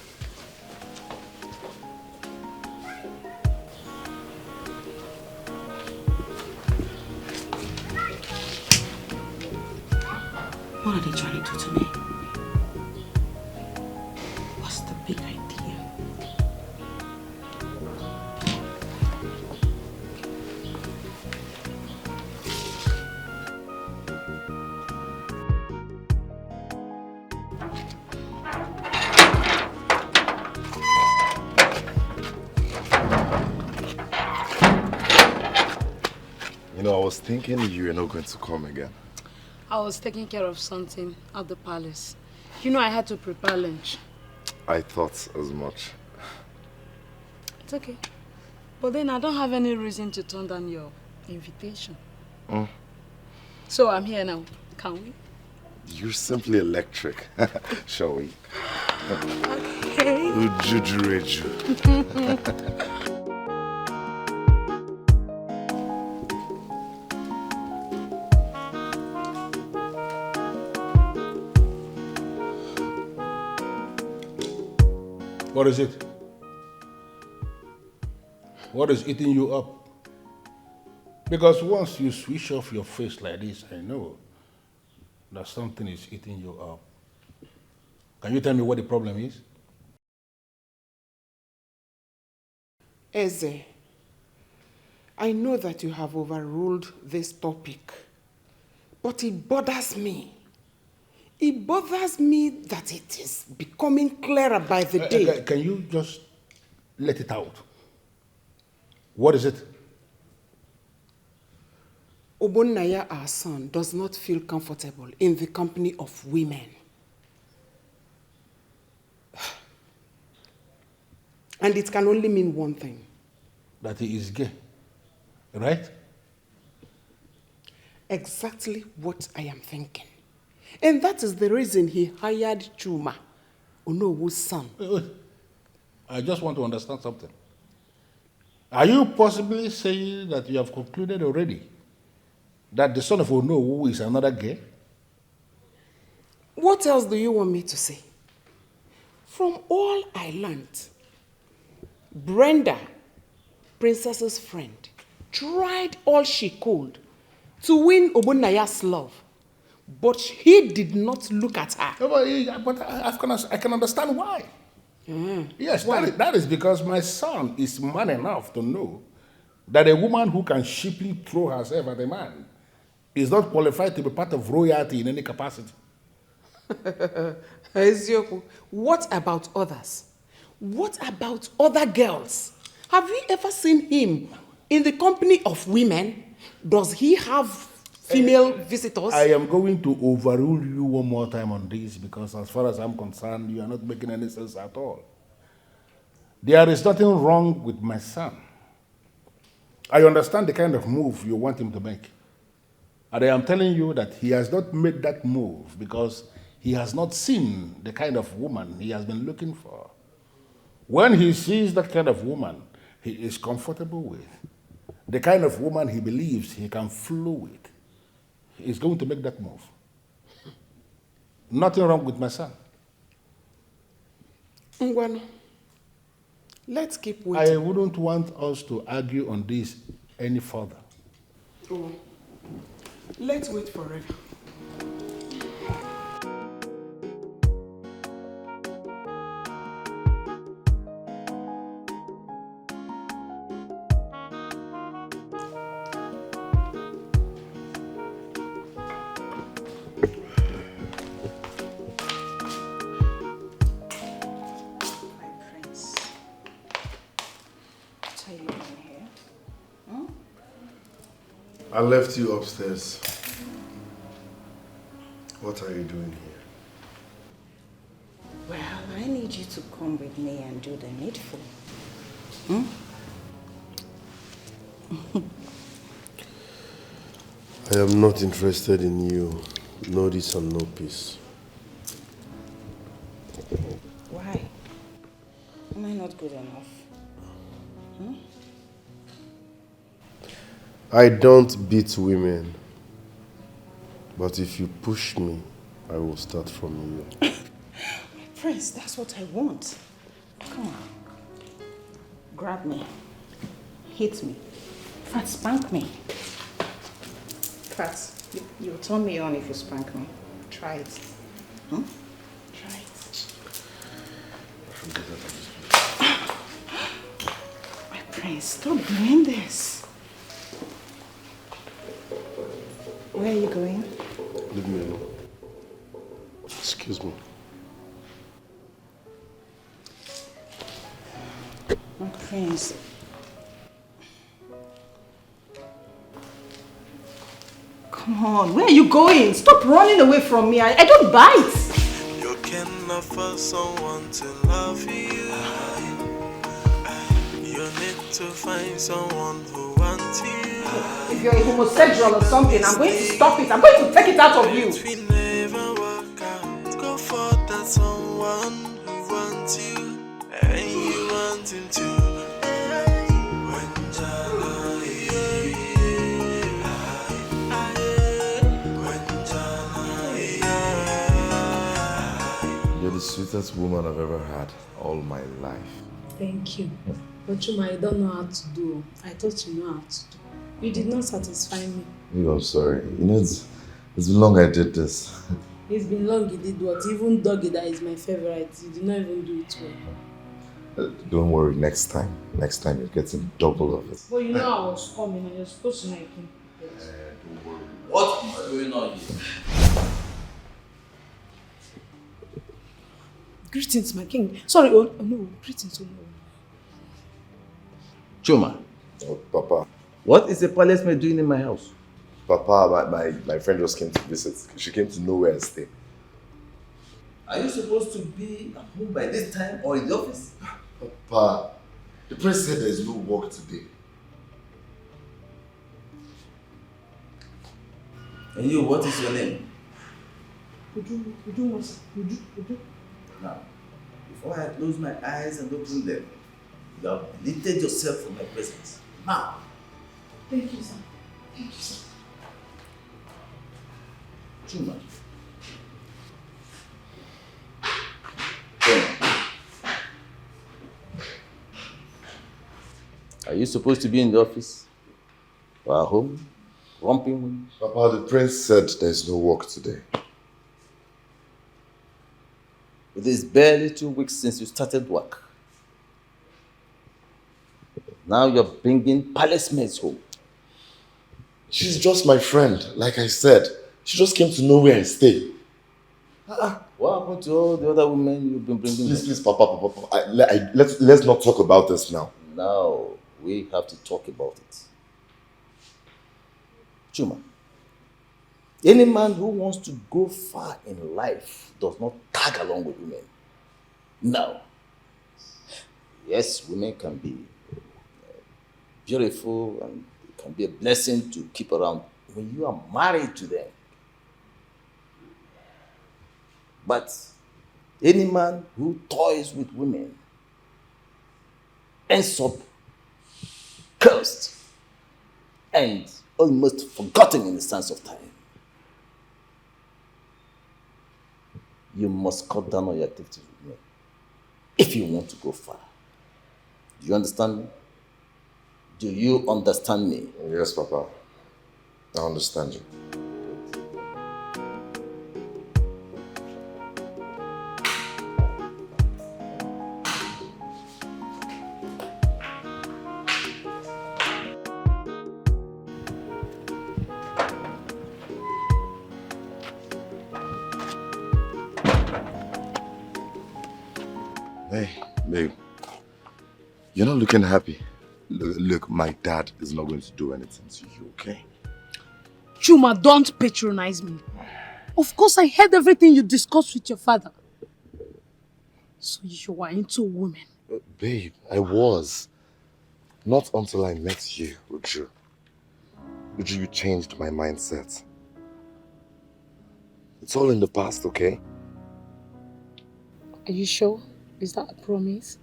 What are they trying to do to me? What's the big idea? You know, I was thinking you were not going to come again. I was taking care of something at the palace. You know I had to prepare lunch. I thought as much. It's okay. But then I don't have any reason to turn down your invitation. So I'm here now. Can we? You're simply electric. Shall we? Okay. Ujujureju. What is it? What is eating you up? Because once you switch off your face like this, I know that something is eating you up. Can you tell me what the problem is? Eze, I know that you have overruled this topic, but it bothers me. It bothers me that it is becoming clearer by the day. Can you just let it out? What is it? Obonnaya, our son, does not feel comfortable in the company of women. And it can only mean one thing. That he is gay, right? Exactly what I am thinking. And that is the reason he hired Chuma, Onowu's son. Wait. I just want to understand something. Are you possibly saying that you have concluded already that the son of Onowu is another gay? What else do you want me to say? From all I learned, Brenda, Princess's friend, tried all she could to win Obonnaya's love, but he did not look at her. But I can understand why. Yes, that is because my son is man enough to know that a woman who can cheaply throw herself at a man is not qualified to be part of royalty in any capacity. What about others? What about other girls? Have you ever seen him in the company of women? Does he have female visitors? I am going to overrule you one more time on this because as far as I'm concerned, you are not making any sense at all. There is nothing wrong with my son. I understand the kind of move you want him to make. And I am telling you that he has not made that move because he has not seen the kind of woman he has been looking for. When he sees that kind of woman he is comfortable with, the kind of woman he believes he can flow with, he is going to make that move. Nothing wrong with my son. Ngwano, let's keep waiting. I wouldn't want us to argue on this any further. Oh, let's wait forever. I left you upstairs. What are you doing here? Well, I need you to come with me and do the needful. I am not interested in you. No this and no peace. Why? Am I not good enough? I don't beat women. But if you push me, I will start from you. Prince, that's what I want. Come on. Grab me. Hit me. In fact, spank me. In fact, you'll turn me on if you spank me. Try it. Try it. My prince, stop doing this. Where are you going? Leave me alone. Excuse me. My prince. Come on, where are you going? Stop running away from me. I don't bite. You can offer someone to love you. You need to find someone who wants you. If you're a homosexual or something, I'm going to stop it. I'm going to take it out of you. It will never work out. Go for that someone who wants you and you want him to. You're the sweetest woman I've ever had all my life. Thank you. But Chuma, I don't know how to do. I thought you know how to do. You did not satisfy me. Oh, I'm sorry. You know, it's been long I did this. It's been long you did what? Even doggy that is my favorite, you did not even do it well. Don't worry, next time you're getting double of it. But you know I was coming and you're supposed to know I came prepared. Don't worry. What is going on here? Greetings, my king. Sorry, oh no, greetings, oh no. Chuma. Oh, Papa. What is a palace maid doing in my house? Papa, my friend just came to visit. She came to know where I stay. Are you supposed to be at home by this time or in the office? Papa, the prince said there is no work today. And you, what is your name? Uju. Now, before I close my eyes and open them, you have deleted yourself from my presence. Now. Thank you, sir. Thank you, sir. Chuma. Are you supposed to be in the office? Or at home? Romping? Papa, the prince said there's no work today. It is barely 2 weeks since you started work. Now you're bringing palace maids home. She's just my friend, like I said. She just came to know where I stay. What happened to all the other women you've been bringing? Please, Papa. Let's not talk about this now. Now, we have to talk about it. Chuma, any man who wants to go far in life does not tag along with women. No. Yes, women can be beautiful and it can be a blessing to keep around when you are married to them. But any man who toys with women ends up cursed and almost forgotten in the sands of time. You must cut down on your activities with men if you want to go far. Do you understand me? Do you understand me? Yes, Papa. I understand you. Hey, babe. You're not looking happy. Look, my dad is not going to do anything to you, okay? Chuma, don't patronize me. Of course, I heard everything you discussed with your father. So you are into women. Babe, I was. Not until I met you, Uju. Uju, you changed my mindset. It's all in the past, okay? Are you sure? Is that a promise?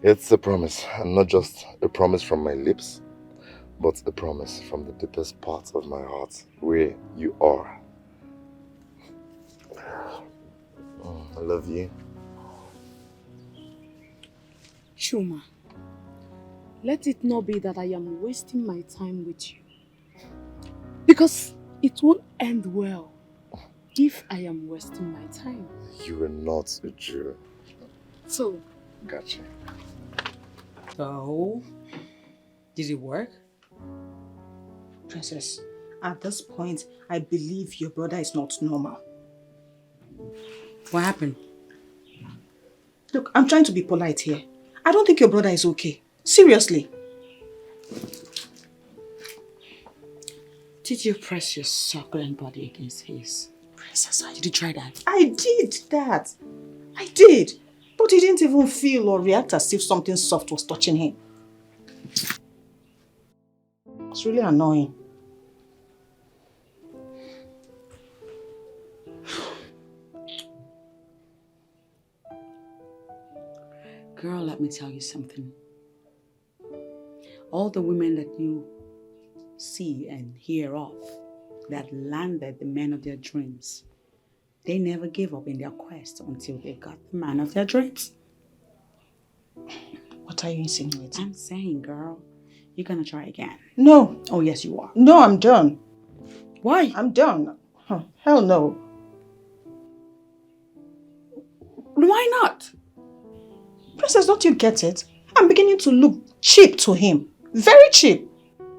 It's a promise, and not just a promise from my lips, but a promise from the deepest part of my heart, where you are. I love you. Chuma, let it not be that I am wasting my time with you. Because it won't end well if I am wasting my time. You are not a Jew. So, gotcha. So, did it work? Princess, at this point, I believe your brother is not normal. What happened? Look, I'm trying to be polite here. I don't think your brother is okay. Seriously. Did you press your succulent body against his? Princess, did you try that? I did that. I did. But he didn't even feel or react as if something soft was touching him. It's really annoying. Girl, let me tell you something. All the women that you see and hear of that landed the man of their dreams, they never gave up in their quest until they got the man of their dreams. What are you insinuating? I'm saying, girl, You're gonna try again. No. Oh, yes, you are. No, I'm done. Why? I'm done. Huh, hell no. Why not? Princess, don't you get it? I'm beginning to look cheap to him. Very cheap.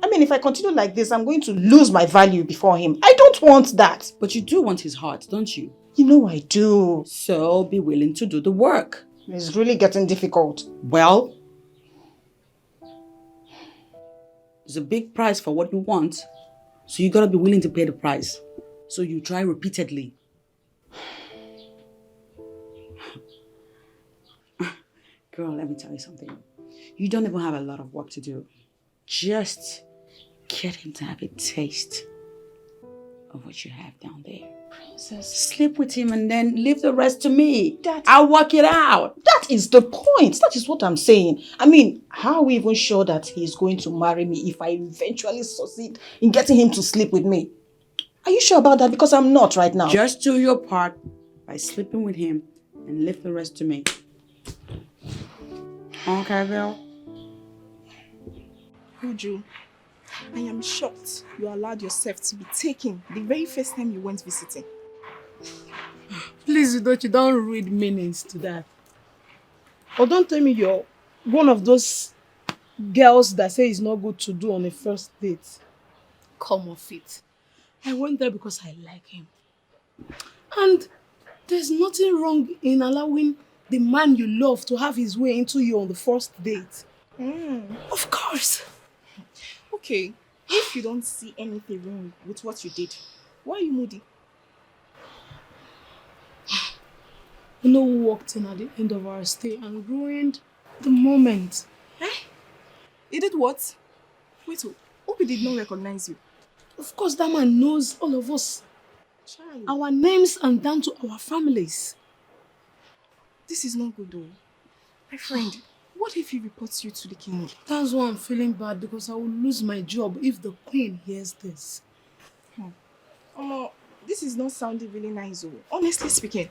I mean, if I continue like this, I'm going to lose my value before him. I don't want that. But you do want his heart, don't you? You know I do. So be willing to do the work. It's really getting difficult. Well, there's a big price for what you want. So you gotta be willing to pay the price. So you try repeatedly. Girl, let me tell you something. You don't even have a lot of work to do. Just get him to have a taste of what you have down there. Princess. Sleep with him and then leave the rest to me. I'll work it out. That is the point. That is what I'm saying. I mean, how are we even sure that he's going to marry me if I eventually succeed in getting him to sleep with me? Are you sure about that? Because I'm not right now. Just do your part by sleeping with him and leave the rest to me. Okay, girl? Uju, I am shocked you allowed yourself to be taken the very first time you went visiting. Please, you don't read meanings to that. Or don't tell me you're one of those girls that say it's not good to do on a first date. Come off it. I went there because I like him. And there's nothing wrong in allowing the man you love to have his way into you on the first date. Of course. Okay, if you don't see anything wrong with what you did, why are you moody? You know who walked in at the end of our stay and ruined the moment? He did what? Wait, hope he did not recognize you. Of course, that man knows all of us. Child. Our names and down to our families. This is not good though. My friend, what if he reports you to the king? That's why I'm feeling bad, because I will lose my job if the queen hears this. This is not sounding really nice though. Honestly speaking.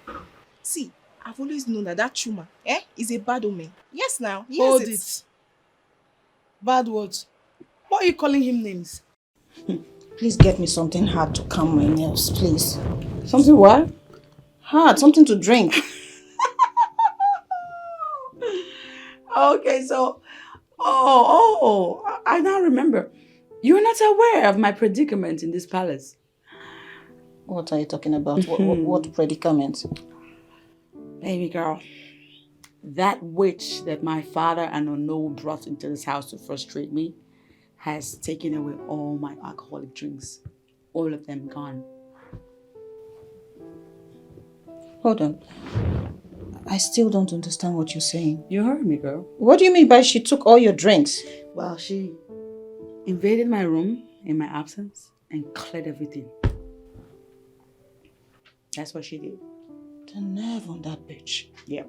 See, I've always known that Chuma is a bad omen. Yes now, he Hold has it. Bad words. Why are you calling him names? Please get me something hard to calm my nerves, please. Something what? Hard, something to drink. Okay, so, I now remember. You're not aware of my predicament in this palace. What are you talking about? What predicament? Baby girl, that witch that my father and Ono brought into this house to frustrate me has taken away all my alcoholic drinks. All of them gone. Hold on. I still don't understand what you're saying. You heard me, girl. What do you mean by she took all your drinks? Well, she invaded my room in my absence and cleared everything. That's what she did. The nerve on that bitch. Yep.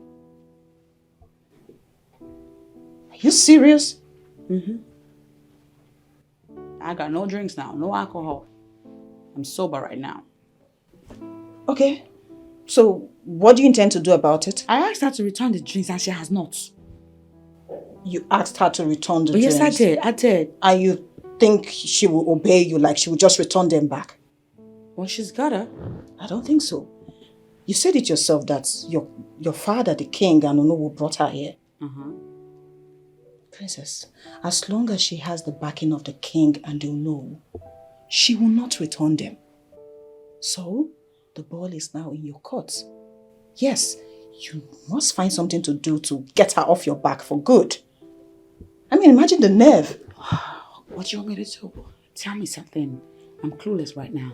Are you serious? Mm-hmm. I got no drinks now, no alcohol. I'm sober right now. Okay. So, what do you intend to do about it? I asked her to return the drinks and she has not. You asked her to return the drinks? Yes, I did. And you think she will obey you, like she will just return them back? Well, she's gotta. I don't think so. You said it yourself that your father, the king, and Onowu brought her here. Princess, as long as she has the backing of the king and Onowu, she will not return them. So, the ball is now in your court. Yes, you must find something to do to get her off your back for good. I mean, imagine the nerve. What do you want me to do? Tell me something. I'm clueless right now.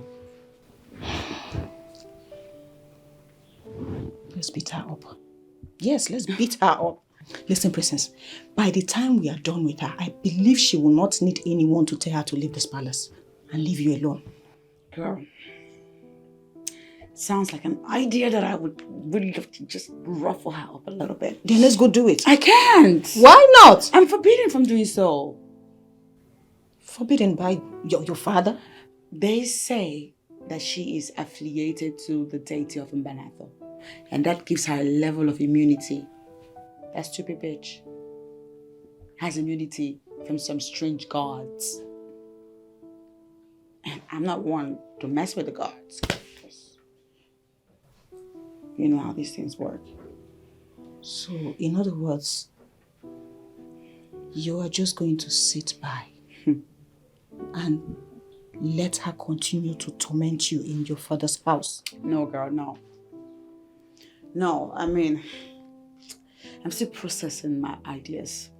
Let's beat her up. Yes, let's beat her up. Listen, Princess, by the time we are done with her, I believe she will not need anyone to tell her to leave this palace and leave you alone. Girl, sounds like an idea that I would really love to just ruffle her up a little bit. Then let's go do it. I can't. Why not? I'm forbidden from doing so. Forbidden by your father? They say that she is affiliated to the deity of Mbanatho. And that gives her a level of immunity. That stupid bitch has immunity from some strange gods. And I'm not one to mess with the gods. You know how these things work. So, in other words, you are just going to sit by and let her continue to torment you in your father's house. No, girl, no. No, I mean, I'm still processing my ideas.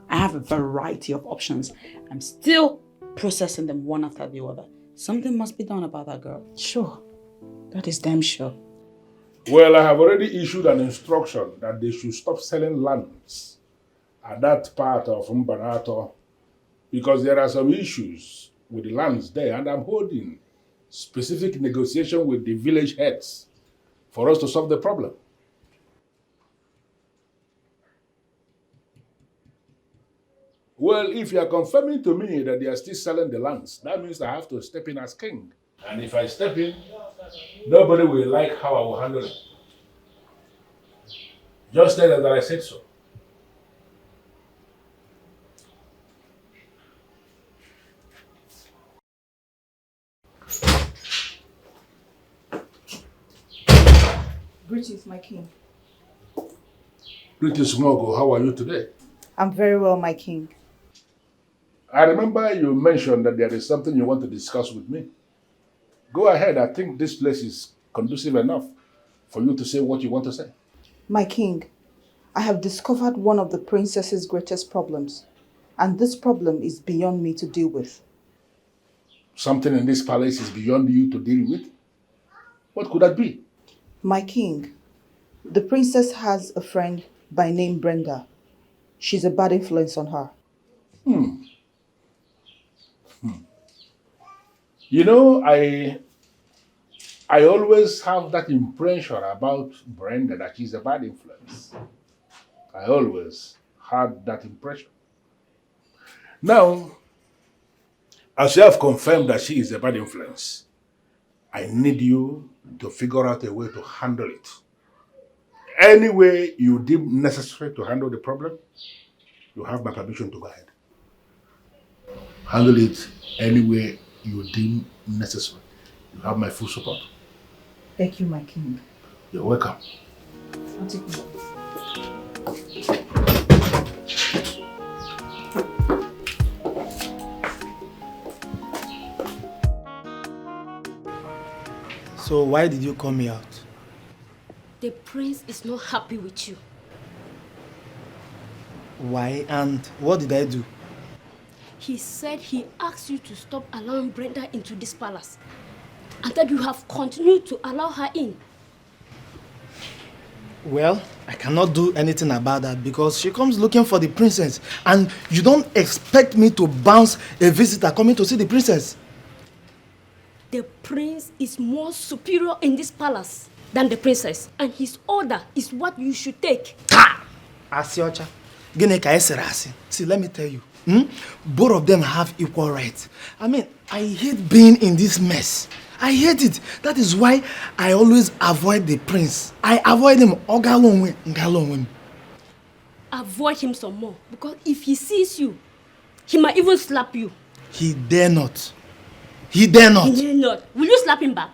I have a variety of options. I'm still processing them one after the other. Something must be done about that girl. Sure. That is damn sure. Well, I have already issued an instruction that they should stop selling lands at that part of Mbanato because there are some issues with the lands there, and I'm holding specific negotiation with the village heads for us to solve the problem. Well, if you are confirming to me that they are still selling the lands, that means I have to step in as king. And if I step in, nobody will like how I will handle it. Just tell them that I said so. Greetings, my king. Greetings, Mogo. How are you today? I'm very well, my king. I remember you mentioned that there is something you want to discuss with me. Go ahead. I think this place is conducive enough for you to say what you want to say. My king, I have discovered one of the princess's greatest problems, and this problem is beyond me to deal with. Something in this palace is beyond you to deal with? What could that be? My king, the princess has a friend by name Brenda. She's a bad influence on her. You know, I always have that impression about Brenda that she's a bad influence. I always had that impression. Now, as you have confirmed that she is a bad influence, I need you to figure out a way to handle it. Any way you deem necessary to handle the problem, you have my permission to go ahead. Handle it any way you deem necessary. You have my full support. Thank you, my king. You're welcome. I'll take it. So why did you call me out? The prince is not happy with you. Why and what did I do? He said he asked you to stop allowing Brenda into this palace and that you have continued to allow her in. Well, I cannot do anything about that because she comes looking for the princess and you don't expect me to bounce a visitor coming to see the princess. The prince is more superior in this palace than the princess, and his order is what you should take. Asiocha, see, let me tell you, both of them have equal rights. I mean, I hate being in this mess. I hate it. That is why I always avoid the prince. I avoid him. Avoid him some more, because if he sees you, he might even slap you. He dare not. He dare not. He dare not. Will you slap him back?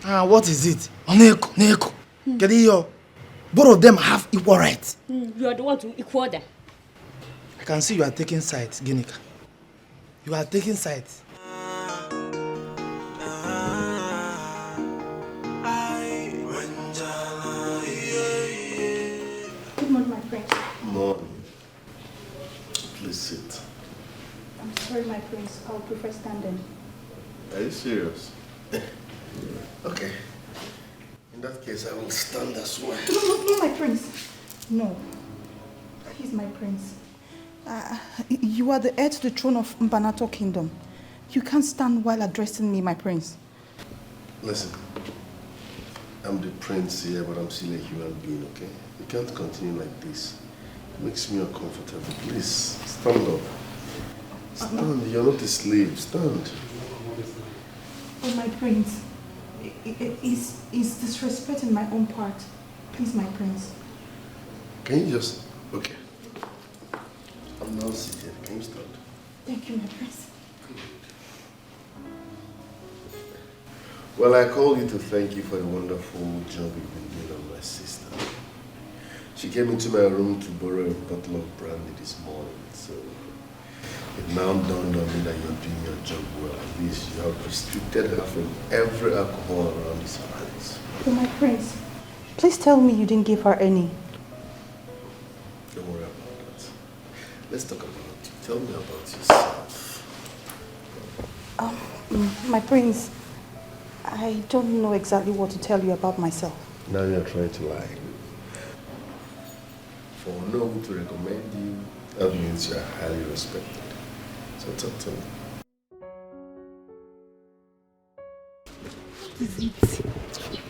What is it? Neko. Both of them have equal rights. You are the one to equal them. I can see you are taking sides, Ginika. You are taking sides. Good morning, my prince. Morning. Please sit. I'm sorry, my prince. I would prefer standing. Are you serious? Okay. In that case, I will stand as well. No, my prince. No. He's my prince. You are the heir to the throne of Mbanato Kingdom. You can't stand while addressing me, my prince. Listen, I'm the prince here, but I'm still a human being, okay? You can't continue like this. It makes me uncomfortable. Please, stand up. Stand. You're not a slave. Stand. Oh, my prince. It's disrespecting my own part. Please, my prince. Can you just... Okay. Thank you, my prince. Well, I called you to thank you for the wonderful job you've been doing on my sister. She came into my room to borrow a bottle of brandy this morning, so it now dawned on me that you're doing your job well. At least you have restricted her from every alcohol around this palace. Oh, my prince, please tell me you didn't give her any. Don't worry about that. Let's talk about you. Tell me about yourself. My prince, I don't know exactly what to tell you about myself. Now you're trying to lie. For no one to recommend you, that means you are highly respected. So talk to me. Is it?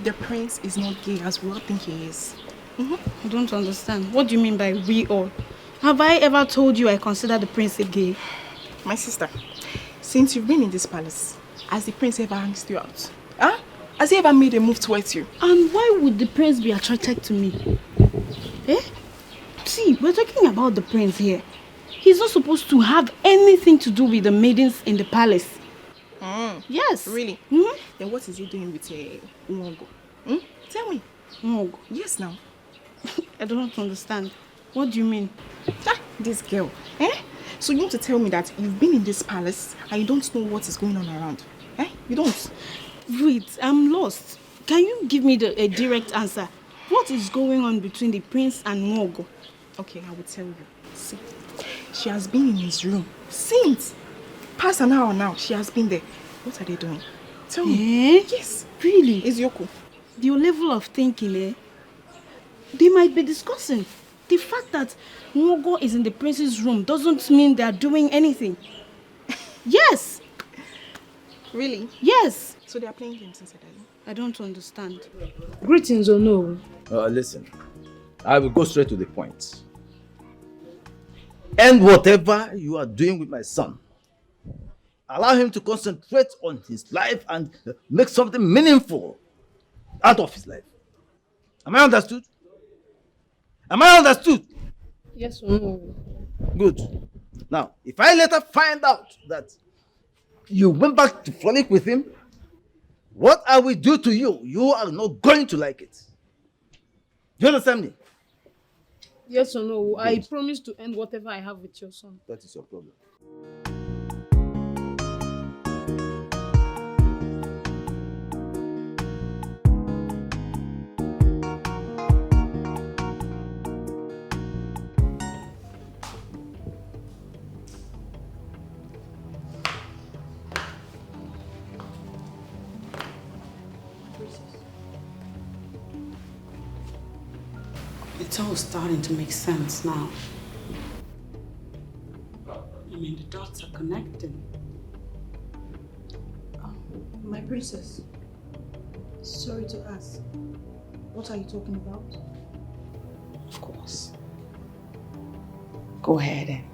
The prince is not gay as we all think he is. I don't understand. What do you mean by we all? Have I ever told you I consider the prince a gay? My sister, since you've been in this palace, has the prince ever asked you out? Huh? Has he ever made a move towards you? And why would the prince be attracted to me? Eh? See, we're talking about the prince here. He's not supposed to have anything to do with the maidens in the palace. Yes. Really? Then what is he doing with Ngongo? Tell me. Ngongo? Yes, now. I don't understand. What do you mean? This girl. So you want to tell me that you've been in this palace and you don't know what is going on around? You don't? Wait, I'm lost. Can you give me a direct answer? What is going on between the prince and Ngongo? Okay, I will tell you. See, she has been in his room since. Past an hour now, she has been there. What are they doing? Tell me. Yes. Really? Ezioko. Your level of thinking, they might be discussing. The fact that Ngongo is in the prince's room doesn't mean they are doing anything. Yes. Really? Yes. So they are playing games inside the room? I don't understand. Greetings or no? Listen, I will go straight to the point. And whatever you are doing with my son, allow him to concentrate on his life and make something meaningful out of his life. Am I understood? Am I understood? Yes or no? Good. Now, if I later find out that you went back to frolic with him, what I will do to you, you are not going to like it. Do you understand me? Yes or no? I promise to end whatever I have with your son. That is your problem. It's all starting to make sense now. I mean, the dots are connecting. My princess, sorry to ask, what are you talking about? Of course. Go ahead and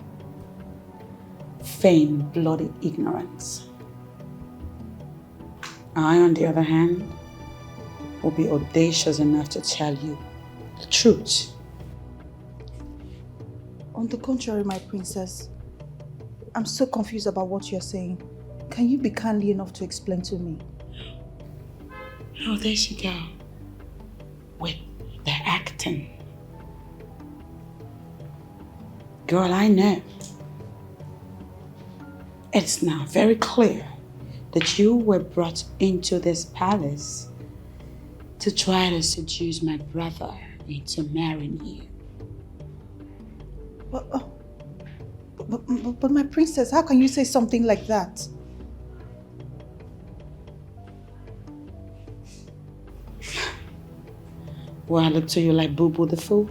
feign bloody ignorance. I, on the other hand, will be audacious enough to tell you the truth. On the contrary, my princess, I'm so confused about what you're saying. Can you be kindly enough to explain to me? Oh, there she go. With the acting. Girl, I know. It's now very clear that you were brought into this palace to try to seduce my brother into marrying you. But my princess, how can you say something like that? Well, I look to you like Boo Boo the Fool.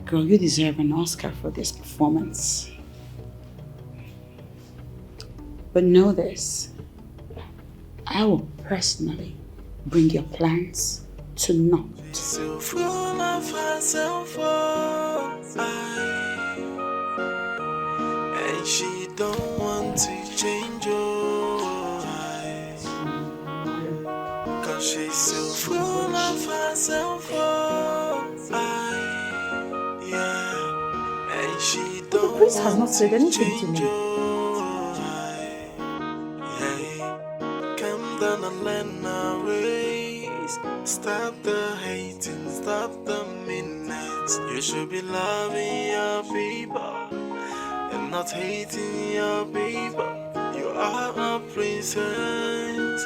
Girl, you deserve an Oscar for this performance. But know this, I will personally bring your plans to naught. So full of herself, and she don't want to change your eyes, 'cause she's so full of herself, yeah, and prince has not said anything to me. Come down and learn our ways. Stop the hating, stop the meanness. You should be loving your people and not hating your people. You are a princess.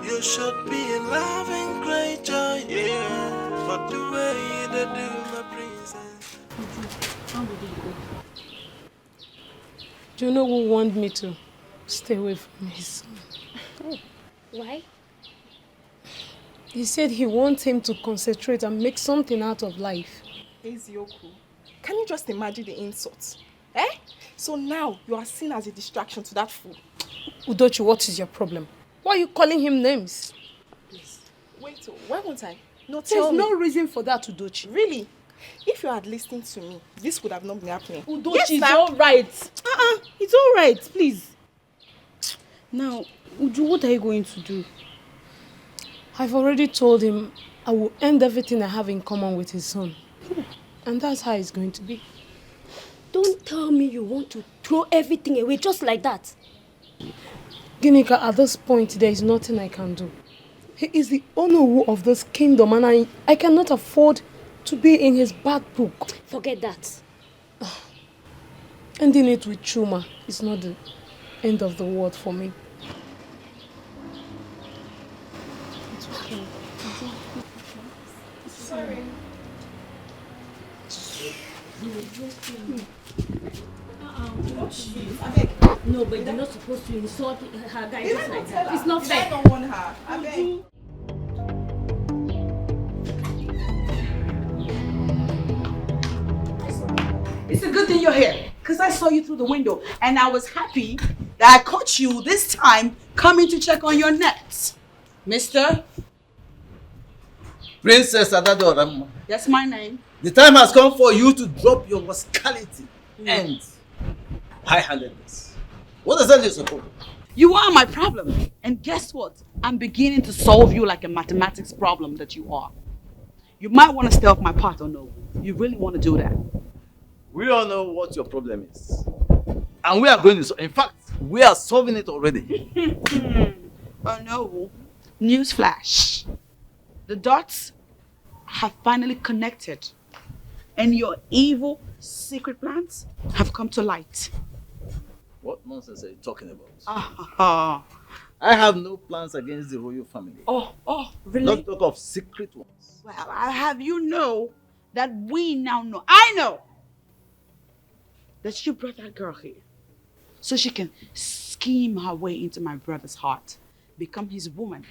You should be a loving great joy, yeah. But the way you do, my princess. How would it go? Do you know who warned me to stay away from his son? Why? He said he wants him to concentrate and make something out of life. Ezioku, can you just imagine the insults? Eh? So now you are seen as a distraction to that fool. Udochi, what is your problem? Why are you calling him names? Please. Wait, why won't I? No, There's tell me. no reason for that, Udochi. Really? If you had listened to me, this would have not been happening. Udochi, Yes, it's ma'am. all right. It's all right, please. Now, Uju, what are you going to do? I've already told him I will end everything I have in common with his son. And that's how it's going to be. Don't tell me you want to throw everything away just like that. Ginika, at this point, there is nothing I can do. He is the owner of this kingdom and I cannot afford to be in his bad book. Forget that. Ending it with Chuma is not the end of the world for me. It's okay. Sorry. No, but you're not supposed to insult her guy just like that. It's not fair. I don't want her. I beg. It's a good thing you're here, because I saw you through the window, and I was happy that I caught you this time coming to check on your nets. Mister? Princess Adorama, That's my name. the time has come for you to drop your rascality and high-handedness. What is that you're supposed to do? You are my problem. And guess what? I'm beginning to solve you like a mathematics problem that you are. You might want to stay off my part or no. You really want to do that. We all know what your problem is. And we are going to, in fact, we are solving it already. Oh no. Newsflash. The dots have finally connected. And your evil secret plans have come to light. What nonsense are you talking about? Ah, I have no plans against the royal family. oh, really? Not talk of secret ones. Well, I'll have you know that we now know. I know that you brought that girl here so she can scheme her way into my brother's heart, become his woman,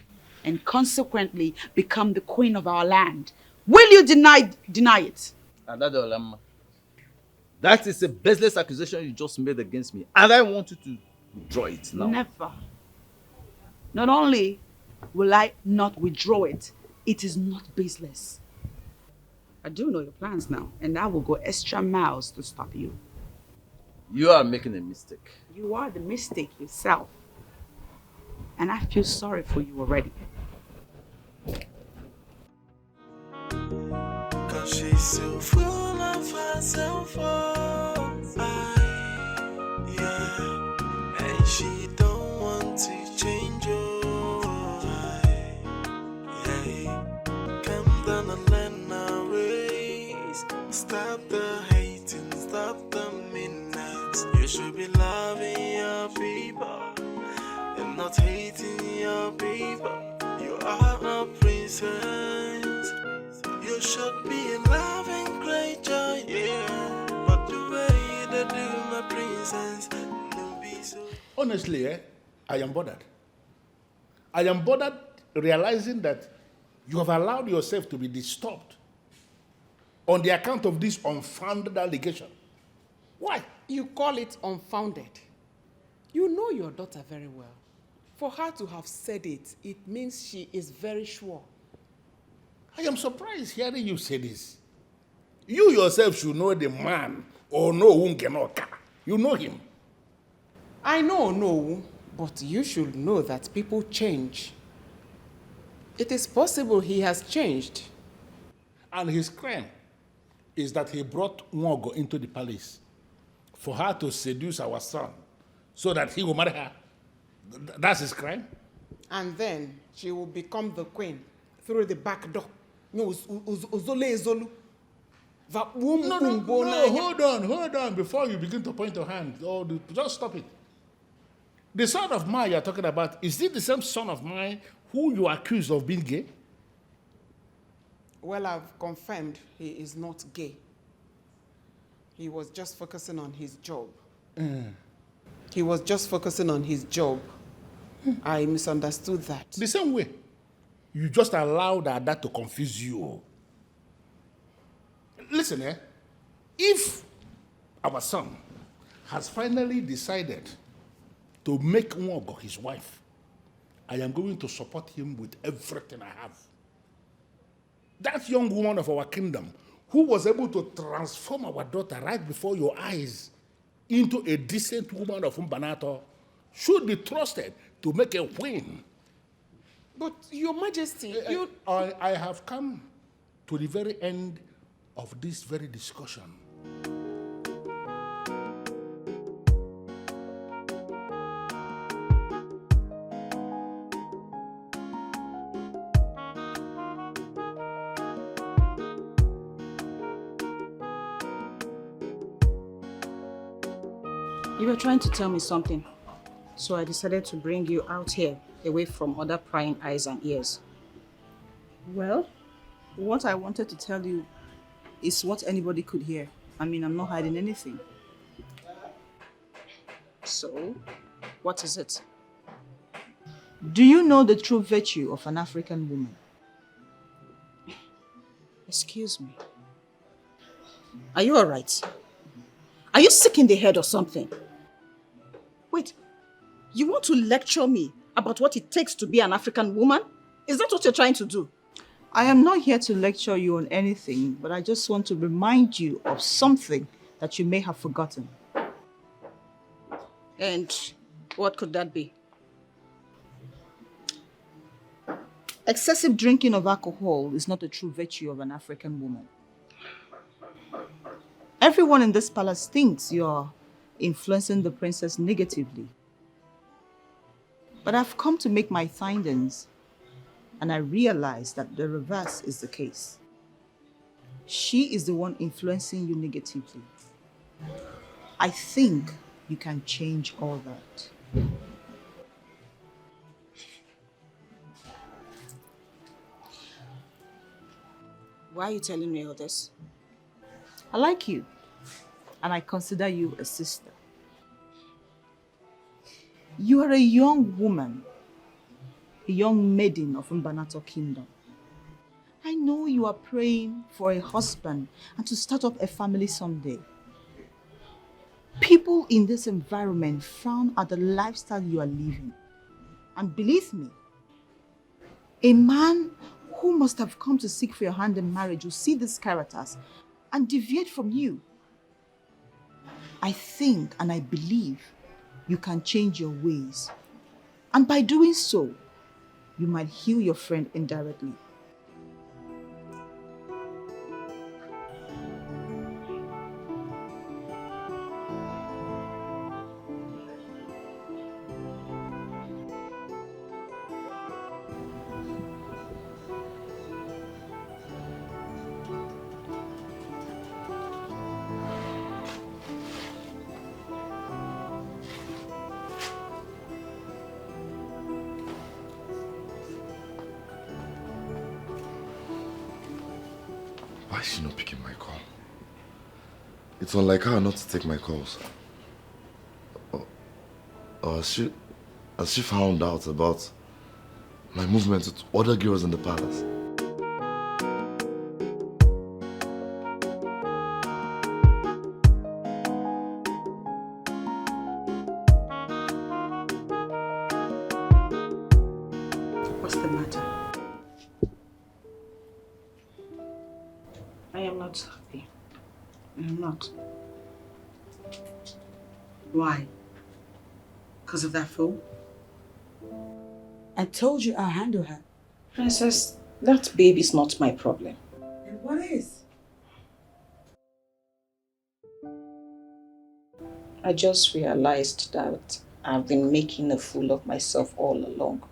and consequently become the queen of our land. Will you deny it? Adorama, that is a baseless accusation you just made against me, and I want you to withdraw it now. Never. Not only will I not withdraw it, it is not baseless. I do know your plans now, and I will go extra miles to stop you. You are making a mistake. You are the mistake yourself. And I feel sorry for you already. Cause she's so full of herself, yeah. And she don't want to change, yeah. Come down and learn our ways. Stop the hating, stop the meanness. You should be loving your people and not hating your people. You are a princess. You should be in love and great joy, yeah. But the way you do, my princess, no be so. Honestly, I am bothered. I am bothered realizing that you have allowed yourself to be disturbed on the account of this unfounded allegation. Why? You call it unfounded. You know your daughter very well. For her to have said it, it means she is very sure. I am surprised hearing you say this. You yourself should know the man or know Wungenoka. You know him. I know, but you should know that people change. It is possible he has changed. And his crime is that he brought Nwogo into the palace for her to seduce our son so that he will marry her. That's his crime? And then she will become the queen through the back door. No, Uzole. No, hold on. Before you begin to point your hand, just stop it. The son of mine you're talking about, is it the same son of mine who you accuse of being gay? Well, I've confirmed he is not gay. He was just focusing on his job. He was just focusing on his job. I misunderstood that. The same way. You just allowed that to confuse you. Listen, if our son has finally decided to make Nwogo his wife, I am going to support him with everything I have. That young woman of our kingdom who was able to transform our daughter right before your eyes into a decent woman of Mbanato should be trusted to make a queen. But, Your Majesty, I have come to the very end of this very discussion. You were trying to tell me something, so I decided to bring you out here, away from other prying eyes and ears. Well, what I wanted to tell you is what anybody could hear. I mean, I'm not hiding anything. So, what is it? Do you know the true virtue of an African woman? Excuse me. Are you all right? Are you sick in the head or something? Wait, you want to lecture me about what it takes to be an African woman? Is that what you're trying to do? I am not here to lecture you on anything, but I just want to remind you of something that you may have forgotten. And what could that be? Excessive drinking of alcohol is not the true virtue of an African woman. Everyone in this palace thinks you're influencing the princess negatively. But I've come to make my findings, and I realize that the reverse is the case. She is the one influencing you negatively. I think you can change all that. Why are you telling me all this? I like you, and I consider you a sister. You are a young woman, a young maiden of Mbanato Kingdom. I know you are praying for a husband and to start up a family someday. People in this environment frown at the lifestyle you are living. And believe me, a man who must have come to seek for your hand in marriage will see these characters and deviate from you. I think and I believe you can change your ways. And by doing so, you might heal your friend indirectly. Why is she not picking my call? It's unlike her not to take my calls. Or has she found out about my movement with other girls in the palace? What's the matter? I am not happy. I am not. Why? Because of that fool? I told you I'll handle her. Princess, that babe is not my problem. And what is? I just realized that I've been making a fool of myself all along.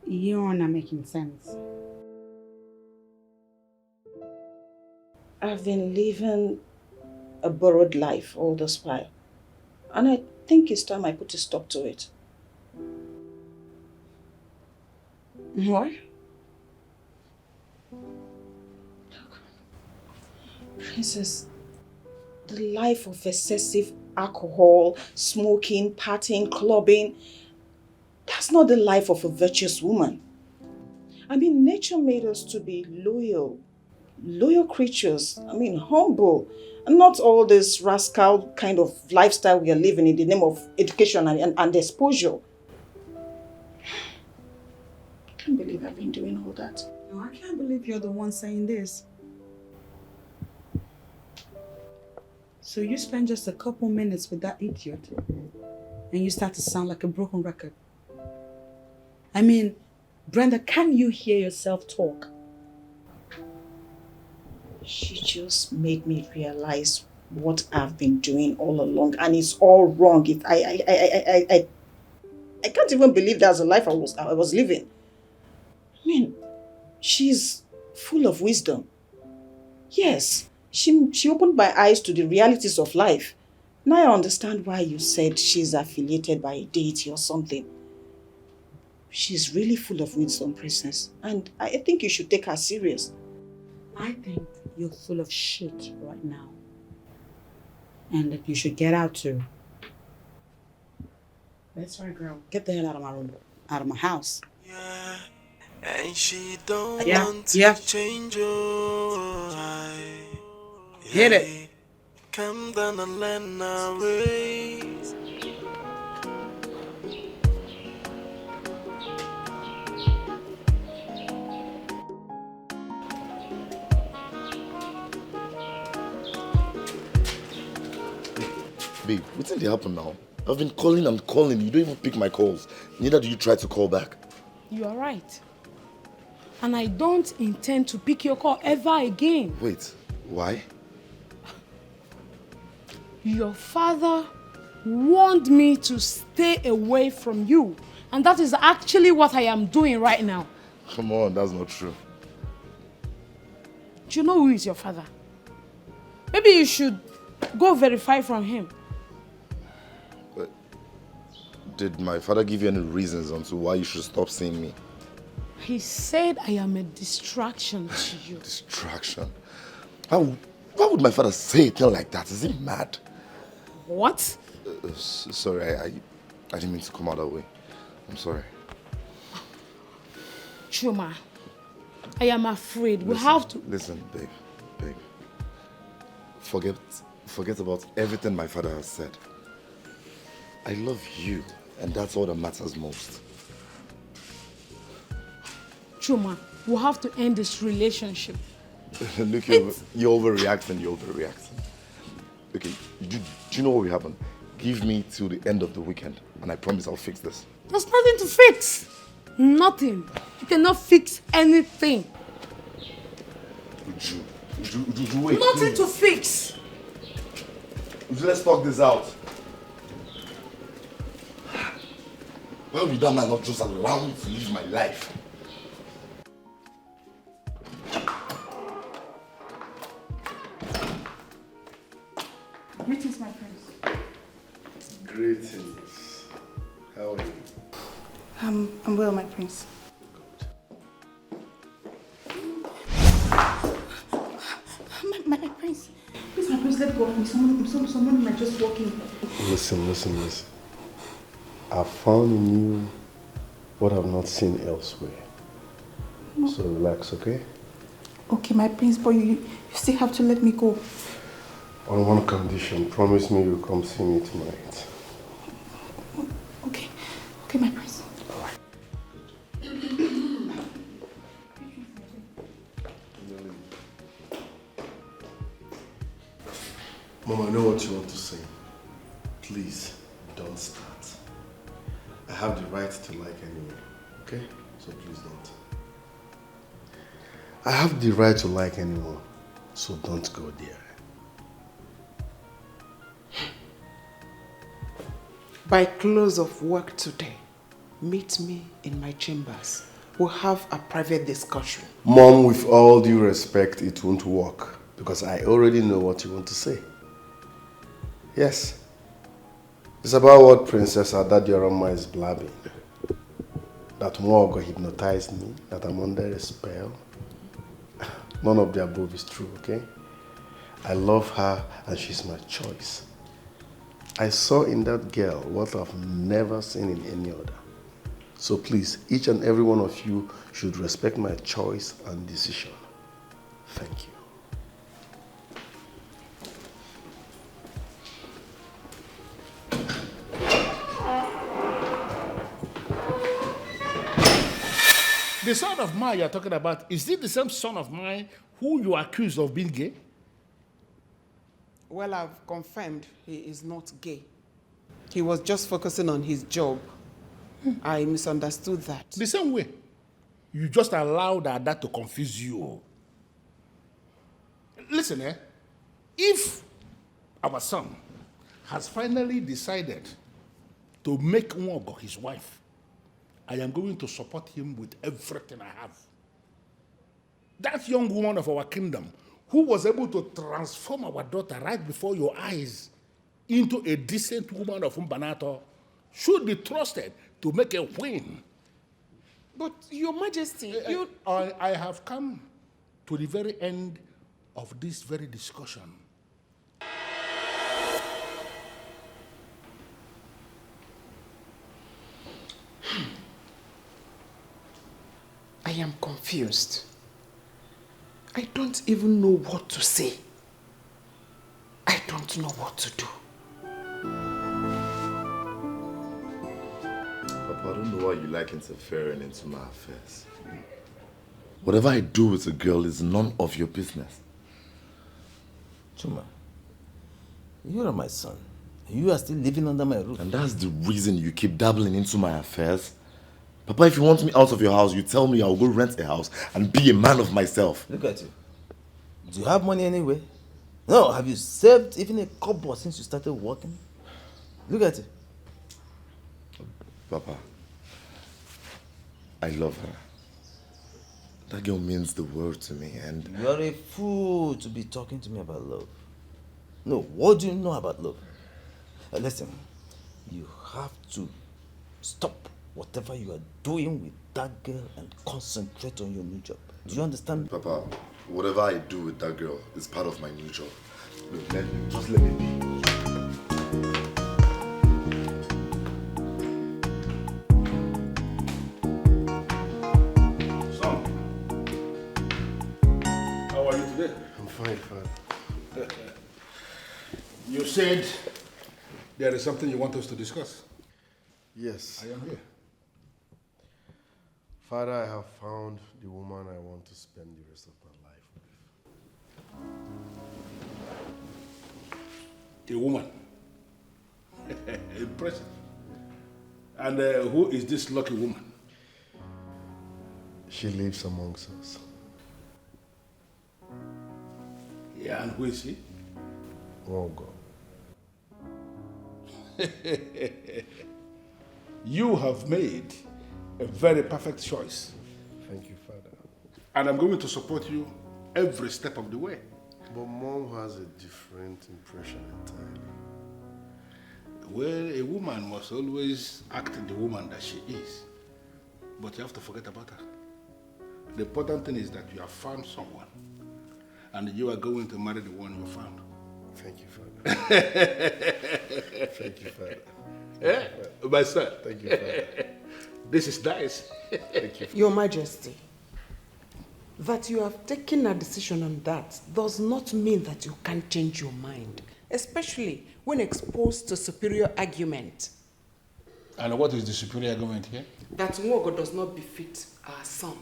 You're not making sense. I've been living a borrowed life all this while. And I think it's time I put a stop to it. What? Princess, the life of excessive alcohol, smoking, partying, clubbing, that's not the life of a virtuous woman. I mean, nature made us to be loyal creatures. I mean, humble. And not all this rascal kind of lifestyle we are living in the name of education and exposure. I can't believe I've been doing all that. No, I can't believe you're the one saying this. So you spend just a couple minutes with that idiot and you start to sound like a broken record. I mean, Brenda, can you hear yourself talk? She just made me realize what I've been doing all along, and it's all wrong. I can't even believe that's the life I was living. I mean, she's full of wisdom. Yes, she opened my eyes to the realities of life. Now I understand why you said she's affiliated by a deity or something. She's really full of wisdom, Princess, and I think you should take her serious. I think you're full of shit right now. And that you should get out too. That's right, girl. Get the hell out of my room. Out of my house. Yeah, and she don't Yeah, want to yeah. change your Hit it. Come down and learn our ways. Babe, what's in the happen now? I've been calling and calling. You don't even pick my calls. Neither do you try to call back. You are right. And I don't intend to pick your call ever again. Wait, why? Your father warned me to stay away from you. And that is actually what I am doing right now. Come on, that's not true. Do you know who is your father? Maybe you should go verify from him. Did my father give you any reasons on to why you should stop seeing me? He said I am a distraction to you. Distraction? Why would my father say a thing like that? Is he mad? What? Sorry, I didn't mean to come out that way. I'm sorry. Chuma, I am afraid we have to... Listen, babe. Forget about everything my father has said. I love you, and that's all that matters most. Chuma, we have to end this relationship. Look, you're overreacting. Okay, do you know what will happen? Give me till the end of the weekend, and I promise I'll fix this. There's nothing to fix. Nothing. You cannot fix anything. Uju, wait. Nothing to fix. Uju, let's talk this out. Why would that man not just allow me to live my life? Greetings, my friends. Greetings. How are you? I'm well, my prince. My prince. Please, my prince, let go of me. Someone might just walk in. Listen. I found in you what I've not seen elsewhere. No. So relax, okay? Okay, my prince, but you still have to let me go. On one condition, promise me you'll come see me tonight. Okay, my prince. Mom, I know what you want to say. Please, don't start. I have the right to like anyone, okay? So please don't. I have the right to like anyone, so don't go there. By close of work today, meet me in my chambers. We'll have a private discussion. Mom, with all due respect, it won't work because I already know what you want to say. Yes. It's about what Princess Adorama is blabbing. That Mogo hypnotized me, that I'm under a spell. None of the above is true, okay? I love her and she's my choice. I saw in that girl what I've never seen in any other. So please, each and every one of you should respect my choice and decision. Thank you. The son of mine you're talking about, is it the same son of mine who you accuse of being gay? Well, I've confirmed he is not gay. He was just focusing on his job. I misunderstood that. The same way. You just allowed that to confuse you. Listen, if our son has finally decided to make Nwogo his wife, I am going to support him with everything I have. That young woman of our kingdom who was able to transform our daughter right before your eyes into a decent woman of Mbanato should be trusted to make a queen. But, Your Majesty, I have come to the very end of this very discussion. I am confused. I don't even know what to say. I don't know what to do. Papa, I don't know why you like interfering into my affairs. Whatever I do with a girl is none of your business. Chuma, you are my son. You are still living under my roof. And that's the reason you keep dabbling into my affairs? Papa, if you want me out of your house, you tell me I'll go rent a house and be a man of myself. Look at you. Do you have money anyway? No, have you saved even a kobo since you started working? Look at it. Papa, I love her. That girl means the world to me and... You are a fool to be talking to me about love. No, what do you know about love? Listen, you have to stop whatever you are doing with that girl and concentrate on your new job. Do you understand? Papa, whatever I do with that girl is part of my new job. Look, just let me be. Son, how are you today? I'm fine, Father. You said there is something you want us to discuss. Yes. I am here. Father, I have found the woman I want to spend the rest of my life with. A woman. Impressive. And who is this lucky woman? She lives amongst us. Yeah, and who is she? Nwogo. You have made a very perfect choice. Thank you, Father. And I'm going to support you every step of the way. But Mom has a different impression entirely. Well, a woman must always act the woman that she is. But you have to forget about her. The important thing is that you have found someone. And you are going to marry the one you found. Thank you, Father. Thank you, Father. Yeah, my son. Thank you, Father. This is nice. Thank you. Your Majesty, that you have taken a decision on that does not mean that you can't change your mind, especially when exposed to superior argument. And what is the superior argument here? That Nwogo does not befit our son.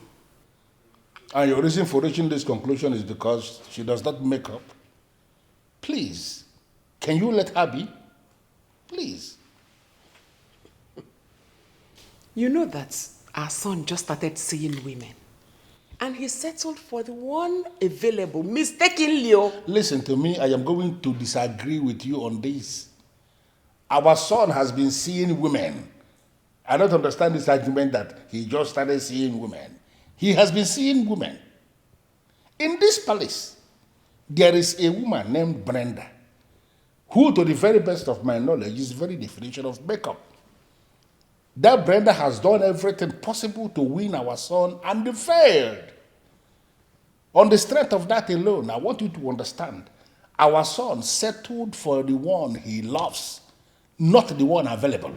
And your reason for reaching this conclusion is because she does not make up? Please, can you let her be? Please. You know that our son just started seeing women. And he settled for the one available, mistakenly. Listen to me, I am going to disagree with you on this. Our son has been seeing women. I don't understand this argument that he just started seeing women. He has been seeing women. In this palace, there is a woman named Brenda, who, to the very best of my knowledge, is the very definition of makeup. That Brenda has done everything possible to win our son and failed. On the strength of that alone, I want you to understand, our son settled for the one he loves, not the one available.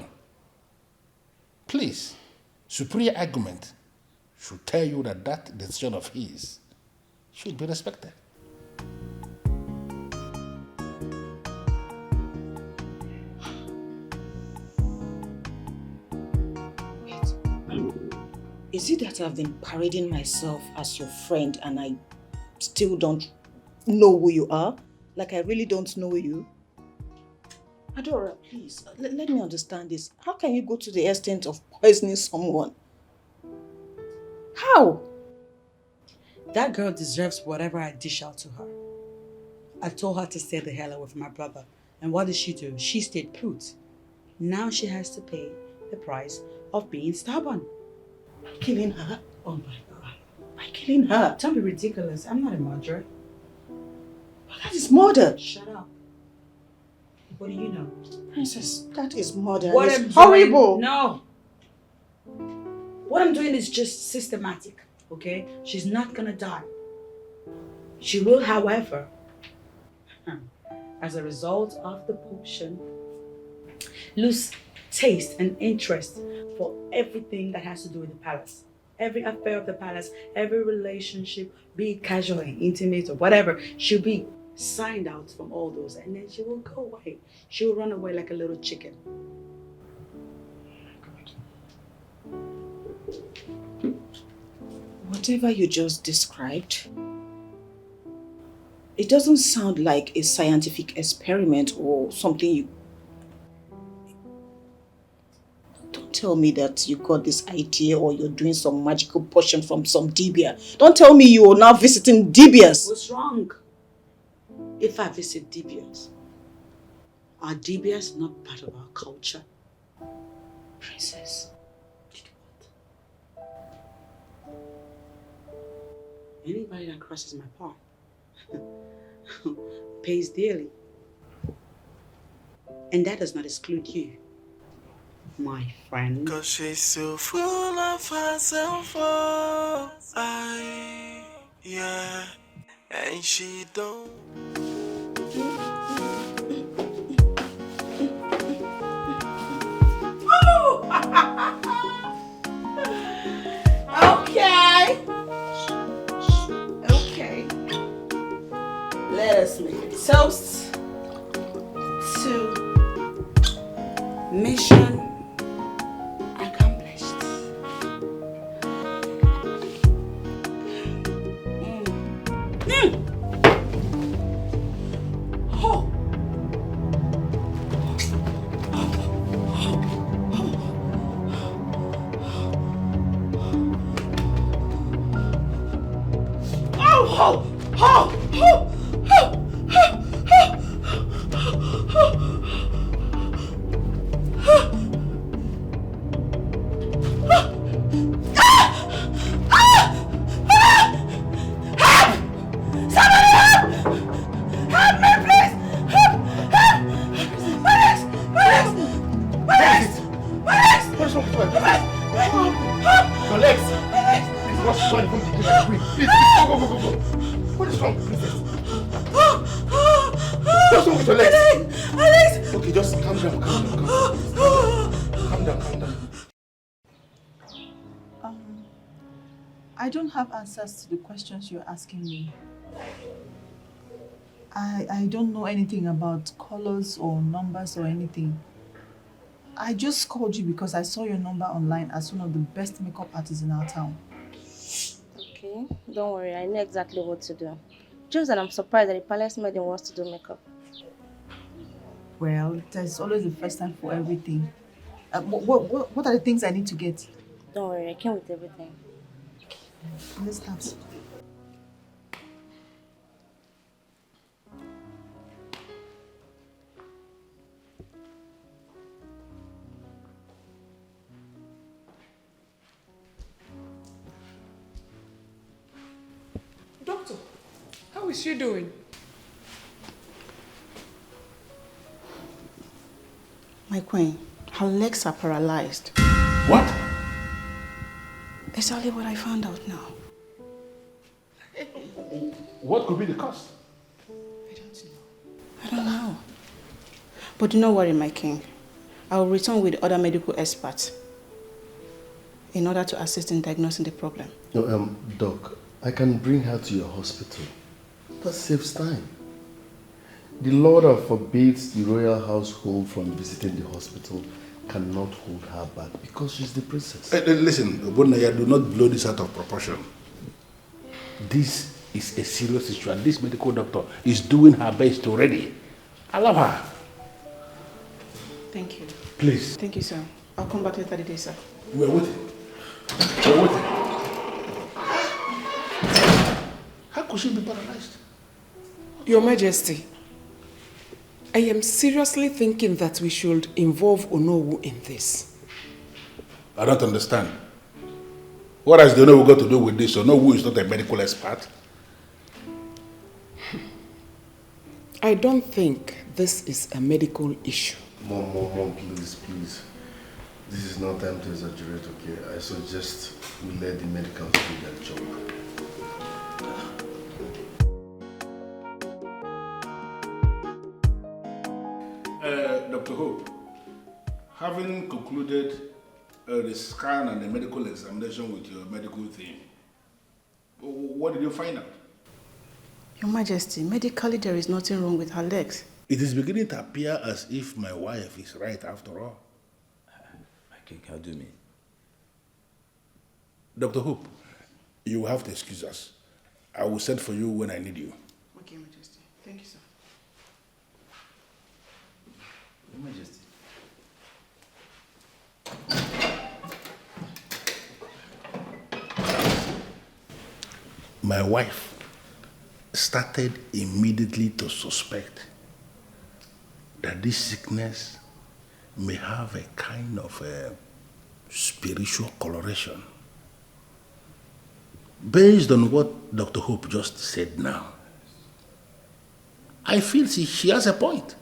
Please, superior argument should tell you that that decision of his should be respected. Is it that I've been parading myself as your friend and I still don't know who you are? Like I really don't know you? Adora, please, let me understand this. How can you go to the extent of poisoning someone? How? That girl deserves whatever I dish out to her. I told her to stay the hell away from my brother. And what did she do? She stayed put. Now she has to pay the price of being stubborn. By killing her? Oh my God. By killing her? Don't be ridiculous. I'm not a murderer. But that is murder. Shut up. What do you know? Princess, that is murder. What it's I'm horrible. Doing, no. What I'm doing is just systematic, okay? She's not gonna die. She will, however, as a result of the potion, lose taste and interest for everything that has to do with the palace. Every affair of the palace, every relationship, be it casual and intimate or whatever, she'll be signed out from all those, and then she will go away. She will run away like a little chicken. Whatever you just described, it doesn't sound like a scientific experiment or something you... Don't tell me that you got this idea or you're doing some magical potion from some dibia. Don't tell me you're now visiting dibias. What's wrong if I visit dibias? Are dibias not part of our culture? Princess. Anybody that crosses my path pays dearly. And that does not exclude you, my friend. 'Cause she's so full of herself, oh, yeah, and she don't. Okay. Okay. Let us make a toast to mission accomplished. Oh. Oh, oh, oh, I don't have answers to the questions you're asking me. I don't know anything about colors or numbers or anything. I just called you because I saw your number online as one of the best makeup artists in our town. Okay, don't worry, I know exactly what to do. Just that I'm surprised that the palace maiden wants to do makeup. Well, there's always a first time for everything. What are the things I need to get? Don't worry, I came with everything. Let's start. How is she doing? My queen, her legs are paralyzed. What? Exactly what I found out now. What could be the cause? I don't know. But do not worry, my king. I will return with other medical experts in order to assist in diagnosing the problem. No, Doc, I can bring her to your hospital. That saves time. The law that forbids the royal household from visiting the hospital cannot hold her back because she's the princess. Listen, Obonaya, do not blow this out of proportion. This is a serious issue and this medical doctor is doing her best already. Allow her. Thank you. Please. Thank you, sir. I'll come back later today, sir. We're waiting. We're waiting. How could she be paralyzed? Your Majesty, I am seriously thinking that we should involve Onowu in this. I don't understand. What has the Onowu got to do with this? Onowu is not a medical expert. I don't think this is a medical issue. Mom, please. This is not time to exaggerate, okay? I suggest we let the medicals do their job. Dr. Hope, having concluded the scan and the medical examination with your medical team, what did you find out? Your Majesty, medically there is nothing wrong with her legs. It is beginning to appear as if my wife is right after all. My king, how do you mean? Dr. Hope, you will have to excuse us. I will send for you when I need you. Okay, Majesty. Thank you, sir. Your Majesty. My wife started immediately to suspect that this sickness may have a kind of a spiritual coloration. Based on what Dr. Hope just said now, I feel she has a point.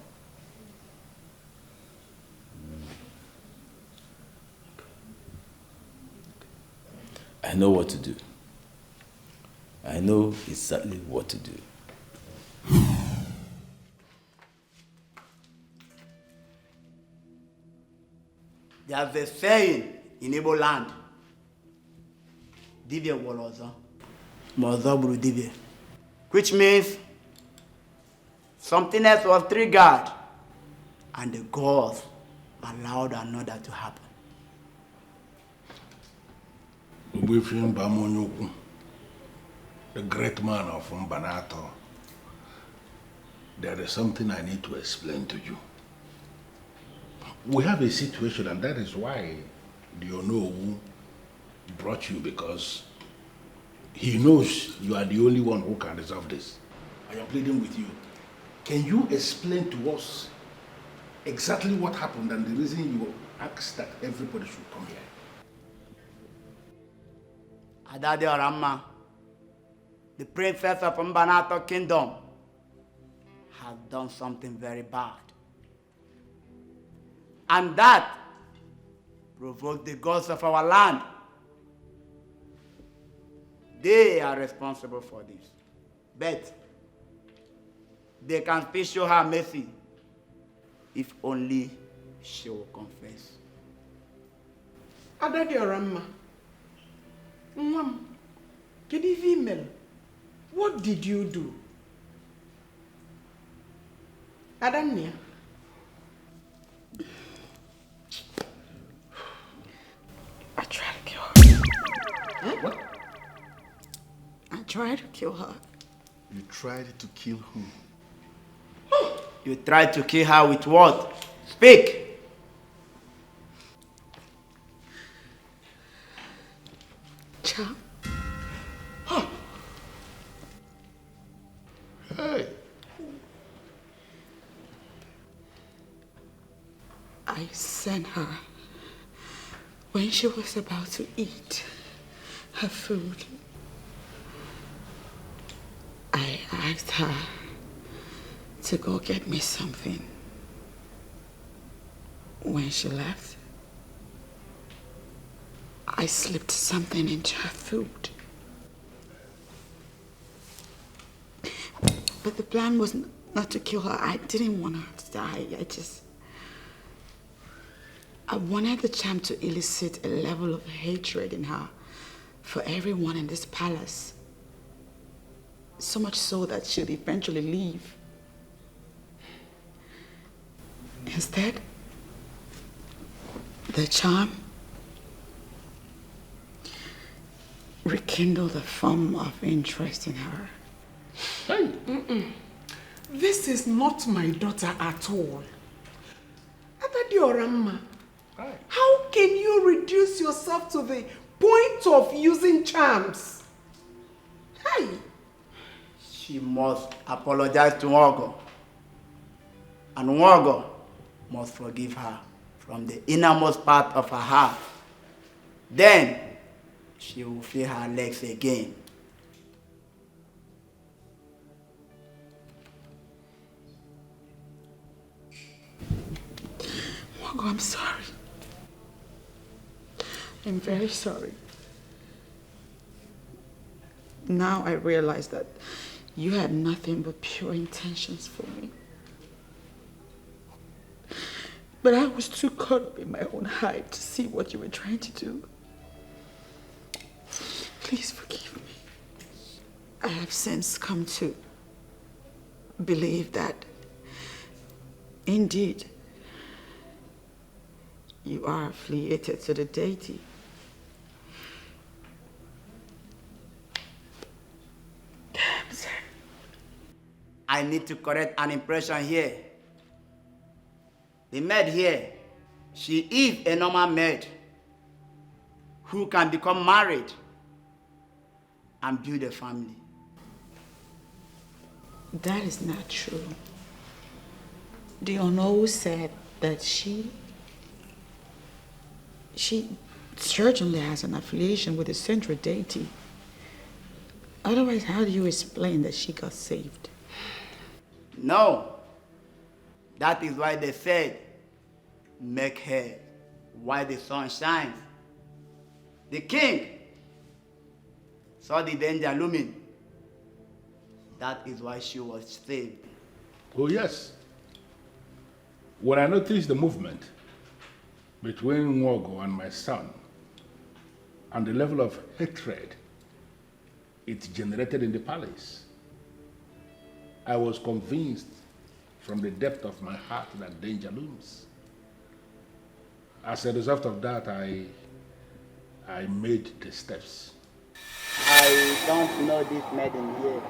I know what to do. I know exactly what to do. There's a saying in Igbo land, Dibia Wolozo, Mozo Buru Dibia, which means something else was triggered and the gods allowed another to happen. The great man of Mbanato, there is something I need to explain to you. We have a situation, and that is why the Onowu brought you, because he knows you are the only one who can resolve this. I am pleading with you. Can you explain to us exactly what happened and the reason you asked that everybody should come here? Adorama, the princess of Mbanato Kingdom, has done something very bad. And that provoked the gods of our land. They are responsible for this. But they can still show her mercy if only she will confess. Adorama, Mom, can you email? What did you do? Adamnia. I tried to kill her. Huh? What? I tried to kill her. You tried to kill who? You tried to kill her with what? Speak! Cha. Hey. I sent her when she was about to eat her food. I asked her to go get me something. When she left, I slipped something into her food. But the plan was not to kill her. I didn't want her to die. I wanted the charm to elicit a level of hatred in her for everyone in this palace. So much so that she'd eventually leave. Instead, the charm rekindled a form of interest in her. This is not my daughter at all. Adorama, how can you reduce yourself to the point of using charms? Hey! She must apologize to Nwogo. And Nwogo must forgive her from the innermost part of her heart. Then she will feel her legs again. Nwogo, I'm sorry. I'm very sorry. Now I realize that you had nothing but pure intentions for me. But I was too caught up in my own hype to see what you were trying to do. Please forgive me. I have since come to believe that, indeed, you are affiliated to the deity. I need to correct an impression here. The maid here, she is a normal maid who can become married and build a family. That is not true. The Ono said that she certainly has an affiliation with the central deity. Otherwise, how do you explain that she got saved? No. That is why they said, make her while the sun shines. The king saw the danger looming. That is why she was saved. Oh, yes. When I noticed the movement between Nwogo and my son, and the level of hatred it generated in the palace, I was convinced from the depth of my heart that danger looms. As a result of that, I made the steps. I don't know this maiden here,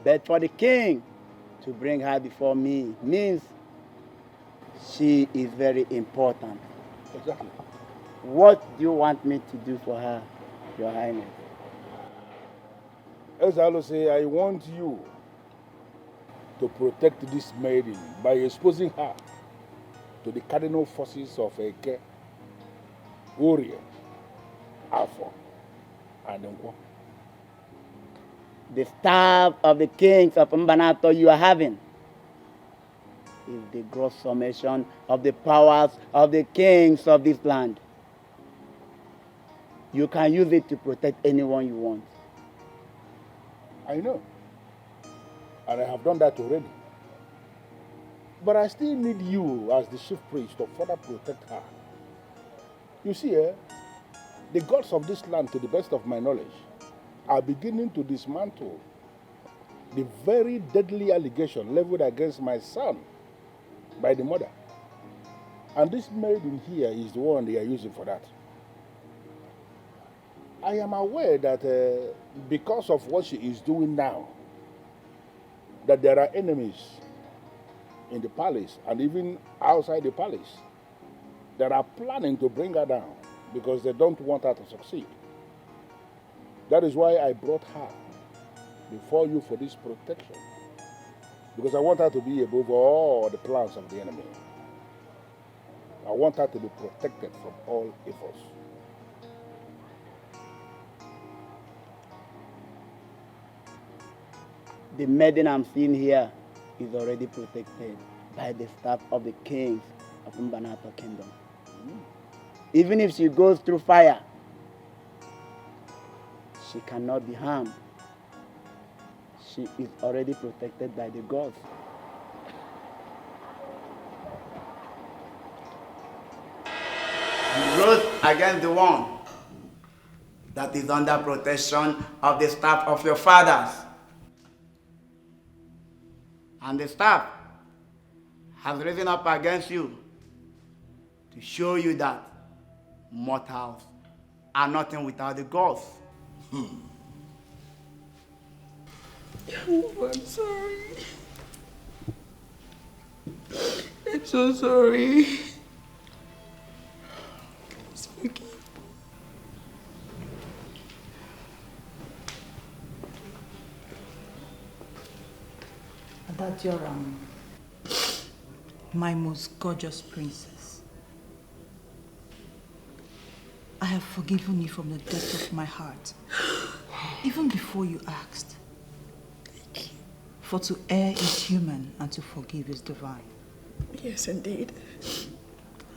but for the king to bring her before me means she is very important. Exactly. What do you want me to do for her, Your Highness? As I always say, I want you to protect this maiden by exposing her to the cardinal forces of Eke, Warrior, Afo, and Nkwo. The staff of the kings of Mbanato you are having is the gross summation of the powers of the kings of this land. You can use it to protect anyone you want. I know. And I have done that already. But I still need you as the chief priest to further protect her. You see, the gods of this land, to the best of my knowledge, are beginning to dismantle the very deadly allegation leveled against my son by the mother. And this maiden here is the one they are using for that. I am aware that because of what she is doing now, that there are enemies in the palace and even outside the palace that are planning to bring her down because they don't want her to succeed. That is why I brought her before you for this protection. Because I want her to be above all the plans of the enemy. I want her to be protected from all evils. The maiden I'm seeing here is already protected by the staff of the kings of Mbanato Kingdom. Even if she goes through fire, she cannot be harmed. She is already protected by the gods. You rose against the one that is under protection of the staff of your fathers. And the staff has risen up against you to show you that mortals are nothing without the gods. I'm sorry. I'm so sorry. Please forgive me. Adorama, my most gorgeous princess. I have forgiven you from the depth of my heart, even before you asked. For to err is human and to forgive is divine. Yes, indeed.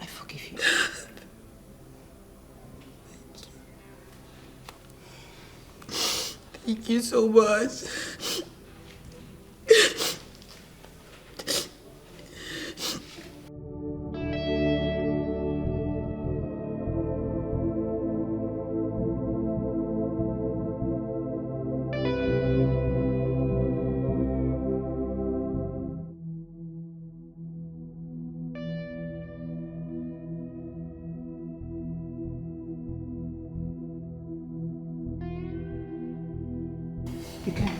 I forgive you. Thank you so much. You can.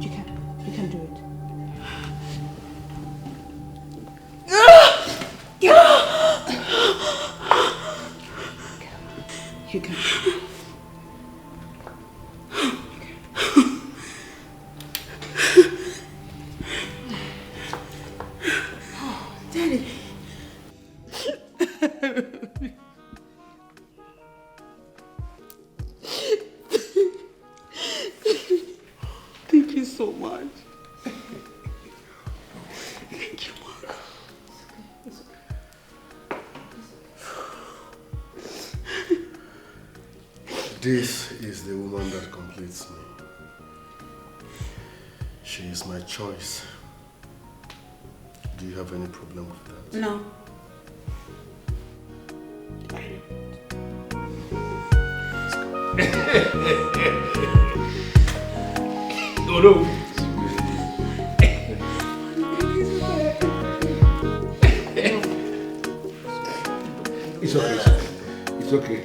You can do it. You can. Daddy. Thank you so much. Thank you, Mom. This is the woman that completes me. She is my choice. Do you have any problem with that? No. Oh no. It's okay. It's okay.